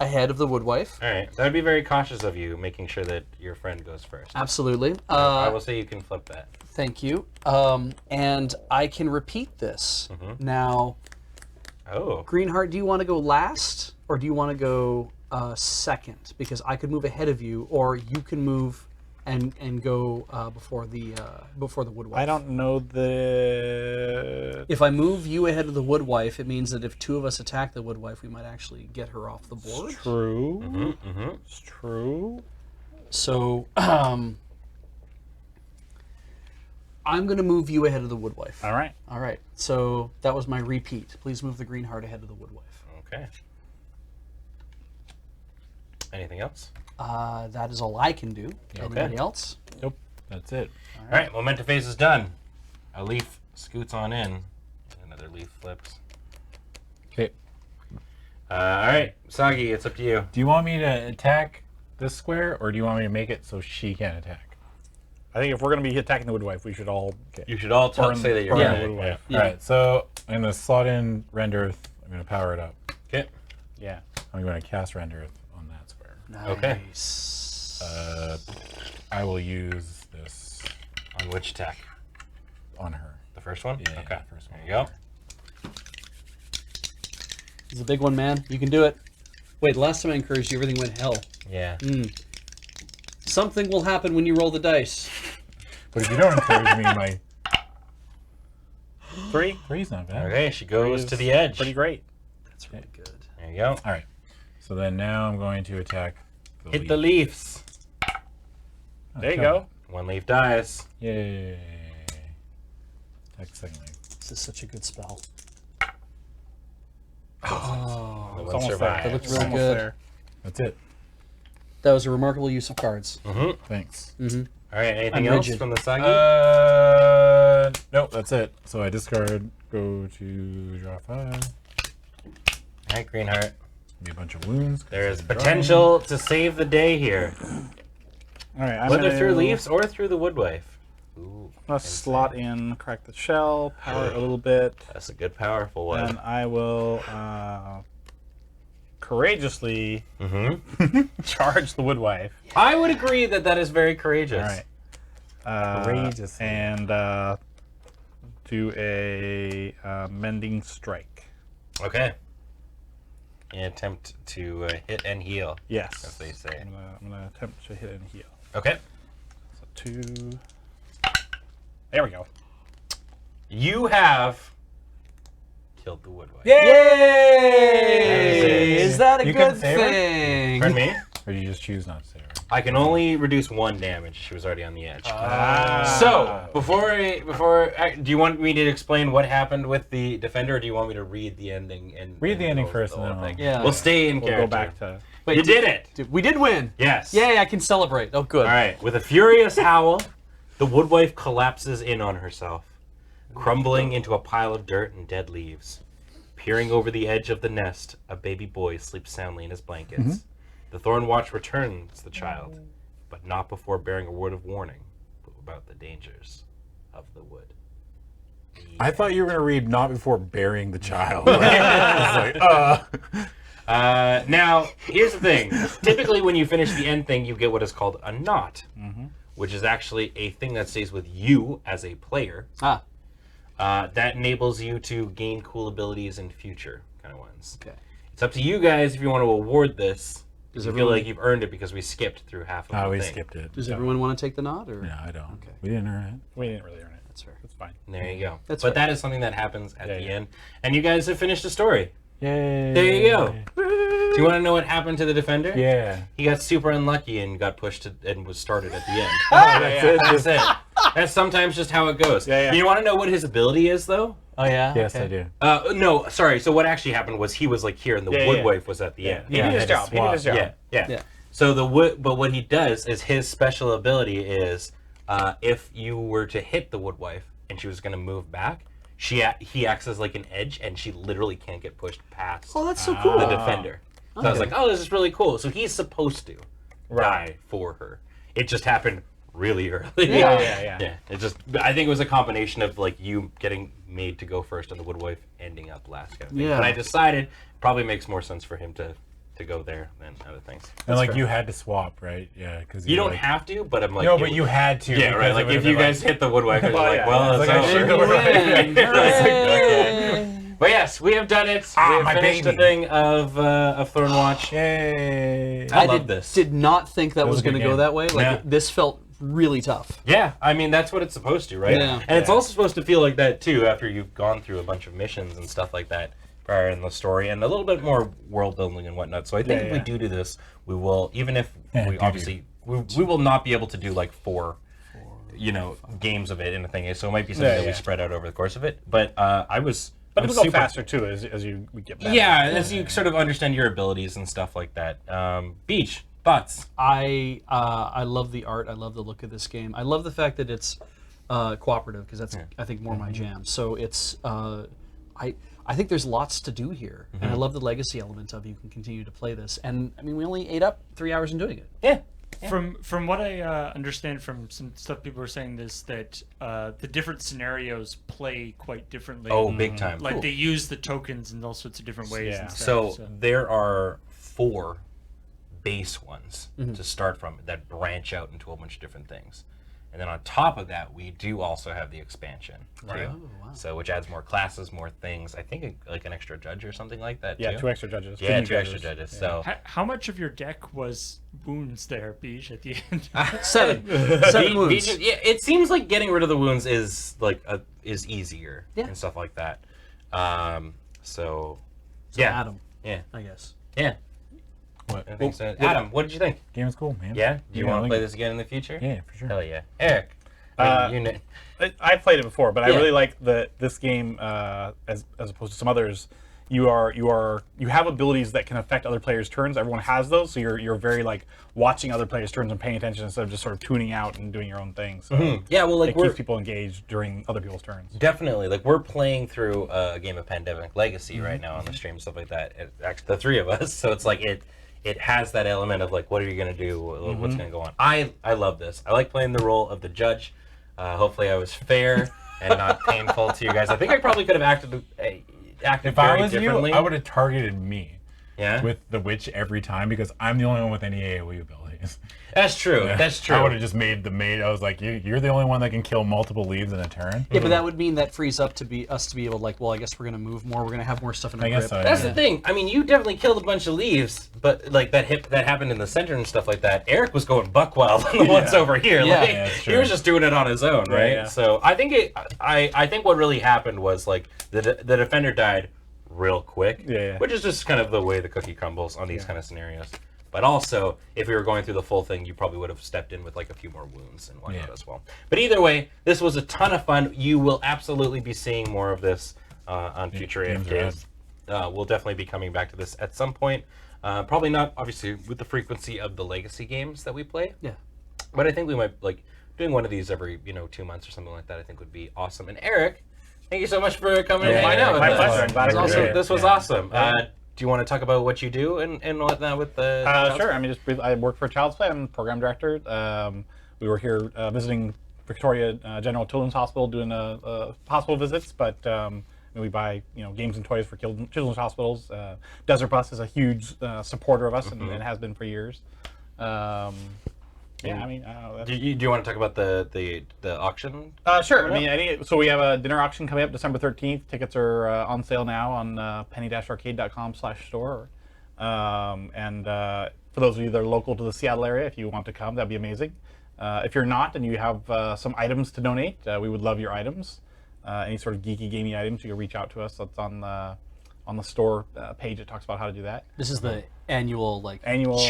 ahead of the Woodwife. All right. That'd be very cautious of you, making sure that your friend goes first. Absolutely. I will say you can flip that. Thank you. And I can repeat this. Now, Oh. Greenheart, do you want to go last, or do you want to go second? Because I could move ahead of you, or you can move and go before the Woodwife. I don't know the. If I move you ahead of the Woodwife, it means that if 2 of us attack the Woodwife, we might actually get her off the board. True. It's true. So, I'm going to move you ahead of the Woodwife. All right. All right. So that was my repeat. Please move the green heart ahead of the Woodwife. Okay. Anything else? That is all I can do. Anybody else? Nope. That's it. All right, momentum phase is done. A leaf scoots on in. Another leaf flips. Okay. All right, Sagi, it's up to you. Do you want me to attack this square, or do you want me to make it so she can't attack? I think if we're going to be attacking the Woodwife, we should all You should all burn, say that you're burn right. the Woodwife. Yeah. All right. So I'm gonna slot in Rend Earth. I'm gonna power it up. Okay. Yeah. I'm going to cast Rend Earth on that square. Okay. Nice. I will use this On which attack? on her. The first one? Yeah, Okay. the first one. There you go. It's a big one, man. You can do it. Wait, last time I encouraged you, everything went hell. Yeah. Something will happen when you roll the dice. But if you don't encourage me, my 3. three's not bad. Okay, she goes Is to the edge. Pretty great. That's really good. There you go. All right. So then now I'm going to attack the Hit leaf. the leaves. There you come go. on. One leaf dies. Yay. Attack the second leaf. This is such a good spell. The It's one almost survives. there. That looked It's really almost good. there. That's it. That was a remarkable use of cards. Mm-hmm. Thanks. All right, anything I'm else rigid. from the Sagi? Nope, that's it. So I discard, go to draw 5. All right, green heart. Be a bunch of wounds. 'cause There is I'm drawing. potential to save the day here. All right. I'm Whether gonna, through leaves or through the Woodwife. Ooh, Let's slot in, crack the shell, power it a little bit, that's a good, powerful one. and I will courageously Mm-hmm. charge the Woodwife. I would agree that that is very courageous. All right. Courageously. And do a mending strike. Okay. And attempt to hit and heal, Yes. as they say. I'm gonna attempt to hit and heal. Okay. So 2. There we go. You have killed the Woodwife. Yay! Is that a You good can save her? thing? Pardon me? Or do you just choose not to save her? I can only reduce 1 damage. She was already on the edge. Ah. So, do you want me to explain what happened with the defender, or do you want me to read the ending? And Read the ending whole- first, the and whole then thing? Yeah. We'll stay in We'll character. go back to. You did it! We did win. Yes. Yay, I can celebrate. Oh, good. All right. With a furious howl, the Woodwife collapses in on herself, crumbling into a pile of dirt and dead leaves. Peering over the edge of the nest, a baby boy sleeps soundly in his blankets. The Thornwatch returns the child, but not before bearing a word of warning about the dangers of the wood. I thought you were going to read not before burying the child. I was like, Now, here's the thing. Typically, when you finish the end thing, you get what is called a knot, which is actually a thing that stays with you as a player. Ah, That enables you to gain cool abilities in future kind of ones. okay. It's up to you guys if you want to award this. Does You feel everyone, like you've earned it because we skipped through half of oh, the we thing. skipped it. does everyone want to take the nod? Or? No, I don't. Okay. We didn't earn it. We didn't really earn it. That's fair. It's fine. There you go. That's but fair. that is something that happens at Yeah, the yeah. end. And you guys have finished the story. Yay. There you go. Do you want to know what happened to the defender? Yeah. He got super unlucky and got pushed to, and was started at the end. That's it. That's it. That's sometimes just how it goes. Yeah, yeah. You want to know what his ability is, though? Oh, yeah? Yes, Okay. I do. No, sorry. So what actually happened was he was like here, and the Yeah, yeah. Woodwife was at the end. He did his had to job. He did his job. Yeah. Yeah. So but what he does is his special ability is if you were to hit the Woodwife and she was going to move back, he acts as like an edge, and she literally can't get pushed past Oh, that's so cool. the defender. So I was like, oh, this is really cool. So he's supposed to die for her. It just happened really early. Yeah. It just, I think it was a combination of like you getting made to go first and the Woodwife ending up last kind of thing. Yeah. But I decided it probably makes more sense for him to go there than other things. And like fair. you had to swap, right? Yeah, because You don't have to, but I'm like, No, it but you had to. yeah, right. because Like it would've if you been guys hit the Woodwife, it's Oh, like, yeah, well, yeah. it's Like, I over. should go Win. Okay. But yes, we have done it. Ah, we have my finished baby. the thing of Thornwatch. Yay. I love this. Did not think that was was a good going to go game. that way. Like, Yeah. this felt really tough. Yeah, I mean that's what it's supposed to, right? Yeah. And it's also supposed to feel like that too after you've gone through a bunch of missions and stuff like that prior in the story, and a little bit more world building and whatnot. So I think Yeah, if we yeah. do this, we will, even if Yeah, we do. obviously we will not be able to do like 4 games of it in a thing. So it might be something that we spread out over the course of it. But But it'll go faster too as you get better. Yeah, as you sort of understand your abilities and stuff like that. Beach, thoughts? I love the art. I love the look of this game. I love the fact that it's cooperative because that's I think more my jam. So it's I think there's lots to do here, and I love the legacy element of you can continue to play this. And I mean, we only ate up 3 hours in doing it. Yeah. From what I understand from some stuff people were saying, is that the different scenarios play quite differently. Oh, big time. Like they use the tokens in all sorts of different ways. Yeah. And stuff, So there are 4 base ones to start from that branch out into a bunch of different things. And then on top of that, we do also have the expansion, too. Oh, wow. So which adds more classes, more things. I think like an extra judge or something like that, Yeah, too. 2 extra judges. Yeah, 2 2 extra judges. Yeah. So how much of your deck was wounds there, Beej, at the end? 7 Be- wounds. yeah, it seems like getting rid of the wounds is is easier Yeah. and stuff like that. So So yeah, Adam, yeah, I guess. yeah. What? I think so. Adam, what did you think? Game is cool, man. Yeah, do you Yeah, want I to like play it. this again in the future? Yeah, for sure. Hell yeah, Eric. I played it before, but I Yeah. really like this game as opposed to some others. You have abilities that can affect other players' turns. Everyone has those, so you're very like watching other players' turns and paying attention instead of just sort of tuning out and doing your own thing. So Yeah, well, like it keeps people engaged during other people's turns. definitely, like we're playing through a game of Pandemic Legacy right now on the stream, stuff like that. Actually, the 3 of us, so it's like it has that element of like, what are you gonna do? What's gonna go on? I love this. I like playing the role of the judge. Hopefully, I was fair and not painful to you guys. I think I probably could have acted If I very was differently. you, I would have targeted me Yeah, with the witch every time because I'm the only one with any AoE abilities. that's true. That's true. I would have just made the maid. I was like, you're the only one that can kill multiple leaves in a turn. Yeah, but that would mean that frees up us to be able to like, well, I guess we're gonna move more. We're gonna have more stuff in our I guess grip. so. That's yeah. the thing. I mean, you definitely killed a bunch of leaves, but like that happened in the center and stuff like that. Eric was going buck wild on the ones over here. Yeah. Like, Yeah, that's he true. was just doing it on his own, right? yeah. So I think I think what really happened was like the defender died real quick, Yeah. which is just kind of the way the cookie crumbles on these kind of scenarios. But also, if we were going through the full thing, you probably would have stepped in with like a few more wounds and whatnot Yeah. as well. But either way, this was a ton of fun. You will absolutely be seeing more of this on future games AFKs. We'll definitely be coming back to this at some point. Probably not, obviously, with the frequency of the legacy games that we play. Yeah. But I think we might like doing one of these every 2 months or something like that. I think would be awesome. And Eric, thank you so much for coming and hanging out with my us. pleasure. I'm glad I could do it. This was awesome. Do you want to talk about what you do and whatnot with the? Sure. I mean, I work for Child's Play. I'm program director. We were here visiting Victoria General Children's Hospital doing hospital visits, but we buy games and toys for children's hospitals. Desert Bus is a huge supporter of us and has been for years. Yeah, I mean, Do you want to talk about the auction? sure. I mean, so we have a dinner auction coming up December 13th. Tickets are on sale now on penny-arcade.com/store. And for those of you that are local to the Seattle area, if you want to come, that'd be amazing. If you're not and you have some items to donate, we would love your items. Any sort of geeky, gamey items, you can reach out to us. That's on the store page. It talks about how to do that. This is the annual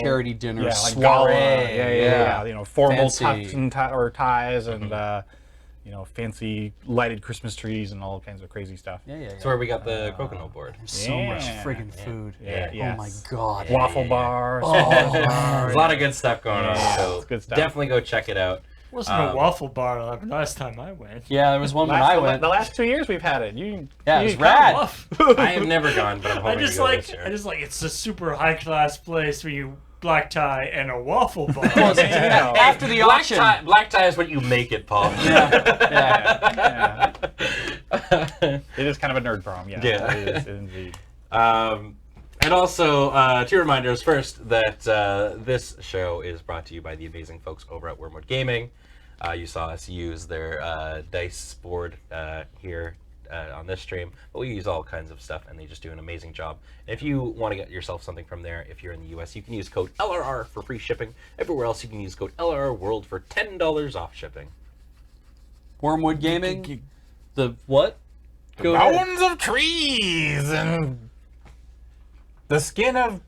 charity dinner like soiree. gala, yeah. Formal Fancy. tux and ties and fancy lighted Christmas trees and all kinds of crazy stuff. Yeah. That's where we got the coconut board. So much Yeah. friggin' food. Yeah. Yes. Oh my god. Waffle bar. There's a lot of good stuff going on. Yeah, So it's good stuff. definitely go check it out. Wasn't a waffle bar last time I went. Yeah, there was one when I went. The last 2 years we've had it. Yeah, it was come. rad. I have never gone, but I'm hoping I just to go like this year. it's a super high class place where you black tie and a waffle bar. After the black auction. Black tie is what you make it, Paul. Yeah. It is kind of a nerd prom. Yeah. Yeah. It is indeed. And also, 2 reminders. First, that this show is brought to you by the amazing folks over at Wormwood Gaming. You saw us use their dice board here on this stream, but we use all kinds of stuff, and they just do an amazing job. And if you want to get yourself something from there, if you're in the US, you can use code LRR for free shipping. Everywhere else, you can use code LRR World for $10 off shipping. Wormwood Gaming. The what? Go ahead. Bones of trees and the skin of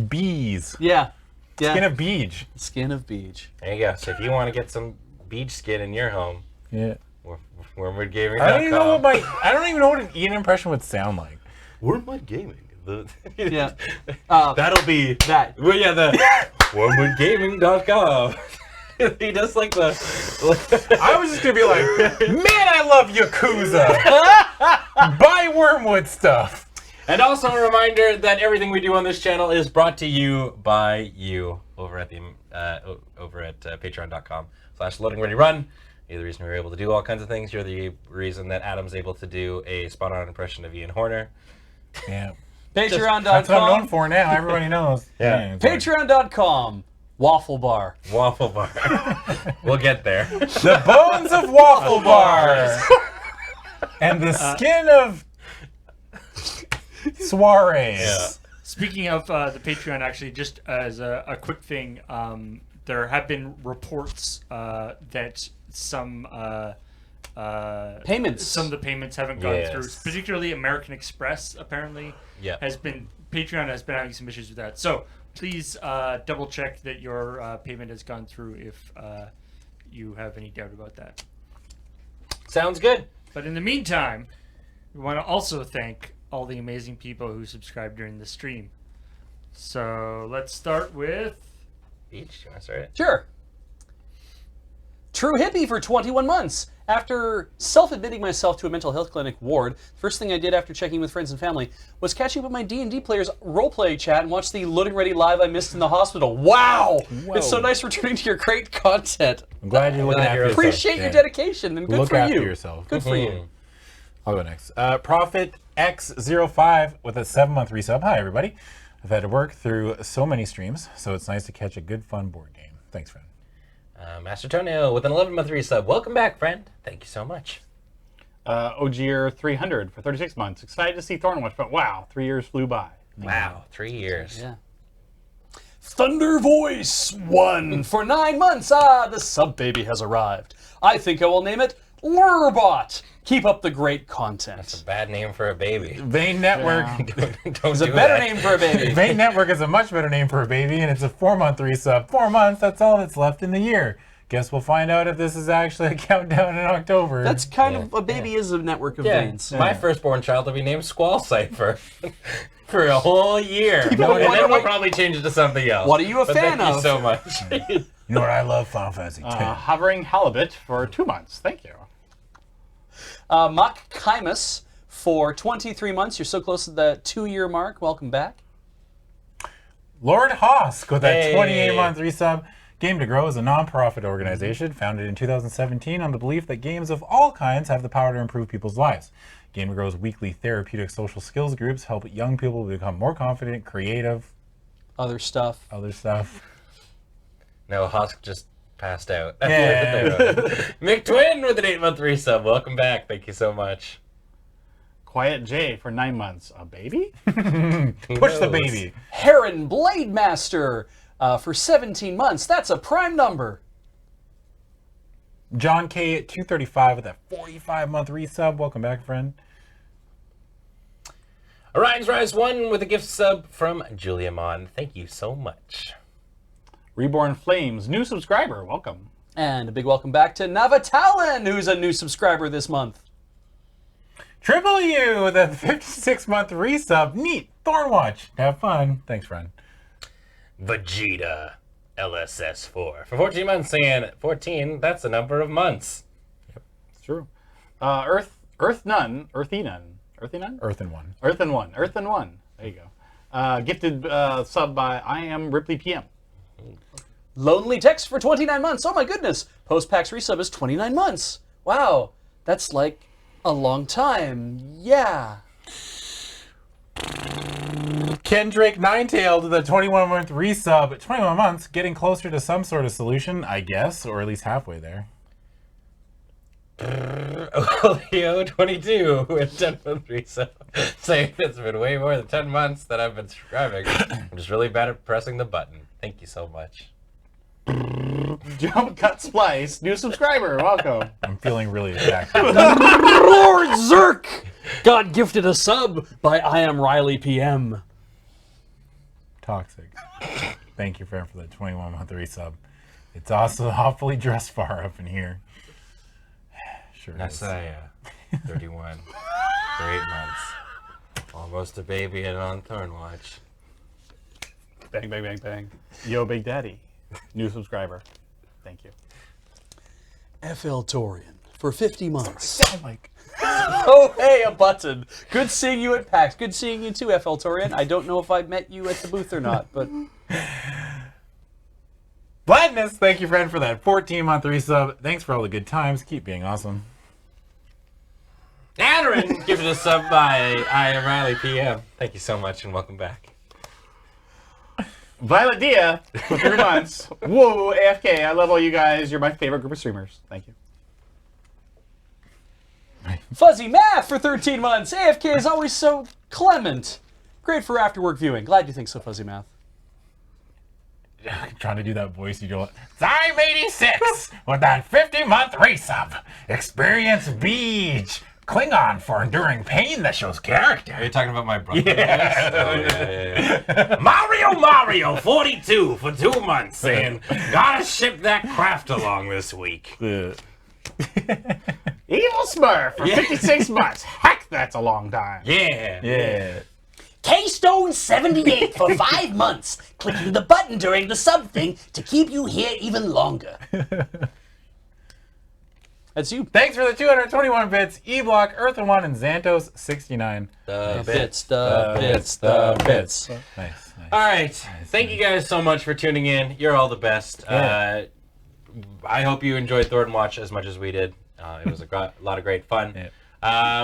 bees. Yeah. Skin of beej. Skin of Beach. There you go. So if you want to get some beach skin in your home. Yeah. WormwoodGaming.com. I don't even know what an Ian impression would sound like. Wormwood Gaming. Yeah. That'll be That. Well, yeah, the WormwoodGaming.com. He does like the. I was just gonna be like, man, I love Yakuza. Buy Wormwood stuff. And also a reminder that everything we do on this channel is brought to you by you over at patreon.com/loadingreadyrun. You're the reason we were able to do all kinds of things. You're the reason that Adam's able to do a spot-on impression of Ian Horner. Yeah. That's what I'm Patreon.com. known for now. Everybody knows. Yeah. Patreon.com. Waffle Bar. Waffle Bar. We'll get there. The bones of Waffle Bar. And the skin of Suarez. Yeah. Speaking of the Patreon, actually, just as a quick thing, there have been reports that some Payments. some of the payments haven't gone Yes. through. Particularly American Express, apparently, Yeah. Patreon has been having some issues with that. So please double check that your payment has gone through if you have any doubt about that. Sounds good. But in the meantime, we want to also thank all the amazing people who subscribed during the stream. So let's start with... Beach, you want to start it? Sure. True hippie for 21 months. After self-admitting myself to a mental health clinic ward, first thing I did after checking with friends and family was catching up with my D&D players' roleplay chat and watch the Loading Ready live I missed in the hospital. Wow! It's so nice returning to your great content. I'm glad you're looking Glad after you're yourself. Appreciate your Yeah. dedication and good Look for after you. yourself. Good for you. I'll go next. Prophet X05 with a 7-month resub. Hi, everybody. I've had to work through so many streams, so it's nice to catch a good, fun board game. Thanks, friend. Master Toenail with an 11-month resub. Welcome back, friend. Thank you so much. Ogier 300 for 36 months. Excited to see Thornwatch, but wow, 3 years flew by. Wow, 3 years. Yeah. Thunder Voice 1 for 9 months. Ah, the sub baby has arrived. I think I will name it Lurbot. Keep up the great content. It's a bad name for a baby. Vein Network. Don't It's do a better that. name for a baby. Vein Network is a much better name for a baby, and it's a 4-month resub. 4 months, that's all that's left in the year. Guess we'll find out if this is actually a countdown in October. That's kind of, a baby is a network of Yeah, veins. my firstborn child will be named Squall Cipher for a whole year. And wonder then we'll what- probably change it to something else. What are you a But fan thank of? you so much. You know what I love? Final Fantasy X. Hovering Halibut for 2 months. Thank you. Mock Chimus for 23 months. You're so close to the 2-year mark. Welcome back. Lord Hosk with that Hey. 28-month resub. Game to Grow is a non-profit organization founded in 2017 on the belief that games of all kinds have the power to improve people's lives. Game to Grow's weekly therapeutic social skills groups help young people become more confident, creative, Other stuff. other stuff. No, Husk just passed out. Yeah. McTwin with an 8-month resub. Welcome back. Thank you so much. Quiet J for 9 months. A baby? Push the baby. Heron Blade Master for 17 months. That's a prime number. John K at 235 with that 45-month resub. Welcome back, friend. Orion's Rise 1 with a gift sub from Julia Mon. Thank you so much. Reborn Flames, new subscriber. Welcome. And a big welcome back to Navatalan, who's a new subscriber this month. Triple U with a 56-month resub. Neat. Thornwatch. Have fun. Thanks, friend. Vegeta LSS4 for 14 months, saying 14, that's a number of months. It's true. Earth Nun. Earthy Nun. Earthy Nun? Earth and One. Earth and One. Earth and One. There you go. Gifted sub by I Am Ripley PM. Lonely Text for 29 months. Oh my goodness. Post-PAX resub is 29 months. Wow. That's like a long time. Yeah. Kendrake Ninetailed with a 21-month resub. 21 months, getting closer to some sort of solution, I guess, or at least halfway there. Olio22 with 10-month resub, saying it's been way more than 10 months that I've been subscribing. I'm just really bad at pressing the button. Thank you so much. Jump Cut Splice, new subscriber. Welcome. I'm feeling really attacked. Lord Zerk got gifted a sub by I Am Riley PM. Toxic. Thank you, friend, for the 21-month resub. It's also awfully dress far up in here. Sure is. Nasaya, 31. For 8 months. Almost a baby and on Thornwatch. Bang, bang, bang, bang. Yo, Big Daddy. New subscriber. Thank you. FL Torian for 50 months. Oh my. Oh, hey, a button. Good seeing you at PAX. Good seeing you too, FL Torian. I don't know if I met you at the booth or not, but... Blindness, thank you, friend, for that 14-month resub. Thanks for all the good times. Keep being awesome. Aaron, give it a sub by I am Riley PM. Thank you so much and welcome back. Violet Dia for 3 months. Whoa, AFK. I love all you guys. You're my favorite group of streamers. Thank you. Fuzzy Math for 13 months. AFK is always so clement. Great for after-work viewing. Glad you think so, Fuzzy Math. Trying to do that voice you do. I'm 86 with that 50-month resub. Experience Beach. Klingon for enduring pain that shows character. Are you talking about my brother? Yeah. Oh, yeah. Mario 42 for 2 months saying, gotta ship that craft along this week. Evil Smurf for 56 months. Heck, that's a long time. Yeah. Yeah. Keystone 78 for 5 months, clicking the button during the sub thing to keep you here even longer. That's you. Thanks for the 221 bits, E-Block, Earth and One, and Xantos 69. The bits. Nice. All right. Thank you guys so much for tuning in. You're all the best. Yeah. I hope you enjoyed Thornwatch as much as we did. It was a lot of great fun. Yeah.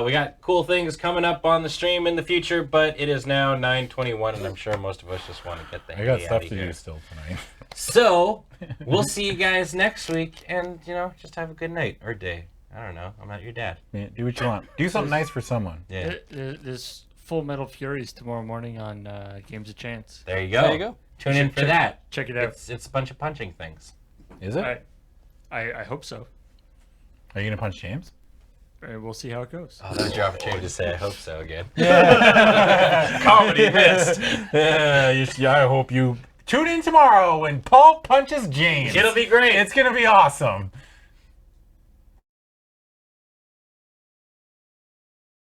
We got cool things coming up on the stream in the future, but it is now 9:21, and I'm sure most of us just want to get the I got hell stuff out to of here. do still tonight. So we'll see you guys next week, and just have a good night or day. I don't know. I'm not your dad. Yeah, do what you want. Do something nice for someone. Yeah. There's Full Metal Furies tomorrow morning on Games of Chance. There you go. There you go. Tune in for that. Check it out. It's a bunch of punching things. Is it? I hope so. Are you going to punch James? We'll see how it goes. Oh, that was your opportunity to say I hope so again. Comedy missed. I hope you tune in tomorrow when Paul punches James. It'll be great. It's going to be awesome.